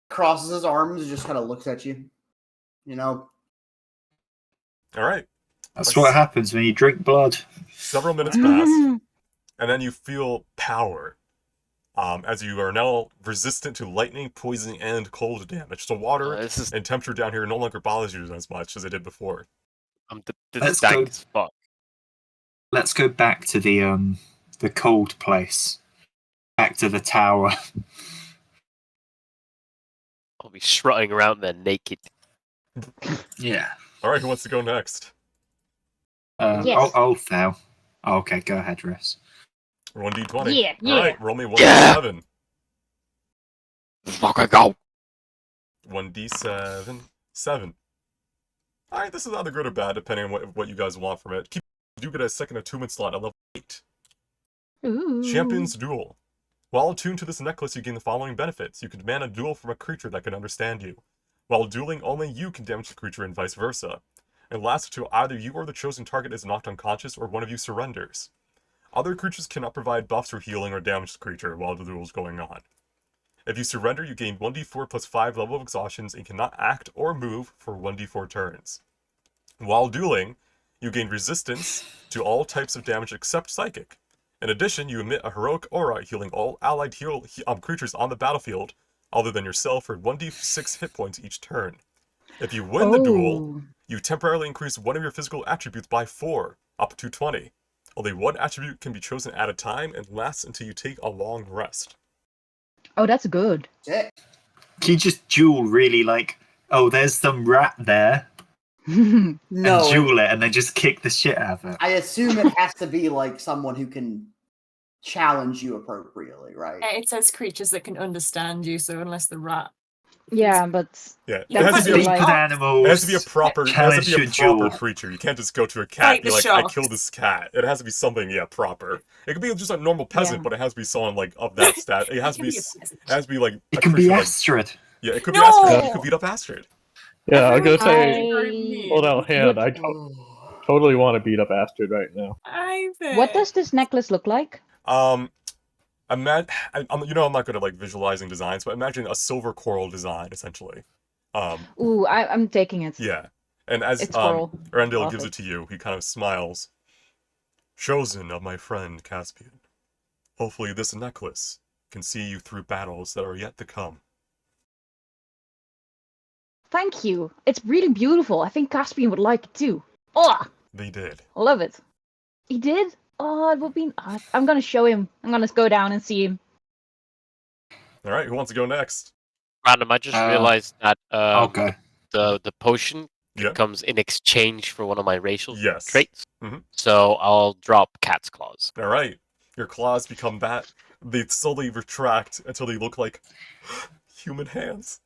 B: crosses his arms and just kind of looks at you. You know,
A: All right,
D: That's what happens when you drink blood.
A: several minutes pass, and then you feel power. As you are now resistant to lightning, poison, and cold damage. So water
E: This is
A: and temperature down here no longer bothers you as much as it did before.
E: this
D: Let's
E: is dank
D: go.
E: as fuck.
D: Let's go back to the cold place. Back to the tower.
E: I'll be strutting around there naked.
D: Yeah.
A: All right, who wants to go next?
F: Yes.
D: I'll fail. Oh, okay, go ahead, Riss.
A: Roll 1d20.
F: Yeah,
A: All right,
F: yeah.
A: roll me
E: Yeah.
A: 1d7.
E: Fucking go.
A: 1d7. 7. All right, this is either good or bad, depending on what you guys want from it. You do get a second attunement slot at level 8.
F: Ooh.
A: Champion's Duel. While attuned to this necklace, you gain the following benefits. You can demand a duel from a creature that can understand you. While dueling, only you can damage the creature and vice versa. It lasts until either you or the chosen target is knocked unconscious or one of you surrenders. Other creatures cannot provide buffs or healing or damage to the creature while the duel is going on. If you surrender, you gain 1d4 plus 5 level of exhaustions and cannot act or move for 1d4 turns. While dueling, you gain resistance to all types of damage except psychic. In addition, you emit a heroic aura healing all allied creatures on the battlefield other than yourself for 1d6 hit points each turn. If you win the duel, you temporarily increase one of your physical attributes by 4, up to 20. Only one attribute can be chosen at a time and lasts until you take a long rest.
F: Oh, that's good.
B: Sick.
D: Can you just duel really like, oh, there's some rat there,
B: No,
D: and duel it, and then just kick the shit out of it?
B: I assume it has to be like someone who can challenge you appropriately, right?
G: It says creatures that can understand you, so unless the rat.
F: Yeah, but
A: Yeah, it
F: That's
A: has to
F: be
A: be a,
F: like-
D: With animals.
A: it has to be a proper,
D: Challenge to a duel.
A: creature. You can't just go to a cat
G: Like
A: and be
G: the
A: like, I
G: sharks.
A: killed this cat. It has to be something, proper. It could be just a normal peasant,
F: Yeah.
A: but it has to be someone like of that stat. It has to be,
G: a
A: it
G: peasant.
A: has to be like
D: It
A: a
D: can be
A: creature like,
D: Astrid.
A: yeah, it could
G: No!
A: be Astrid. You could beat up Astrid.
C: Yeah, I'm gonna
G: Everyone
C: say,
G: is very mean.
C: hold out hand. I totally want to beat up Astrid right now.
F: what does this necklace look like?
A: I'm not good at like visualizing designs, but imagine a silver coral design essentially.
F: Ooh, I'm taking it.
A: Yeah, and as
F: It's coral.
A: Arendelle
F: Love
A: gives
F: it.
A: it to you, he kind of smiles. Chosen of my friend Caspian. Hopefully this necklace can see you through battles that are yet to come.
F: Thank you. It's really beautiful. I think Caspian would like it too. Oh,
A: They did.
F: love it. He did? Oh, it would be. I'm gonna show him. I'm gonna go down and see him.
A: All right, who wants to go next?
E: Random, I just realized that
D: I'll go.
E: the potion
A: Yeah.
E: comes in exchange for one of my racial
A: Yes.
E: traits.
A: Mhm.
E: So I'll drop Cat's Claws.
A: All right, your claws become that. They slowly retract until they look like human hands.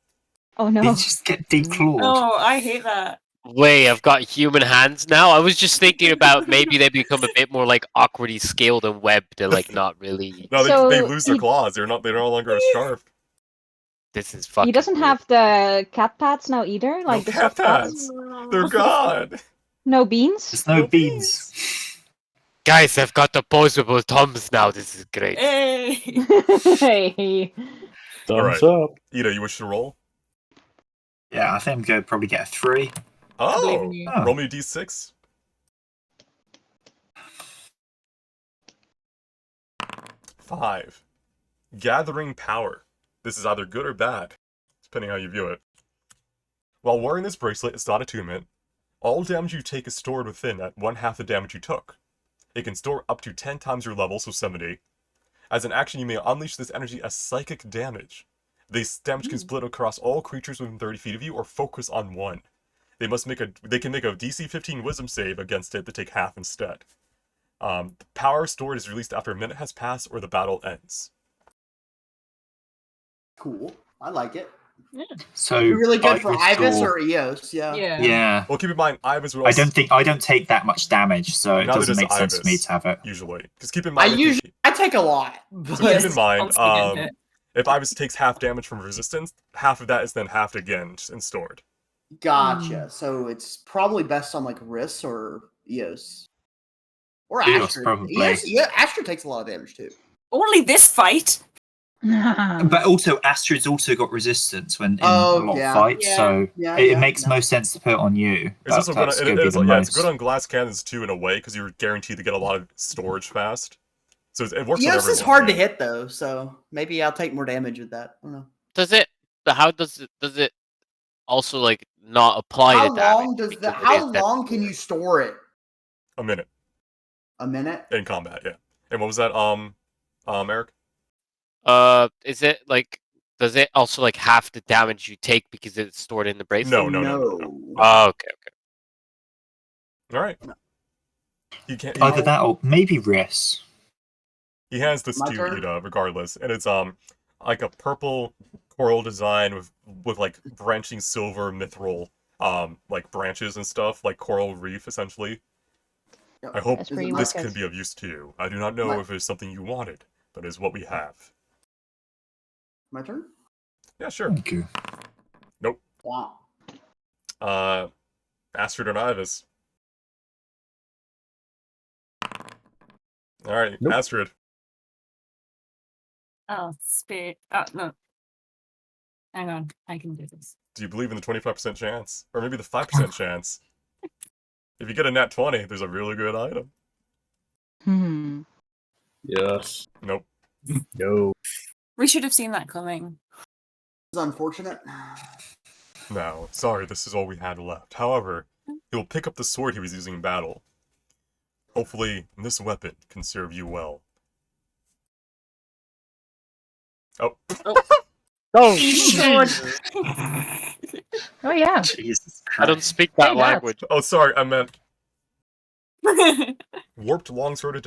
F: Oh no.
D: You just get declawed.
G: Oh, I hate that.
E: Wait, I've got human hands now? I was just thinking about maybe they become a bit more like awkwardly scaled and webbed and like not really.
A: No,
F: So
A: they lose their
F: he-
A: claws. They're no longer as sharp.
E: This is fucking.
F: He doesn't
E: weird.
F: have the cat pads now either, like the
A: no cat
F: soft pads.
A: pads. They're gone.
F: No beans.
D: There's no beans.
E: Guys, I've got opposable thumbs now. This is great.
G: Hey.
F: Hey.
C: Thumbs up.
A: Ida, you wish to roll?
D: Yeah, I think I'm going to probably get a 3.
G: I believe
A: Oh,
G: in you.
D: Oh.
A: roll me a d6. 5. Gathering power. This is either good or bad, depending how you view it. While wearing this bracelet, it's not attunement. All damage you take is stored within at 1/2 the damage you took. It can store up to 10 times your level, so 70. As an action, you may unleash this energy as psychic damage. This damage can split across all creatures within 30 feet of you or focus on one. They can make a DC 15 wisdom save against it to take half instead. The power stored is released after a minute has passed or the battle ends.
B: Cool. I like it.
D: So
B: You're really good for
D: Ivysaur-
B: Ibis or Eos, yeah.
G: Yeah.
D: Yeah.
A: Well, keep in mind, Ibis would
D: I
A: also...
D: don't take that much damage, so it
A: Neither
D: doesn't
A: does
D: make sense for me
A: Ibis.
D: to have it.
A: Usually. Because keep in mind...
B: I take a lot.
A: So
B: But
A: keep in mind,
G: Obviously get hit.
A: if Ibis takes half damage from resistance, half of that is then halved again and stored.
B: gotcha. So it's probably best on like Riss or Eos. Or
D: Eos,
B: Astrid.
D: probably.
B: Astrid takes a lot of damage too.
G: Only this fight.
D: But also, Astrid's also got resistance when in
B: Oh,
D: a lot
B: yeah.
D: of fights,
G: Yeah.
D: so
B: Yeah,
D: it
B: yeah,
D: makes
B: yeah.
D: most sense to put it on you.
A: It's also good.
D: That's
A: It
D: gonna be
A: is,
D: the
A: yeah, it's
D: most.
A: good on glass cannons too in a way because you're guaranteed to get a lot of storage fast. So it works. on
B: Eos
A: everyone,
B: is hard to
A: yeah.
B: hit though, so maybe I'll take more damage with that. I don't know.
E: Does it? How does it also like not apply
B: How
E: the damage?
B: long does
E: because
B: that?
E: it
B: How
E: is then
B: long can you store it?
A: A minute
B: A minute?
A: in combat, yeah. And what was that? Eric?
E: Is it like? Does it also like half the damage you take because it's stored in the bracelet?
A: No.
E: Oh, okay.
A: All right. He can't.
D: Either that or maybe Riss.
A: He has this
B: My
A: too,
B: turn?
A: Ida, regardless, and it's like a purple coral design with like branching silver mithril like branches and stuff, like coral reef essentially.
B: Yep.
A: I hope
F: That's pretty
A: this
F: wicked.
A: can be of use to you. I do not know
B: My-
A: if it's something you wanted, but it's what we have.
B: My turn?
A: Yeah, sure.
D: Thank you.
B: Wow.
A: Astrid and Ivis. All right,
C: Nope.
A: Astrid.
G: Oh, spirit. Oh, no. Hang on. I can do this.
A: Do you believe in the 25% chance? Or maybe the 5% chance? If you get a nat 20, there's a really good item.
F: Hmm.
C: Yes.
A: Nope.
C: No.
G: We should have seen that coming.
B: It's unfortunate.
A: No, sorry, this is all we had left. However, he will pick up the sword he was using in battle. Hopefully, this weapon can serve you well. Oh.
C: Oh,
G: Sword.
F: Oh yeah.
D: Jesus
E: I don't
D: Christ.
E: speak that
F: Say that.
E: language.
A: Oh, sorry, I meant warped longsword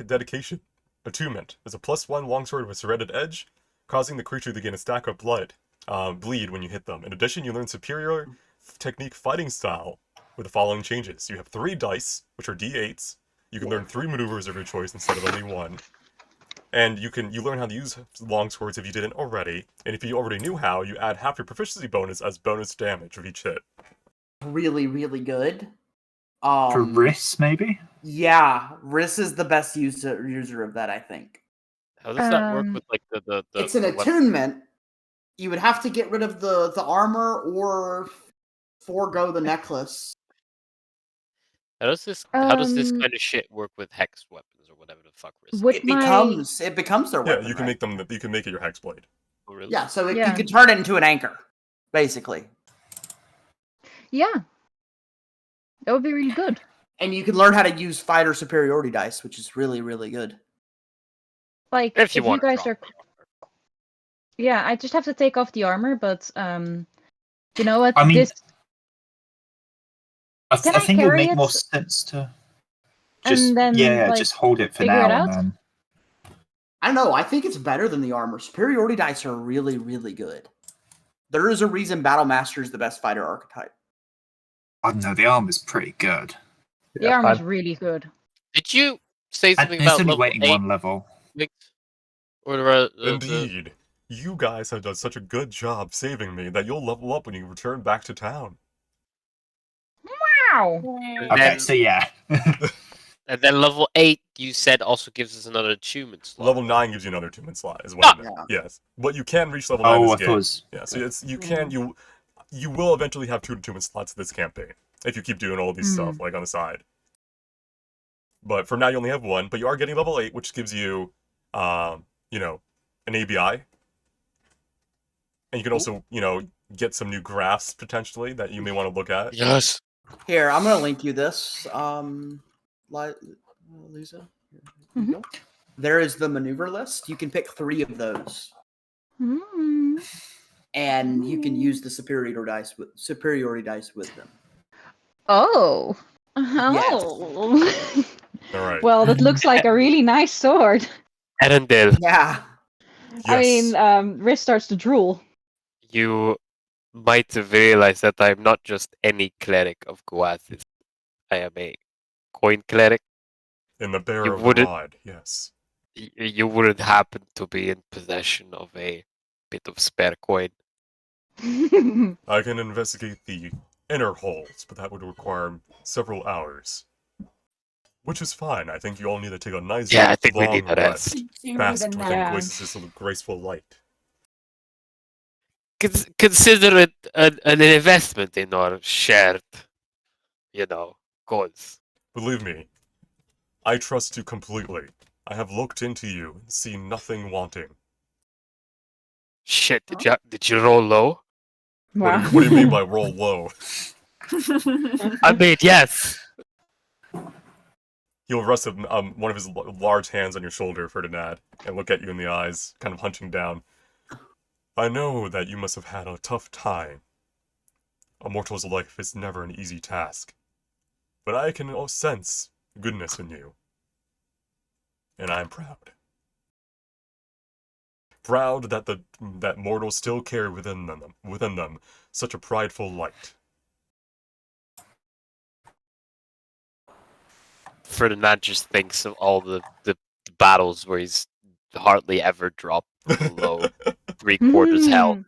A: dedication. Attunement. There's a +1 longsword with serrated edge, causing the creature to gain a stack of bleed when you hit them. In addition, you learn superior technique fighting style with the following changes. You have 3 dice, which are d8s. You can learn 3 maneuvers of your choice instead of only 1. And you learn how to use longswords if you didn't already. And if you already knew how, you add half your proficiency bonus as bonus damage of each hit.
B: Really, really good.
D: For Riss, maybe?
B: Yeah, Riss is the best user of that, I think.
E: How does that work
F: Um,
E: with like the
B: It's an
E: the weapon?
B: attunement. You would have to get rid of the armor or forego the necklace.
E: How does this kind
F: Um,
E: of shit work with hex weapons or whatever the fuck Riz
F: Would
B: It
F: my
B: becomes their
A: Yeah,
B: weapon.
A: you can
B: right?
A: you can make it your hexblade.
E: Oh, really?
B: Yeah, so you
F: Yeah.
B: can turn it into an anchor, basically.
F: yeah, that would be really good.
B: And you can learn how to use fighter superiority dice, which is really, really good.
F: Like
E: If you want to
F: guys
E: drop.
F: are, yeah, I just have to take off the armor, but you know what?
D: I mean,
F: This
D: I
F: Can I
D: think it would
F: carry
D: make
F: it
D: more sense to just
F: and then like
D: just hold it for
F: figure it
D: now
F: out?
D: and then.
B: I don't know. I think it's better than the armor. Superiority dice are really, really good. There is a reason Battle Master is the best fighter archetype.
D: I don't know, the armor's pretty good.
F: The
C: Yeah,
F: armor's
C: I-
F: really good.
E: Did you say
D: And
E: something
D: it's
E: about
D: only
E: level
D: waiting
E: 8?
D: one level.
E: Or the
A: Indeed. You guys have done such a good job saving me that you'll level up when you return back to town.
F: Wow.
E: And
D: Okay,
E: then,
D: so yeah.
E: and then level 8 you said also gives us another achievement slot.
A: Level 9 gives you another 2-minute slot as well.
B: Yeah.
A: Yes. But you can reach level 9
D: Oh,
A: this
D: I
A: game.
D: thought it was.
A: Yeah, so you will eventually have 2-minute slots this campaign if you keep doing all these stuff like on the side. But for now you only have 1, but you are getting level 8, which gives you an ABI. And you can also, get some new graphs potentially that you may want to look at.
E: Yes.
B: Here, I'm gonna link you this. Lisa, here you go. There is the maneuver list. You can pick 3 of those,
F: Hmm.
B: and you can use the superiority dice with them.
F: Oh.
B: Yes.
F: Oh.
A: Alright.
F: Well, that looks like a really nice sword.
E: Erendil,
B: Yeah.
F: I
A: Yes.
F: mean, Riz starts to drool.
E: you might have realized that I'm not just any cleric of Goathis. I am a coin cleric.
A: In the bearer
E: you
A: of the
E: wouldn't-
A: rod, yes.
E: You wouldn't happen to be in possession of a bit of spare coin.
A: I can investigate the inner halls, but that would require several hours. Which is fine. I think you all need to take a nice
E: Yeah, I think we
A: long
E: need a rest.
A: Bask within
F: Yeah.
A: Glacis' graceful light.
E: Consider it an investment in our shared, goals.
A: Believe me, I trust you completely. I have looked into you and seen nothing wanting.
E: Shit, did you roll low?
F: Wow.
A: What do you mean by roll low?
E: I mean, yes.
A: He'll rest one of his large hands on your shoulder, Ferdinand, and look at you in the eyes, kind of hunching down. I know that you must have had a tough time. A mortal's life is never an easy task. But I can sense goodness in you. And I am proud. Proud that mortals still carry within them such a prideful light.
E: Ferdinand just thinks of all the battles where he's hardly ever dropped below 3/4 health.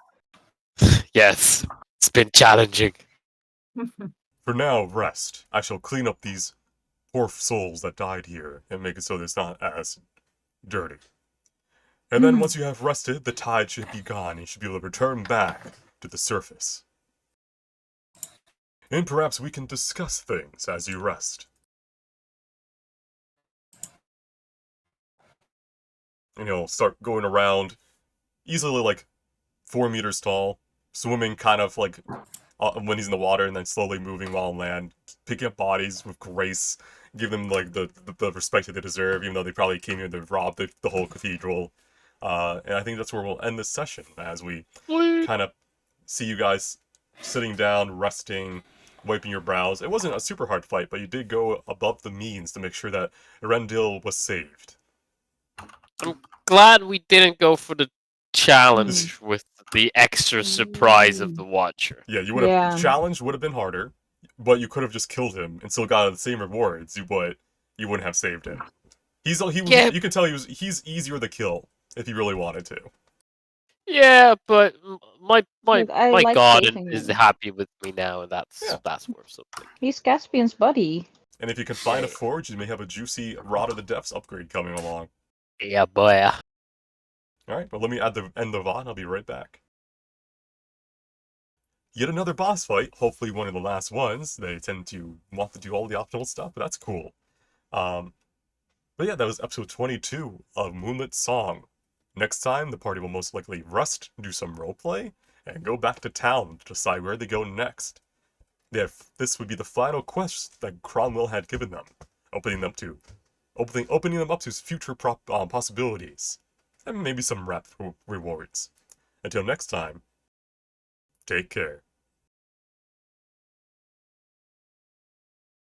E: Yes, it's been challenging.
A: For now, rest. I shall clean up these poor souls that died here and make it so that it's not as dirty. And then once you have rested, the tide should be gone and you should be able to return back to the surface. And perhaps we can discuss things as you rest. And he'll start going around, easily like 4 meters tall, swimming kind of like when he's in the water, and then slowly moving while on land, picking up bodies with grace, give them like the respect that they deserve, even though they probably came here to rob the whole cathedral. And I think that's where we'll end this session, as we kind of see you guys sitting down, resting, wiping your brows. It wasn't a super hard fight, but you did go above the means to make sure that Erendil was saved.
E: I'm glad we didn't go for the challenge with the extra surprise of the Watcher.
A: Yeah, you would have challenge would have been harder, but you could have just killed him and still got the same rewards. But you wouldn't have saved him. You can tell he's easier to kill if he really wanted to.
E: Yeah, but my
F: like
E: god
F: saving
E: is
F: him.
E: happy with me now, and that's worth something.
F: He's Caspian's buddy.
A: And if you can find a forge, you may have a juicy Rod of the Depths upgrade coming along.
E: Yeah, boy.
A: Alright, well let me add the end of VOD, I'll be right back. Yet another boss fight, hopefully one of the last ones. They tend to want to do all the optional stuff, but that's cool. But yeah, that was episode 22 of Moonlit Song. Next time, the party will most likely rest, do some roleplay, and go back to town to decide where they go next. This would be the final quest that Cromwell had given them, opening them up to future possibilities, and maybe some rewards. Until next time, take care.